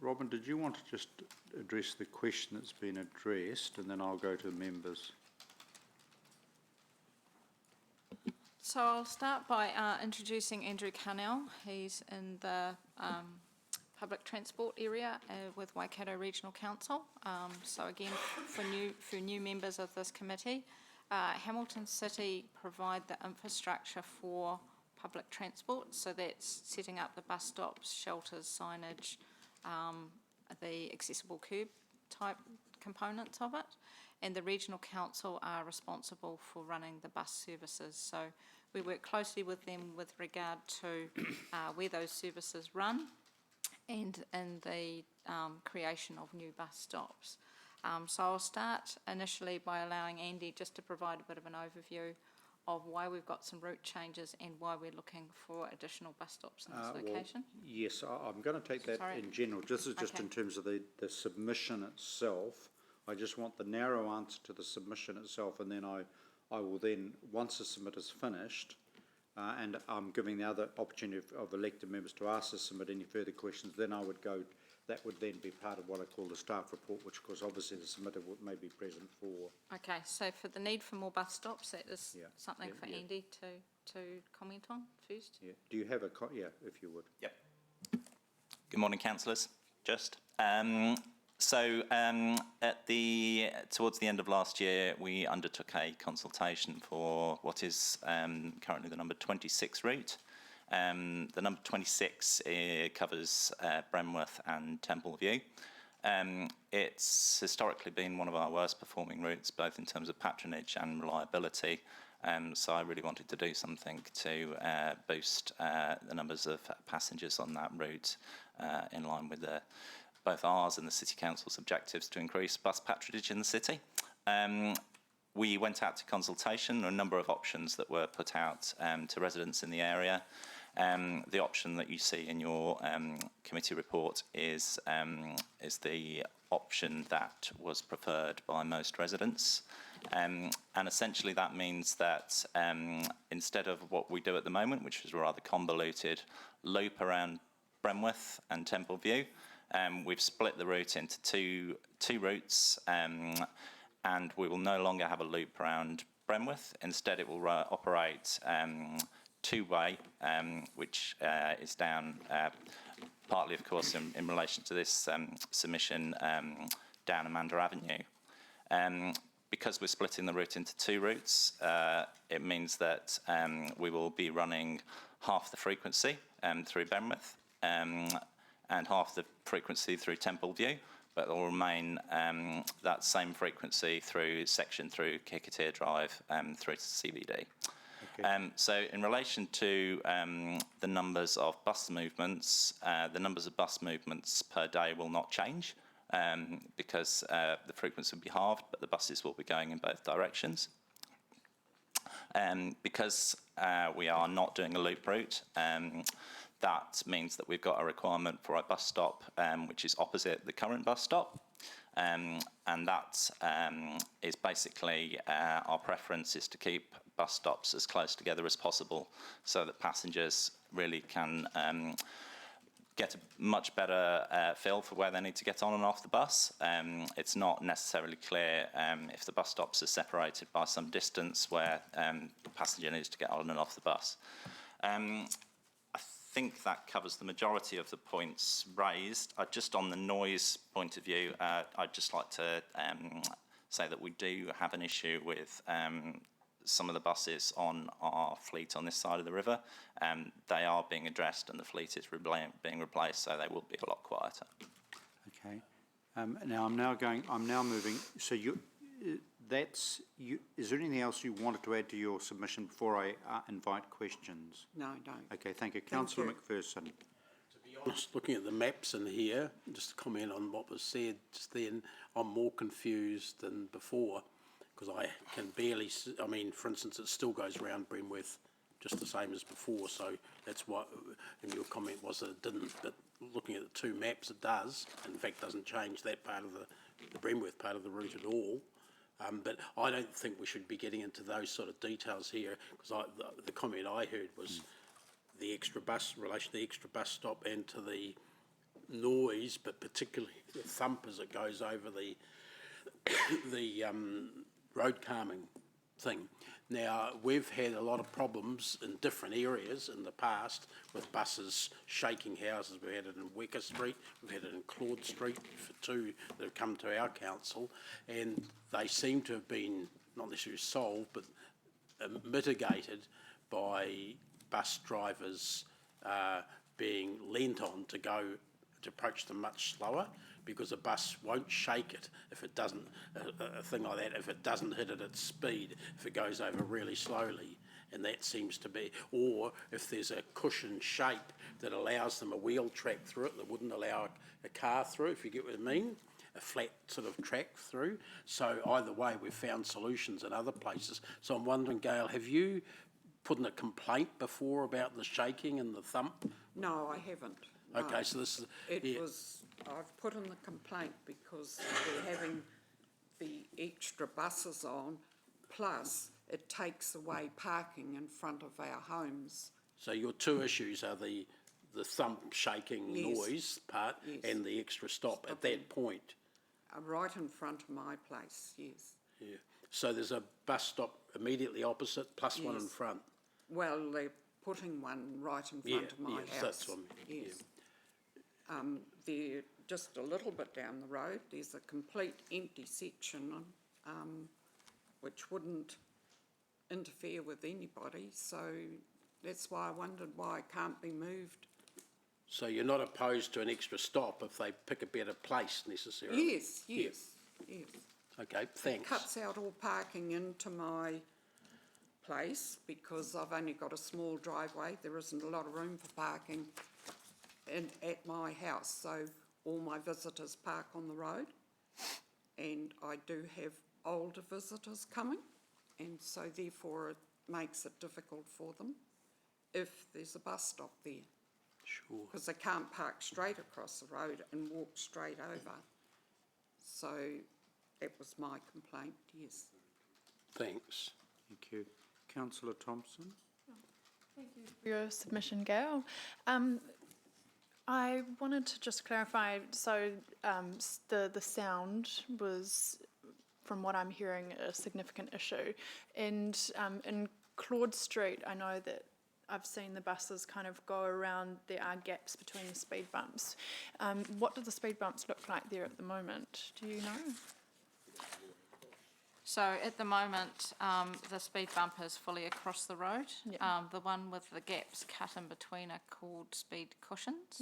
Robin, did you want to just address the question that's been addressed, and then I'll go to members? So I'll start by introducing Andrew Carnell. He's in the public transport area with Waikato Regional Council. So again, for new members of this committee, Hamilton City provide the infrastructure for public transport. So that's setting up the bus stops, shelters, signage, the accessible curb type components of it. And the Regional Council are responsible for running the bus services. So we work closely with them with regard to where those services run and in the creation of new bus stops. So I'll start initially by allowing Andy just to provide a bit of an overview of why we've got some route changes and why we're looking for additional bus stops in this location. Well, yes, I'm going to take that in general. This is just in terms of the submission itself. I just want the narrow answer to the submission itself, and then I will then, once the submit is finished, and I'm giving the other opportunity of elected members to ask to submit any further questions, then I would go that would then be part of what I call the staff report, which of course obviously the submitter may be present for. Okay, so for the need for more bus stops, that is Yeah, something yeah, for yeah. Andy to comment on first? Yeah. Do you have a, yeah, if you would. Yep. Good morning, councillors. Towards the end of last year, we undertook a consultation for what is currently the number 26 route. The number 26 covers Bremworth and Temple View. It's historically been one of our worst performing routes, both in terms of patronage and reliability. So I really wanted to do something to boost the numbers of passengers on that route in line with both ours and the City Council's objectives to increase bus patronage in the city. We went out to consultation. There were a number of options that were put out to residents in the area. The option that you see in your committee report is the option that was preferred by most residents. And essentially that means that instead of what we do at the moment, which is a rather convoluted loop around Bremworth and Temple View, we've split the route into two routes, and we will no longer have a loop around Bremworth. Instead, it will operate two-way, which is down, partly, of course, in relation to this submission, down Amanda Avenue. Because we're splitting the route into two routes, it means that we will be running half the frequency through Bremworth, and half the frequency through Temple View, but it will remain that same frequency through Kekatea Drive through to CBD. Okay. So in relation to the numbers of bus movements, the numbers of bus movements per day will not change because the frequency will be halved, but the buses will be going in both directions. Because we are not doing a loop route, that means that we've got a requirement for a bus stop which is opposite the current bus stop. And that is basically our preference is to keep bus stops as close together as possible so that passengers really can get a much better feel for where they need to get on and off the bus. It's not necessarily clear if the bus stops are separated by some distance where the passenger needs to get on and off the bus. I think that covers the majority of the points raised. Just on the noise point of view, I'd just like to say that we do have an issue with some of the buses on our fleet on this side of the river. They are being addressed and the fleet is being replaced, so they will be a lot quieter. Okay. Now I'm now moving. So is there anything else you wanted to add to your submission before I invite questions? No, don't. Okay, thank you. Councillor McPherson. Just looking at the maps in here, just to comment on what was said just then, I'm more confused than before because I can barely, I mean, for instance, it still goes around Bremworth just the same as before, so that's what, and your comment was that it didn't, but looking at the two maps, it does. In fact, doesn't change that part of the Bremworth part of the route at all. But I don't think we should be getting into those sort of details here because the comment I heard was the extra bus, in relation to the extra bus stop and to the noise, but particularly the thump as it goes over the road calming thing. Now, we've had a lot of problems in different areas in the past with buses shaking houses. We had it in Wecker Street, we've had it in Claude Street for two that have come to our council, and they seem to have been, not necessarily solved, but mitigated by bus drivers being lent on to approach them much slower, because a bus won't shake it if it doesn't, a thing like that, if it doesn't hit it at speed, if it goes over really slowly. And that seems to be, or if there's a cushion shape that allows them a wheel track through it that wouldn't allow a car through, if you get what I mean, a flat sort of track through. So either way, we've found solutions in other places. So I'm wondering, Gail, have you put in a complaint before about the shaking and the thump? No, I haven't. No. Okay, so this is... I've put in the complaint because we're having the extra buses on, plus it takes away parking in front of our homes. So your two issues are the the thump shaking Yes. noise part Yes. and the extra stop at that point. Right in front of my place, yes. Yeah. So there's a bus stop immediately opposite plus one in Yes. front. Well, they're putting one right in front of my yes, house. that's what I mean, Yes. They're just a little bit down the road. There's a complete empty section, which wouldn't interfere with anybody. So that's why I wondered why it can't be moved. So you're not opposed to an extra stop if they pick a better place necessarily? Yes, yes, yes. Okay, It thanks. cuts out all parking into my place because I've only got a small driveway. There isn't a lot of room for parking at my house, so all my visitors park on the road. And I do have older visitors coming, and so therefore it makes it difficult for them if there's a bus stop there. Sure. Because they can't park straight across the road and walk straight over. So that was my complaint, yes. Thanks. Thank you. Councillor Thompson? Thank you for your submission, Gail. I wanted to just clarify, so the sound was, from what I'm hearing, a significant issue. And in Claude Street, I know that I've seen the buses kind of go around, there are gaps between the speed bumps. What do the speed bumps look like there at the moment? Do you know? So at the moment, the speed bump is fully across the road. Yeah. The one with the gaps cut in between are called speed cushions.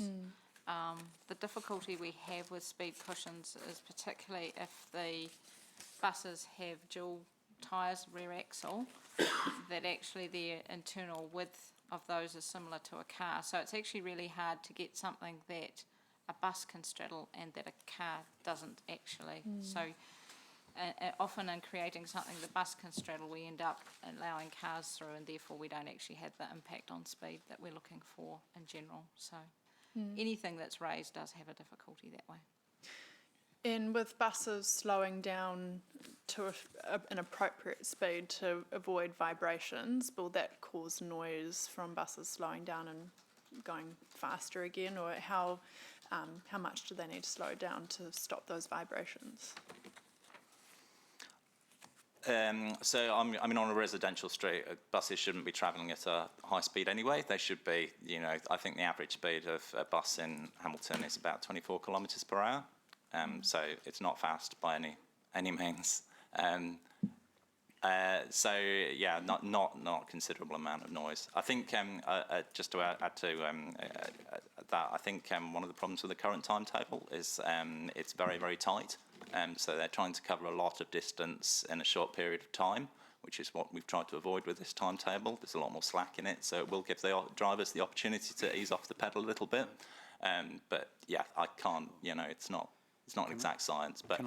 The difficulty we have with speed cushions is particularly if the buses have dual tyres, rear axle, that actually the internal width of those is similar to a car. So it's actually really hard to get something that a bus can straddle and that a car doesn't actually. So often in creating something the bus can straddle, we end up allowing cars through, and therefore we don't actually have the impact on speed that we're looking for in general. So anything that's raised does have a difficulty that way. And with buses slowing down to an appropriate speed to avoid vibrations, will that cause noise from buses slowing down and going faster again, or how much do they need to slow down to stop those vibrations? So I mean, on a residential street, buses shouldn't be travelling at a high speed anyway. They should be, I think the average speed of a bus in Hamilton is about 24 kilometres per hour. So it's not fast by any means. So yeah, not considerable amount of noise. I think just to add to that, I think one of the problems with the current timetable is it's very, very tight. So they're trying to cover a lot of distance in a short period of time, which is what we've tried to avoid with this timetable. There's a lot more slack in it, so it will give the drivers the opportunity to ease off the pedal a little bit. But yeah, I can't, it's not an exact science. But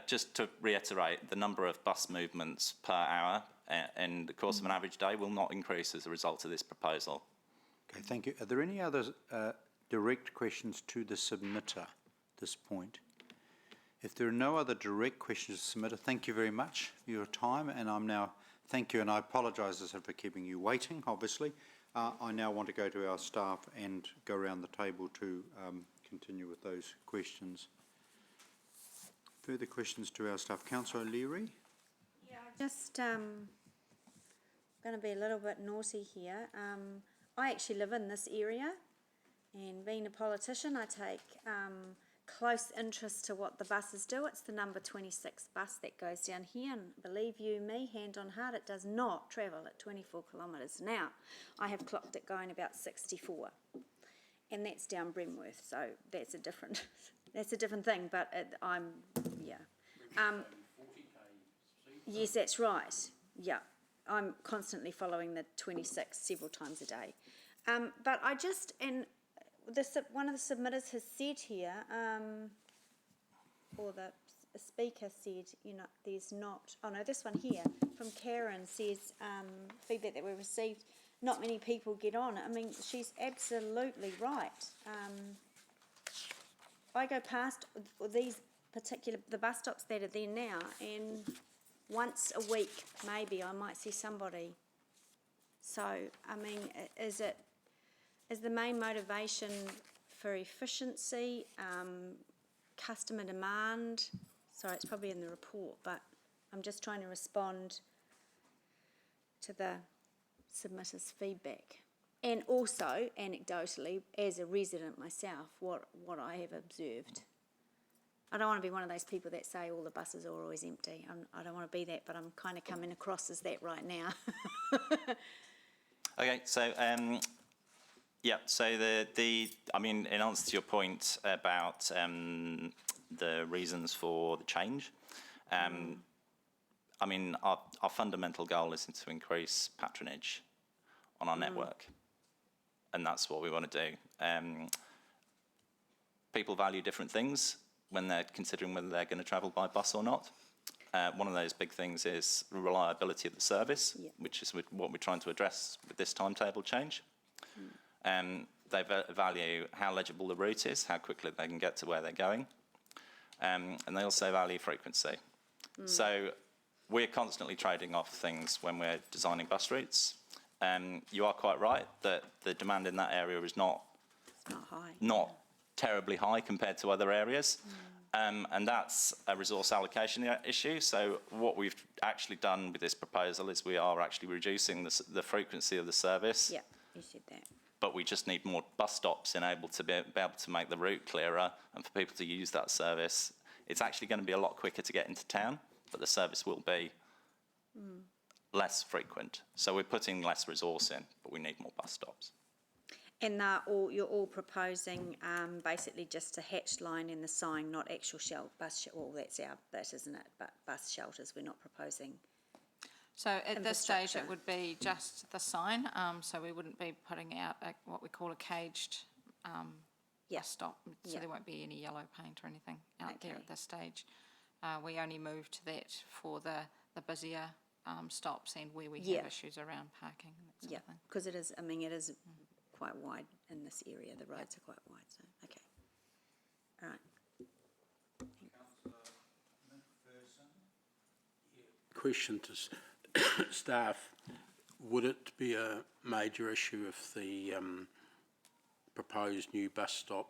just to reiterate, the number of bus movements per hour in the course of an average day will not increase as a result of this proposal. Okay, thank you. Are there any other direct questions to the submitter at this point? If there are no other direct questions to the submitter, thank you very much for your time, and thank you, and I apologise for keeping you waiting, obviously. I now want to go to our staff and go around the table to continue with those questions. Further questions to our staff. Councillor O'Leary? Yeah, just going to be a little bit naughty here. I actually live in this area, and being a politician, I take close interest to what the buses do. It's the number 26 bus that goes down here, and believe you me, hand on heart, it does not travel at 24 kilometres an hour. I have clocked it going about 64, and that's down Bremworth, so that's a different thing. But yes, that's right. Yeah, I'm constantly following the 26 several times a day. But I just one of the submitters has said here, or the speaker said, there's not, this one here from Karen says, feedback that we received, not many people get on. I mean, she's absolutely right. I go past the bus stops that are there now, and once a week, maybe, I might see somebody. So, I mean, is it Is the main motivation for efficiency, customer demand? Sorry, it's probably in the report, but I'm just trying to respond to the submitters' feedback. And also, anecdotally, as a resident myself, what I have observed. I don't want to be one of those people that say all the buses are always empty. I don't want to be that, but I'm kind of coming across as that right now. Okay, so so I mean, in answer to your point about the reasons for the change, I mean, our fundamental goal is to increase patronage on our network, and that's what we want to do. People value different things when they're considering whether they're going to travel by bus or not. One of those big things is reliability of the service, which is what we're trying to address with this timetable change. They value how legible the route is, how quickly they can get to where they're going, and they also value frequency. So we're constantly trading off things when we're designing bus routes. You are quite right that the demand in that area is not terribly high compared to other areas. And that's a resource allocation issue. So what we've actually done with this proposal is we are actually reducing the frequency of the service. Yeah, you said that. But we just need more bus stops and able to be able to make the route clearer and for people to use that service. It's actually going to be a lot quicker to get into town, but the service will be less frequent. So we're putting less resource in, but we need more bus stops. And you're all proposing basically just a hatch line in the sign, not actual well, that's our bit, isn't it? But bus shelters, we're not proposing. So at this stage, it would be just the sign, so we wouldn't be putting out what we call a caged bus stop, so there won't be any yellow paint or anything out there at this stage. We only moved to that for the busier stops and where we have issues around parking and that sort of thing. Because it is, I mean, it is quite wide in this area. The roads are quite wide, so, okay. All right. Question to staff, would it be a major issue if the proposed new bus stop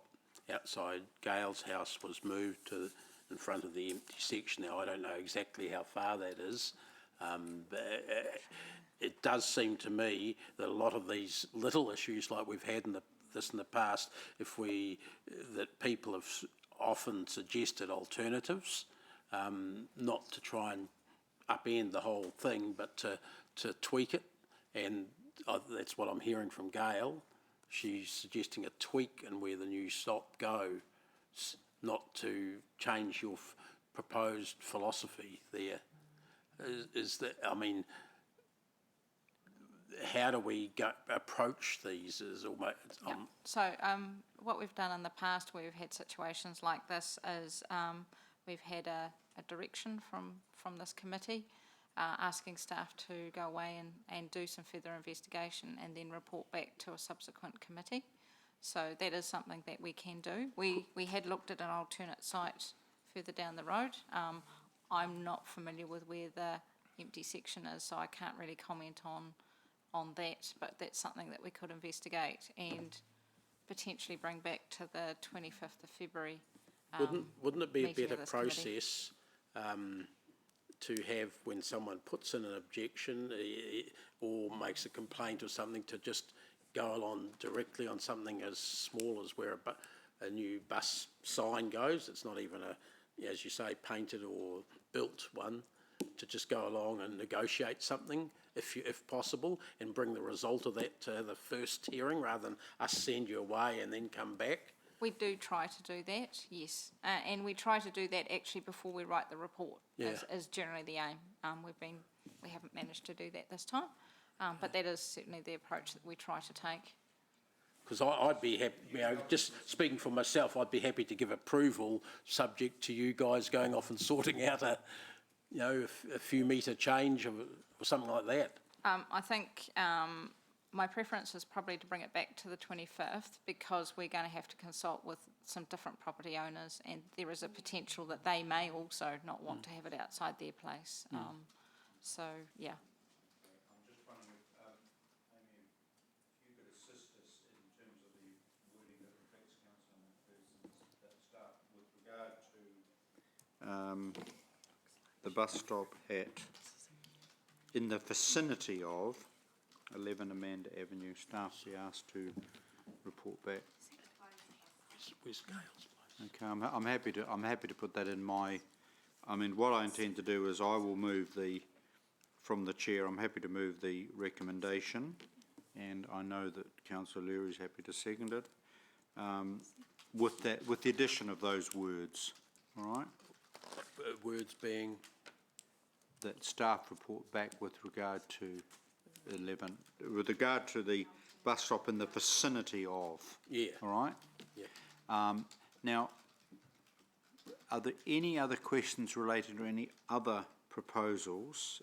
outside Gail's house was moved to in front of the empty section? Now, I don't know exactly how far that is. But it does seem to me that a lot of these little issues like we've had in the past, that people have often suggested alternatives, not to try and upend the whole thing, but to tweak it. And that's what I'm hearing from Gail. She's suggesting a tweak in where the new stop goes, not to change your proposed philosophy there. Is that, I mean, how do we approach these? So what we've done in the past where we've had situations like this is we've had a direction from this committee asking staff to go away and do some further investigation and then report back to a subsequent committee. So that is something that we can do. We had looked at an alternate site further down the road. I'm not familiar with where the empty section is, so I can't really comment on that, but that's something that we could investigate and potentially bring back to the 25th of February. Wouldn't it be a better process to have, when someone puts in an objection or makes a complaint or something, to just go along directly on something as small as where a new bus sign goes? It's not even as you say, painted or built one, to just go along and negotiate something, if possible, and bring the result of that to the first hearing rather than us send you away and then come back? We do try to do that, yes. And we try to do that actually before we write the report, is generally the aim. We haven't managed to do that this time, but that is certainly the approach that we try to take. Because I'd be happy, just speaking for myself, I'd be happy to give approval subject to you guys going off and sorting out a few metre change or something like that. I think my preference is probably to bring it back to the 25th because we're going to have to consult with some different property owners and there is a potential that they may also not want to have it outside their place. So, yeah. I'm just wondering, maybe if you could assist us in terms the bus stop in the vicinity of 11 Amanda Avenue. Staff be asked to report back. Where's Gales? Okay, I'm happy to put that in my. I mean, what I intend to do is I will move from the chair. I'm happy to move the recommendation, and I know that Councillor Leary is happy to second it. With the addition of those words, all right? Words being? That staff report back with regard to 11, with regard to the bus stop in the vicinity of. Yeah. All right? Yeah. Now, are there any other questions related to any other proposals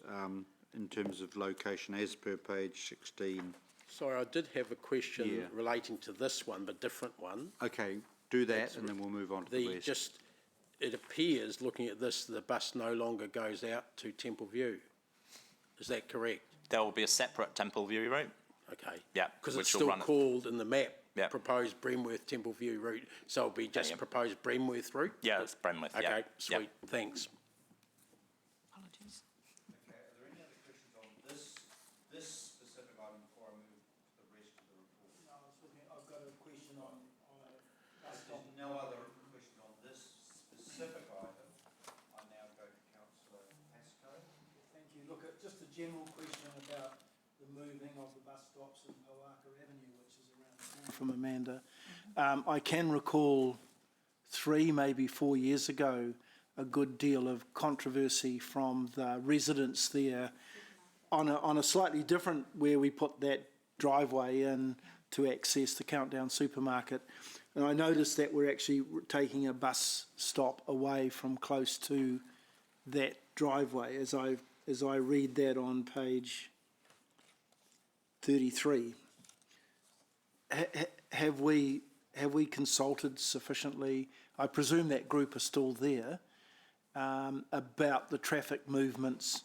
in terms of location as per page 16? Sorry, I did have a question Yeah. relating to this one, but different one. Okay, do that and then we'll move on to the rest. It appears, looking at this, the bus no longer goes out to Temple View. Is that correct? There will be a separate Temple View route. Okay. Yeah. Because it's which will still run called in the map, Yeah. proposed Bremworth Temple View route, so it'll be just yeah. proposed Bremworth route? Yeah, it's Bremworth, yeah. Okay, Yeah. sweet, thanks. Apologies. Okay, are there any other questions on this specific item before I move to the rest of the report? No, I've got a question on There's no other question on this specific item. I now go to Councillor Pascoe. Thank you. Look, just a general question about the moving of the bus stops in Poaka Avenue, which is around the corner from Amanda. I can recall 3, maybe 4 years ago, a good deal of controversy from the residents there on a slightly different, where we put that driveway in to access the Countdown supermarket. And I noticed that we're actually taking a bus stop away from close to that driveway as I read that on page 33. Have we consulted sufficiently? I presume that group are still there about the traffic movements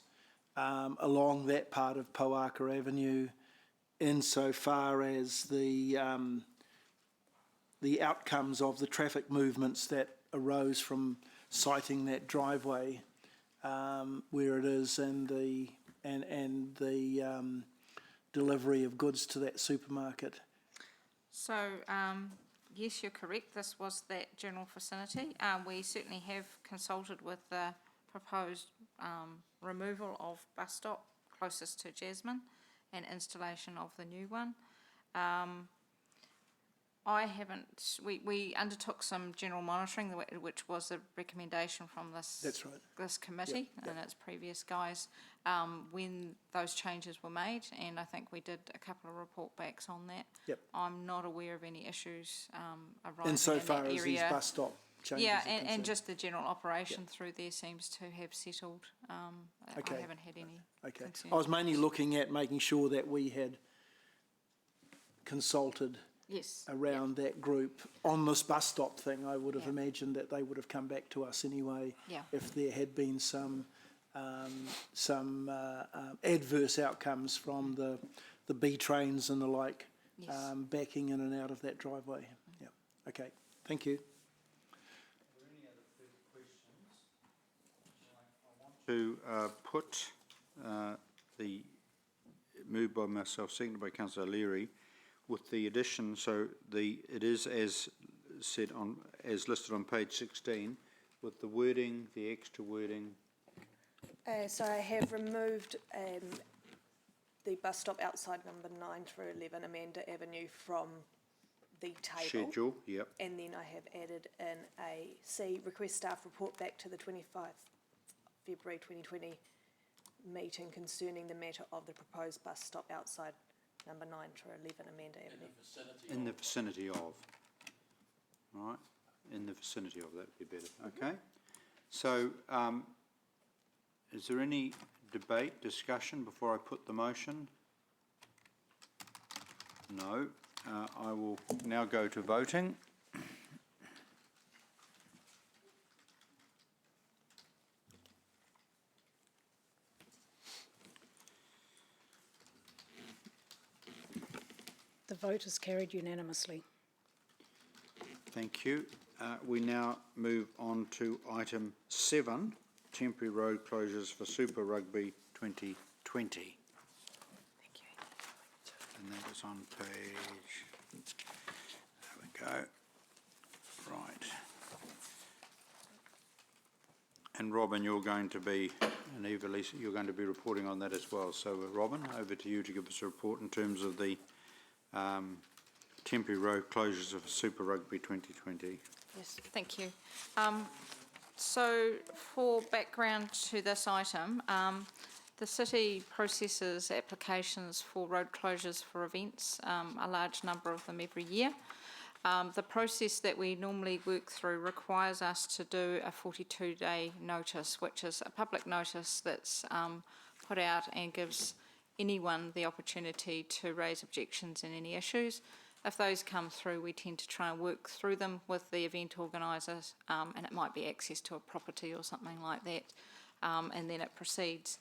along that part of Poaka Avenue, insofar as the outcomes of the traffic movements that arose from citing that driveway where it is, and the delivery of goods to that supermarket. So, yes, you're correct. This was that general vicinity. We certainly have consulted with the proposed removal of bus stop closest to Jasmine and installation of the new one. I haven't, we undertook some general monitoring, which was a recommendation from this. That's right. This committee and its previous guys, when those changes were made, and I think we did a couple of report backs on that. Yep. I'm not aware of any issues arising Insofar in that as these area. bus stop changes Yeah, are and concerned. just the general operation through there seems to have settled. Okay. I haven't had any concerns. I was mainly looking at making sure that we had consulted Yes. around that group on this bus stop thing. I would have imagined that they would have come back to us anyway if there had been some adverse outcomes from the B trains and the like backing in and out of that driveway. Yeah. Okay. Thank you. To put the move by myself, seconded by Councillor Leary, with the addition, so it is as said as listed on page 16, with the wording, the extra wording. So I have removed the bus stop outside number 9 through 11 Amanda Avenue from the table. Schedule, yep. And then I have added in a C, request staff report back to the 25th February 2020 meeting concerning the matter of the proposed bus stop outside number 9 through 11 Amanda Avenue. In the vicinity of. Right, in the vicinity of, that would be better. Okay. So, is there any debate, discussion before I put the motion? No. I will now go to voting. The vote is carried unanimously. Thank you. We now move on to item 7, temporary road closures for Super Rugby 2020. Thank you. And that is on page, there we go, right. And Robin, you're going to be, and Eva Lisa, you're going to be reporting on that as well. So Robin, over to you to give us a report in terms of the temporary road closures of Super Rugby 2020. Yes, thank you. So for background to this item, the city processes applications for road closures for events, a large number of them every year. The process that we normally work through requires us to do a 42-day notice, which is a public notice that's put out and gives anyone the opportunity to raise objections and any issues. If those come through, we tend to try and work through them with the event organisers, and it might be access to a property or something like that, and then it proceeds.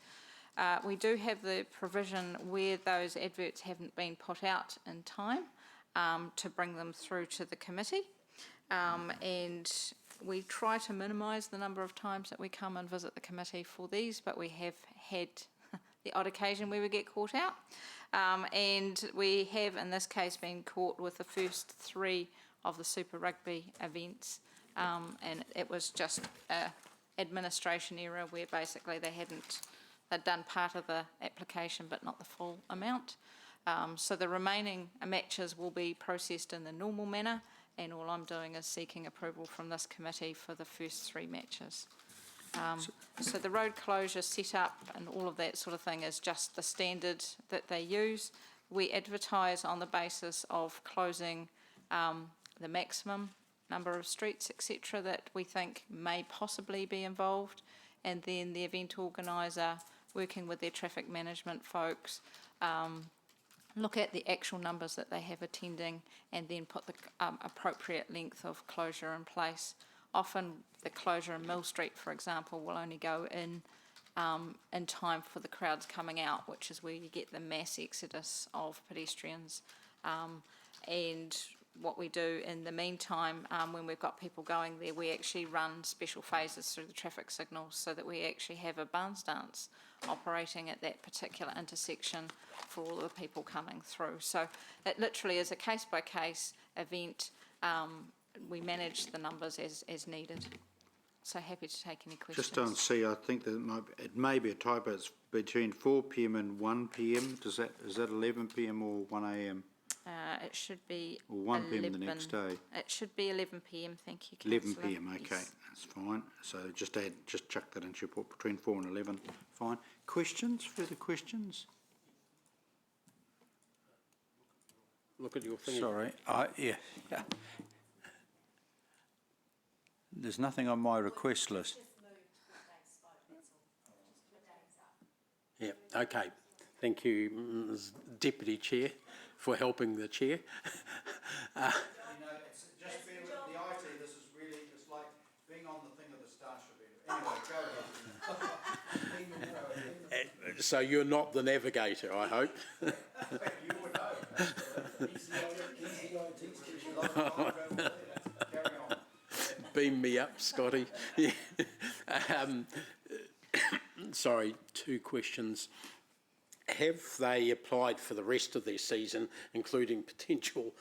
We do have the provision where those adverts haven't been put out in time to bring them through to the committee, and we try to minimise the number of times that we come and visit the committee for these, but we have had the odd occasion where we get caught out. And we have, in this case, been caught with the first 3 of the Super Rugby events, and it was just an administration error where basically they'd done part of the application but not the full amount. So the remaining matches will be processed in the normal manner, and all I'm doing is seeking approval from this committee for the first 3 matches. So the road closure setup and all of that sort of thing is just the standard that they use. We advertise on the basis of closing the maximum number of streets, etc., that we think may possibly be involved, and then the event organiser, working with their traffic management folks, look at the actual numbers that they have attending and then put the appropriate length of closure in place. Often the closure in Mill Street, for example, will only go in time for the crowds coming out, which is where you get the mass exodus of pedestrians. And what we do in the meantime, when we've got people going there, we actually run special phases through the traffic signals so that we actually have a barns dance operating at that particular intersection for all of the people coming through. So it literally is a case-by-case event. We manage the numbers as needed. So happy to take any questions. Just on C, I think that it may be a typo. It's between 4 p.m. and 1 p.m. Is that 11 p.m. or 1 a.m.? It should be Or 1 p.m. the next day. It should be 11 p.m. Thank you, 11 Councillor. p.m. Okay, Yes. that's fine. So just chuck that into your report between 4 and 11. Fine. Questions? Further questions? Look at your thing. Sorry. Yeah. There's nothing on my request list. Yeah, okay. Thank you, Ms. Deputy Chair, for helping the Chair. It's just being with the IT, this is really, it's like being on the thing of the Starship. Anyway, go ahead. So you're not the navigator, I hope. You would hope. Carry on. Beam me up, Scotty. Yeah. Sorry, 2 questions. Have they applied for the rest of their season, including potential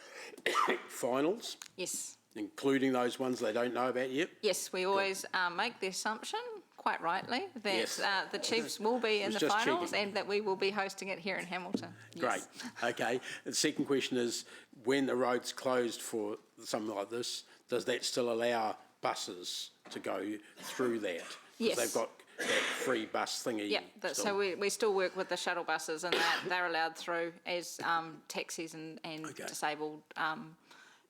finals? Yes. Including those ones they don't know about yet? Yes, we always make the assumption, quite rightly, that Yes. the Chiefs will be in Was the just finals checking. and that we will be hosting it here in Hamilton. Great. Yes. Okay. The second question is, when the road's closed for something like this, does that still allow buses to go through that? 'Cause Yes. they've got that free bus thingy. Yeah, still. so we still work with the shuttle buses, and they're allowed through as taxis and Okay. disabled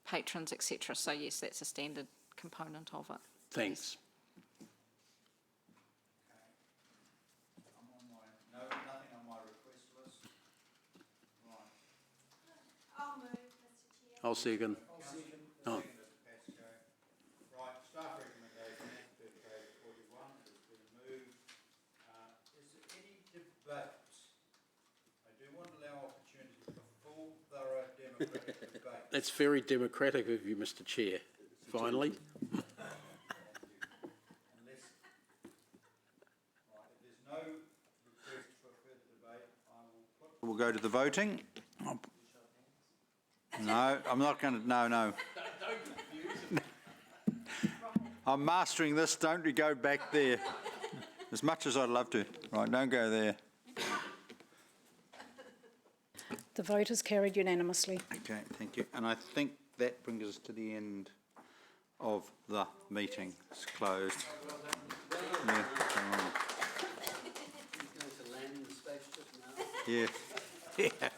patrons, etc. So yes, that's a standard component of it. Thanks. Nothing on my request list. Right. I'll move, Mr. Chair. I'll second. Oh. Right, staff recommendation, page 41 has been moved. Is there any debate? I do want to allow opportunity for full, thorough democratic debate. That's very democratic of you, Mr. Chair. Finally. We'll go to the voting. No, I'm not going to, no. I'm mastering this, don't you go back there. As much as I'd love to. Right, don't go there. The vote is carried unanimously. Okay, thank you. And I think that brings us to the end of the meeting. It's closed. Yeah. Yeah. Yeah.